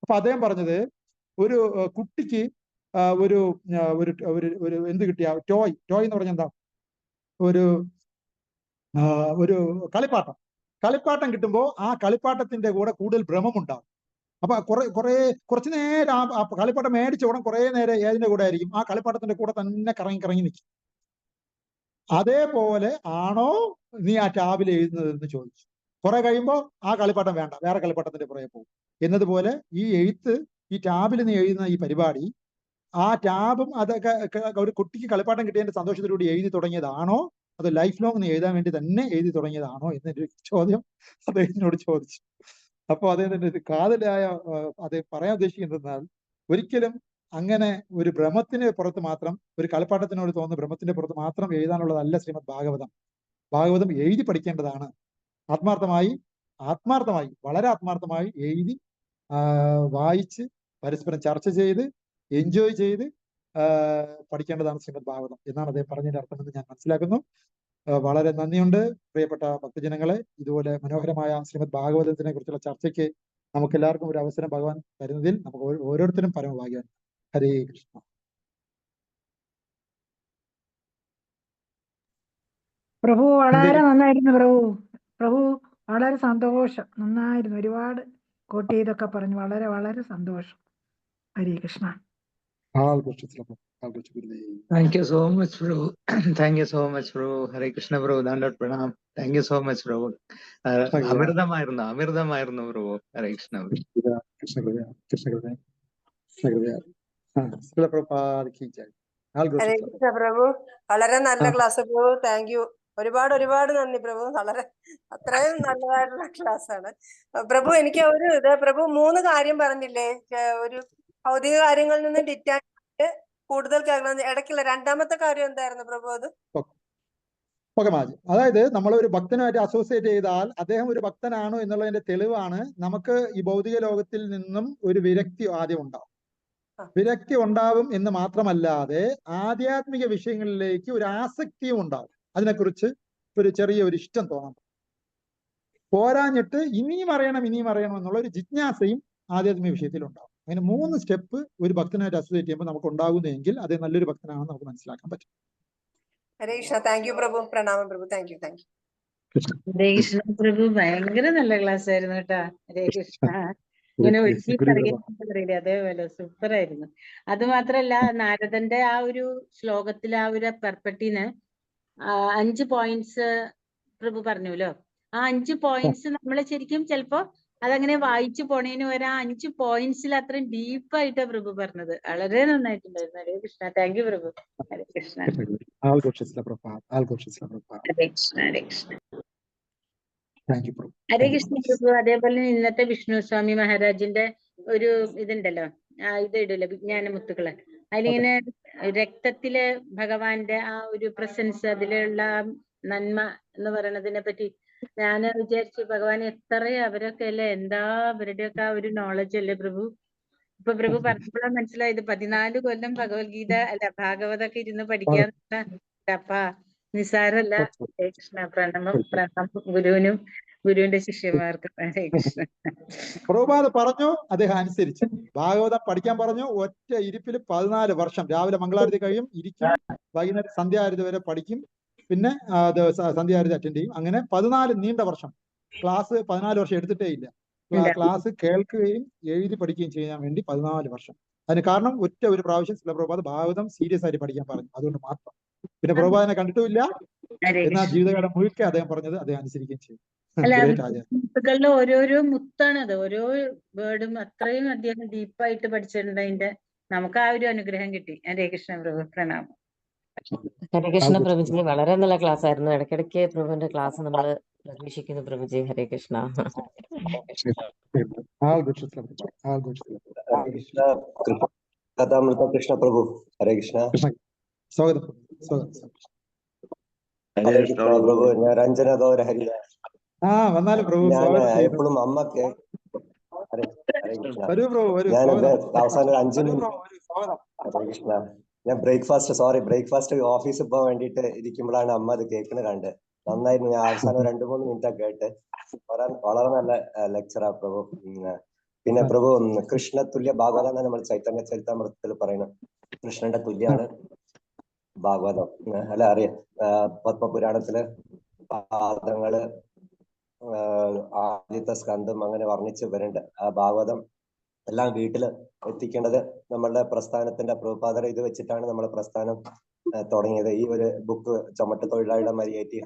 അപ്പൊ അദ്ദേഹം പറഞ്ഞത്, ഒരു കുട്ടിക്ക് ഒരു എന്ത് കിട്ടിയ ടോയ് എന്ന് പറഞ്ഞാൽ എന്താ, ഒരു കളിപ്പാട്ടം കിട്ടുമ്പോൾ ആ കളിപ്പാട്ടത്തിന്റെ കൂടെ കൂടുതൽ ഭ്രമമുണ്ടാവും. അപ്പൊ കുറച്ചു നേരം ആ കളിപ്പാട്ടം മേടിച്ച ഉടൻ കുറെ നേരം ഏതിന്റെ കൂടെ ആയിരിക്കും, ആ കളിപ്പാട്ടത്തിന്റെ കൂടെ തന്നെ കറങ്ങി നിൽക്കും. അതേപോലെ ആണോ നീ ആ ടാബിൽ എഴുതുന്നത് എന്ന് ചോദിച്ചു. കുറെ കഴിയുമ്പോൾ ആ കളിപ്പാട്ടം വേണ്ട, വേറെ കളിപ്പാട്ടത്തിന്റെ പുറകെ പോകും. എന്നതുപോലെ ഈ എഴുത്ത്, ഈ ടാബിൽ നീ എഴുതുന്ന ഈ പരിപാടി ആ ടാബും അതൊക്കെ ഒരു കുട്ടിക്ക് കളിപ്പാട്ടം കിട്ടിയതിന്റെ സന്തോഷത്തിലൂടെ എഴുതി തുടങ്ങിയതാണോ അത് ലൈഫ് ലോങ് എഴുതാൻ വേണ്ടി തന്നെ എഴുതി തുടങ്ങിയതാണോ എന്നൊരു ചോദ്യം അദ്ദേഹത്തിനോട് ചോദിച്ചു. അപ്പൊ അദ്ദേഹത്തിന്റെ കാതലായ അത് പറയാൻ ഉദ്ദേശിക്കുന്നതെന്നാൽ ഒരിക്കലും അങ്ങനെ ഒരു ഭ്രമത്തിന് പുറത്ത് മാത്രം, ഒരു കളിപ്പാട്ടത്തിനോട് തോന്നുന്ന ഭ്രമത്തിന്റെ പുറത്ത് മാത്രം എഴുതാനുള്ളതല്ല ശ്രീമദ് ഭാഗവതം. ഭാഗവതം എഴുതി പഠിക്കേണ്ടതാണ്. ആത്മാർത്ഥമായി വളരെ ആത്മാർത്ഥമായി എഴുതി വായിച്ച് പരസ്പരം ചർച്ച ചെയ്ത് എൻജോയ് ചെയ്ത് പഠിക്കേണ്ടതാണ് ശ്രീമദ് ഭാഗവതം എന്നാണ് അദ്ദേഹം പറഞ്ഞതിന്റെ അർത്ഥമെന്ന് ഞാൻ മനസ്സിലാക്കുന്നു. വളരെ നന്ദിയുണ്ട് പ്രിയപ്പെട്ട ഭക്തജനങ്ങളെ. ഇതുപോലെ മനോഹരമായ ശ്രീമദ് ഭാഗവതത്തിനെ കുറിച്ചുള്ള ചർച്ചയ്ക്ക് നമുക്ക് എല്ലാവർക്കും ഒരു അവസരം ഭഗവാൻ തരുന്നതിൽ നമുക്ക് ഓരോരുത്തരും പരമഭാഗ്യം. ഹരേ കൃഷ്ണ. പ്രഭു വളരെ നന്നായിരുന്നു. പ്രഭു വളരെ സന്തോഷം, നന്നായിരുന്നു. ഒരുപാട് കോട്ട് ചെയ്തൊക്കെ പറഞ്ഞു. വളരെ വളരെ സന്തോഷം. ഹരേ Krishna. Thank you so much, Prabhu. Thank you so much, Prabhu. Hare Krishna, Prabhu. Dandot Pranam. Thank you so much, Prabhu. അമൃതമായിരുന്നു പ്രഭു. ഹരേ കൃഷ്ണ. ഹരേ കൃഷ്ണ പ്രഭു. വളരെ നല്ല ക്ലാസ് പ്രഭു. Thank U. ഒരുപാട് നന്ദി പ്രഭു. വളരെ അത്രയും നല്ലതായിട്ടുള്ള ക്ലാസ് ആണ് പ്രഭു. എനിക്ക് പ്രഭു 3 കാര്യം പറഞ്ഞില്ലേ, ഒരു ഭൗതിക കാര്യങ്ങളിൽ നിന്ന് ഡിറ്റാച്ച് കൂടുതൽ ഇടയ്ക്കുള്ള രണ്ടാമത്തെ കാര്യം എന്തായിരുന്നു പ്രഭു? അത് അതായത് നമ്മൾ ഒരു ഭക്തനുമായിട്ട് അസോസിയേറ്റ് ചെയ്താൽ അദ്ദേഹം ഒരു ഭക്തനാണോ എന്നുള്ളതിന്റെ തെളിവാണ് നമുക്ക് ഈ ഭൗതിക ലോകത്തിൽ നിന്നും ഒരു വിരക്തി ആദ്യം ഉണ്ടാവും. വിരക്തി ഉണ്ടാവും എന്ന് മാത്രമല്ലാതെ ആധ്യാത്മിക വിഷയങ്ങളിലേക്ക് ഒരു ആസക്തിയും ഉണ്ടാവും. അതിനെക്കുറിച്ച് ഒരു ചെറിയ ഇഷ്ടം തോന്നണം. പോരാഞ്ഞിട്ട് ഇനിയും അറിയണം എന്നുള്ള ഒരു ജിജ്ഞാസയും ആധ്യാത്മിക വിഷയത്തിൽ ഉണ്ടാവും. അങ്ങനെ 3 സ്റ്റെപ്പ് ഒരു ഭക്തനായിട്ട് അസോസിയേറ്റ് ചെയ്യുമ്പോൾ നമുക്ക് ഉണ്ടാകുന്നെങ്കിൽ അത് നല്ലൊരു ഭക്തനാണെന്ന് നമുക്ക് മനസ്സിലാക്കാൻ പറ്റും. ഹരേ കൃഷ്ണ. Thank you Prabhu. പ്രണാമം പ്രഭു. Thank you. ഹരേ കൃഷ്ണ പ്രഭു. ഭയങ്കര നല്ല ക്ലാസ് ആയിരുന്നു കേട്ടാ. ഹരേ കൃഷ്ണ. ഇങ്ങനെ ഒഴുകി പറയില്ലേ, അതേപോലെ സൂപ്പർ ആയിരുന്നു. അത് മാത്രല്ല, നാരദന്റെ ആ ഒരു ശ്ലോകത്തിൽ ആ ഒരു പെർപ്പട്ടിന് 5 പോയിന്റ്സ് പ്രഭു പറഞ്ഞുല്ലോ. ആ 5 പോയിന്റ്സ് നമ്മൾ ശരിക്കും ചിലപ്പോ അതങ്ങനെ വായിച്ചു പോണേന് വരെ ആ 5 പോയിന്റ്സിൽ അത്രയും ഡീപ്പായിട്ടാ പ്രഭു പറഞ്ഞത്. വളരെ നന്നായിട്ടുണ്ടായിരുന്നു. ഹരേ കൃഷ്ണ. താങ്ക് യു പ്രഭു. ഹരേ കൃഷ്ണ. ഹരേ കൃഷ്ണ. ഹരേ കൃഷ്ണ. ഹരേ കൃഷ്ണ. പ്രഭു. ഹരേ കൃഷ്ണ പ്രഭു. അതേപോലെ ഇന്നത്തെ വിഷ്ണു സ്വാമി മഹാരാജിന്റെ ഒരു ഇതുണ്ടല്ലോ, ഇത് ഇടല്ലോ, വിജ്ഞാനമുത്തുക്കള്. അതിലിങ്ങനെ രക്തത്തില് ഭഗവാന്റെ ആ ഒരു പ്രസൻസ്, അതിലുള്ള നന്മ എന്ന് പറയണതിനെ പറ്റി ഞാൻ വിചാരിച്ചു, ഭഗവാൻ എത്ര അവരൊക്കെ അല്ലേ, എന്താ അവരുടെയൊക്കെ ആ ഒരു നോളജ് അല്ലേ പ്രഭു. ഇപ്പൊ പ്രഭു പറഞ്ഞപ്പോഴാണ് മനസ്സിലായത് 14 കൊല്ലം ഭഗവത്ഗീത ഭാഗവതൊക്കെ ഇരുന്ന് പഠിക്കാന്ന്. നിസാരല്ല. ഹരേ കൃഷ്ണ. പ്രണാമം ഗുരുവിനും ഗുരുവിന്റെ ശിഷ്യന്മാർക്കും. ഹരേ കൃഷ്ണ. പ്രഭുപാദ പറഞ്ഞു, അദ്ദേഹം അനുസരിച്ചു. ഭാഗവതം പഠിക്കാൻ പറഞ്ഞു. ഒറ്റ ഇരിപ്പിൽ 14 വർഷം. രാവിലെ മംഗളാരതി കഴിയും, ഇരിക്കും, വൈകുന്നേരം സന്ധ്യാരതി വരെ പഠിക്കും, പിന്നെ സന്ധ്യാരതി അറ്റൻഡ് ചെയ്യും. അങ്ങനെ 14 നീണ്ട വർഷം. ക്ലാസ് 14 വർഷം എടുത്തിട്ടേ ഇല്ല. ക്ലാസ് കേൾക്കുകയും എഴുതി പഠിക്കുകയും ചെയ്യാൻ വേണ്ടി 14 വർഷം. അതിന് കാരണം ഒറ്റ ഒരു പ്രാവശ്യം ശ്രീല പ്രഭുപാദ് ഭാഗവതം സീരിയസ് ആയിട്ട് പഠിക്കാൻ പറഞ്ഞു. അതുകൊണ്ട് മാത്രം. പിന്നെ പ്രഭുപാദിനെ കണ്ടിട്ടുമില്ല. എന്നാൽ ജീവിതകാലം മുഴുക്കെ അദ്ദേഹം പറഞ്ഞത് അദ്ദേഹം അനുസരിക്കുകയും ചെയ്യും. മുത്തുകളിലെ ഓരോരോ മുത്താണത്. ഓരോ വേർഡും അത്രയും അദ്ദേഹം ഡീപ്പായിട്ട് പഠിച്ചിട്ടുണ്ട്. അതിന്റെ നമുക്ക് ആ ഒരു അനുഗ്രഹം കിട്ടി. ഹരേ കൃഷ്ണ പ്രഭു. പ്രണാമം. ഹരേ കൃഷ്ണ പ്രഭുജി. വളരെ നല്ല ക്ലാസ് ആയിരുന്നു. ഇടയ്ക്കിടയ്ക്ക് പ്രഭുവിന്റെ ക്ലാസ് നമ്മൾ പ്രതീക്ഷിക്കുന്നു പ്രഭുജി. ഹരേ കൃഷ്ണ. കഥാമൃത കൃഷ്ണ പ്രഭു. ഹരേ കൃഷ്ണ. സ്വാഗതം. ഹരേ കൃഷ്ണ പ്രഭു. ഞാൻ രഞ്ജന ഗൗര ഹരിദാസ്. വന്നാലും പ്രഭു. ഞാൻ എപ്പോഴും അമ്മക്ക് ഞാൻ അവസാനം 5 മിനിറ്റ്. ഹരേ കൃഷ്ണ. ഞാൻ ബ്രേക്ക്ഫാസ്റ്റ് ഓഫീസിൽ പോകാൻ വേണ്ടിയിട്ട് ഇരിക്കുമ്പോഴാണ് അമ്മ അത് കേൾക്കുന്നത് കണ്ട്. നന്നായിരുന്നു. ഞാൻ അവസാനം 2-3 മിനിറ്റ് കേട്ട്. വളരെ നല്ല ലെക്ചറാ പ്രഭു. പിന്നെ പ്രഭു, കൃഷ്ണ തുല്യ ഭാഗവതം എന്ന് നമ്മൾ ചൈതന്യ ചരിതാമൃതത്തിൽ പറയുന്നത്. കൃഷ്ണന്റെ തുല്യാണ് ഭാഗവതം. അല്ല അറിയാം, പത്മപുരാണത്തില് പാദങ്ങള് ആദ്യത്തെ സ്കന്ധം അങ്ങനെ വർണ്ണിച്ച് വരുന്നുണ്ട്. ആ ഭാഗവതം എല്ലാം വീട്ടില് എത്തിക്കേണ്ടത് നമ്മളുടെ പ്രസ്ഥാനത്തിന്റെ പ്രഭുപാദർ ഇത് വെച്ചിട്ടാണ് നമ്മുടെ പ്രസ്ഥാനം തുടങ്ങിയത്. ഈ ഒരു ബുക്ക് ചുമട്ട് തൊഴിലാളിയുടെ മരിയേറ്റി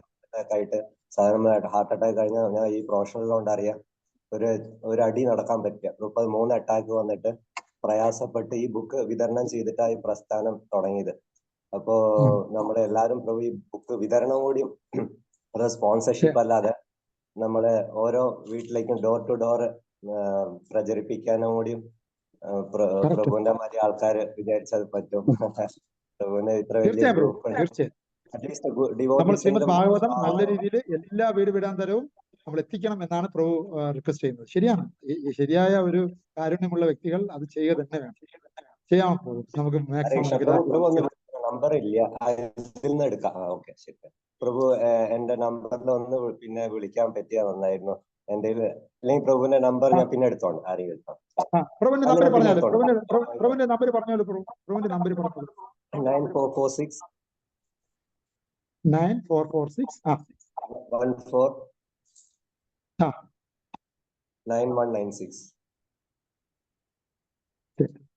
ആയിട്ട് സാധാരണമായിട്ട് ഹാർട്ട് അറ്റാക്ക് കഴിഞ്ഞാൽ ഞാൻ ഈ പ്രൊഫഷണൽ കൊണ്ട് അറിയാം, ഒരു അടി നടക്കാൻ പറ്റുക. 3 അറ്റാക്ക് വന്നിട്ട് പ്രയാസപ്പെട്ട് ഈ ബുക്ക് വിതരണം ചെയ്തിട്ടായി പ്രസ്ഥാനം തുടങ്ങിയത്. അപ്പോ നമ്മളെല്ലാരും പ്രഭു ഈ ബുക്ക് വിതരണം കൂടി അത് സ്പോൺസർഷിപ്പ് അല്ലാതെ നമ്മളെ ഓരോ വീട്ടിലേക്കും ഡോർ ടു ഡോർ പ്രചരിപ്പിക്കാനും കൂടി പ്രഭുവിന്റെ മാതിരി ആൾക്കാര് വിചാരിച്ചത് പറ്റും. പ്രഭുവിന് ഇത്ര വലിയ ഗ്രൂപ്പ് നമ്മൾ ശ്രീമദ് ഭാഗവതം നല്ല രീതിയിൽ എല്ലാ വീട് വിടാന്തരവും നമ്മൾ എത്തിക്കണം എന്നാണ് പ്രഭു റിക്വസ്റ്റ് ചെയ്യുന്നത്. ശരിയാണ്. ഈ ശരിയായ ഒരു കാരുണ്യമുള്ള വ്യക്തികൾ അത് ചെയ്യുക തന്നെ വേണം. ചെയ്യാമോ പ്രഭു? നമുക്ക് മാക്സിമം നമ്പർ ഇല്ല, അതിൽ നിന്ന് എടുക്കാം. ഓക്കെ, ശരി പ്രഭു. എന്റെ നമ്പറിൽ ഒന്ന് പിന്നെ വിളിക്കാൻ പറ്റിയാ നന്നായിരുന്നു. എന്റെ അല്ലെങ്കിൽ പ്രഭുവിന്റെ നമ്പർ ഞാൻ പിന്നെ എടുത്തോണ്ട് ആരെയും എടുക്കാം. പ്രഭുവിന്റെ നമ്പർ പറഞ്ഞാലോ? പ്രഭുവിന്റെ നമ്പർ പറഞ്ഞാലോ? പ്രഭുവിന്റെ നമ്പർ പറഞ്ഞോളൂ. 9446 9446 9196.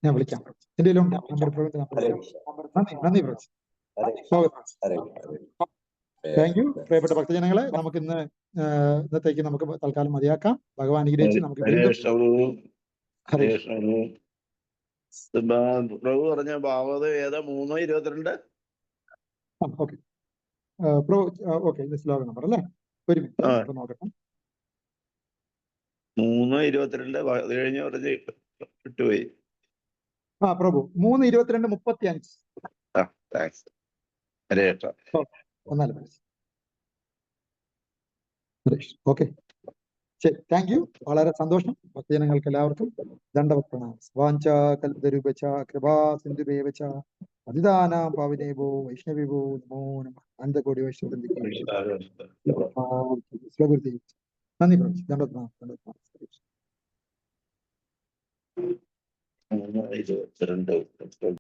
ഞാൻ വിളിക്കാം. എന്റെ നമ്പർ പ്രഭുവിന്റെ നമ്പർ. നന്ദി പ്രഭു. Thank U. പ്രിയപ്പെട്ട ഭക്തജനങ്ങളെ, നമുക്ക് ഇന്നത്തേക്ക് നമുക്ക് തൽക്കാലം മതിയാക്കാം. ഭഗവാൻ അനുഗ്രഹിച്ച് നമുക്ക് പ്രഭു പറഞ്ഞ ഭാഗവതം ഏതാ? 3:22. ഓക്കെ പ്രഭു. ഓക്കെ, ശ്ലോക നമ്പർ അല്ലേ? ഒരു മിനിറ്റ് നോക്കട്ടെ. 3:22 അത് കഴിഞ്ഞ് പറഞ്ഞ് വിട്ടുപോയി. പ്രഭു 3:22:35. ഓക്കെ, ശരി. Thank you. വളരെ സന്തോഷം. ഭക്തജനങ്ങൾക്ക് എല്ലാവർക്കും ദണ്ഡവത് പ്രണാമം. വാഞ്ച കൽപതരൂപച കൃപാ സിന്ധുദേവച പതിതാനാം പാവനേഭോ വൈഷ്ണവേഭോ നമോ നമഃ. അനന്തകോടി വൈഷ്ണവ. നന്ദി പ്രഭു. ദണ്ഡവത് പ്രണാമം. 3:22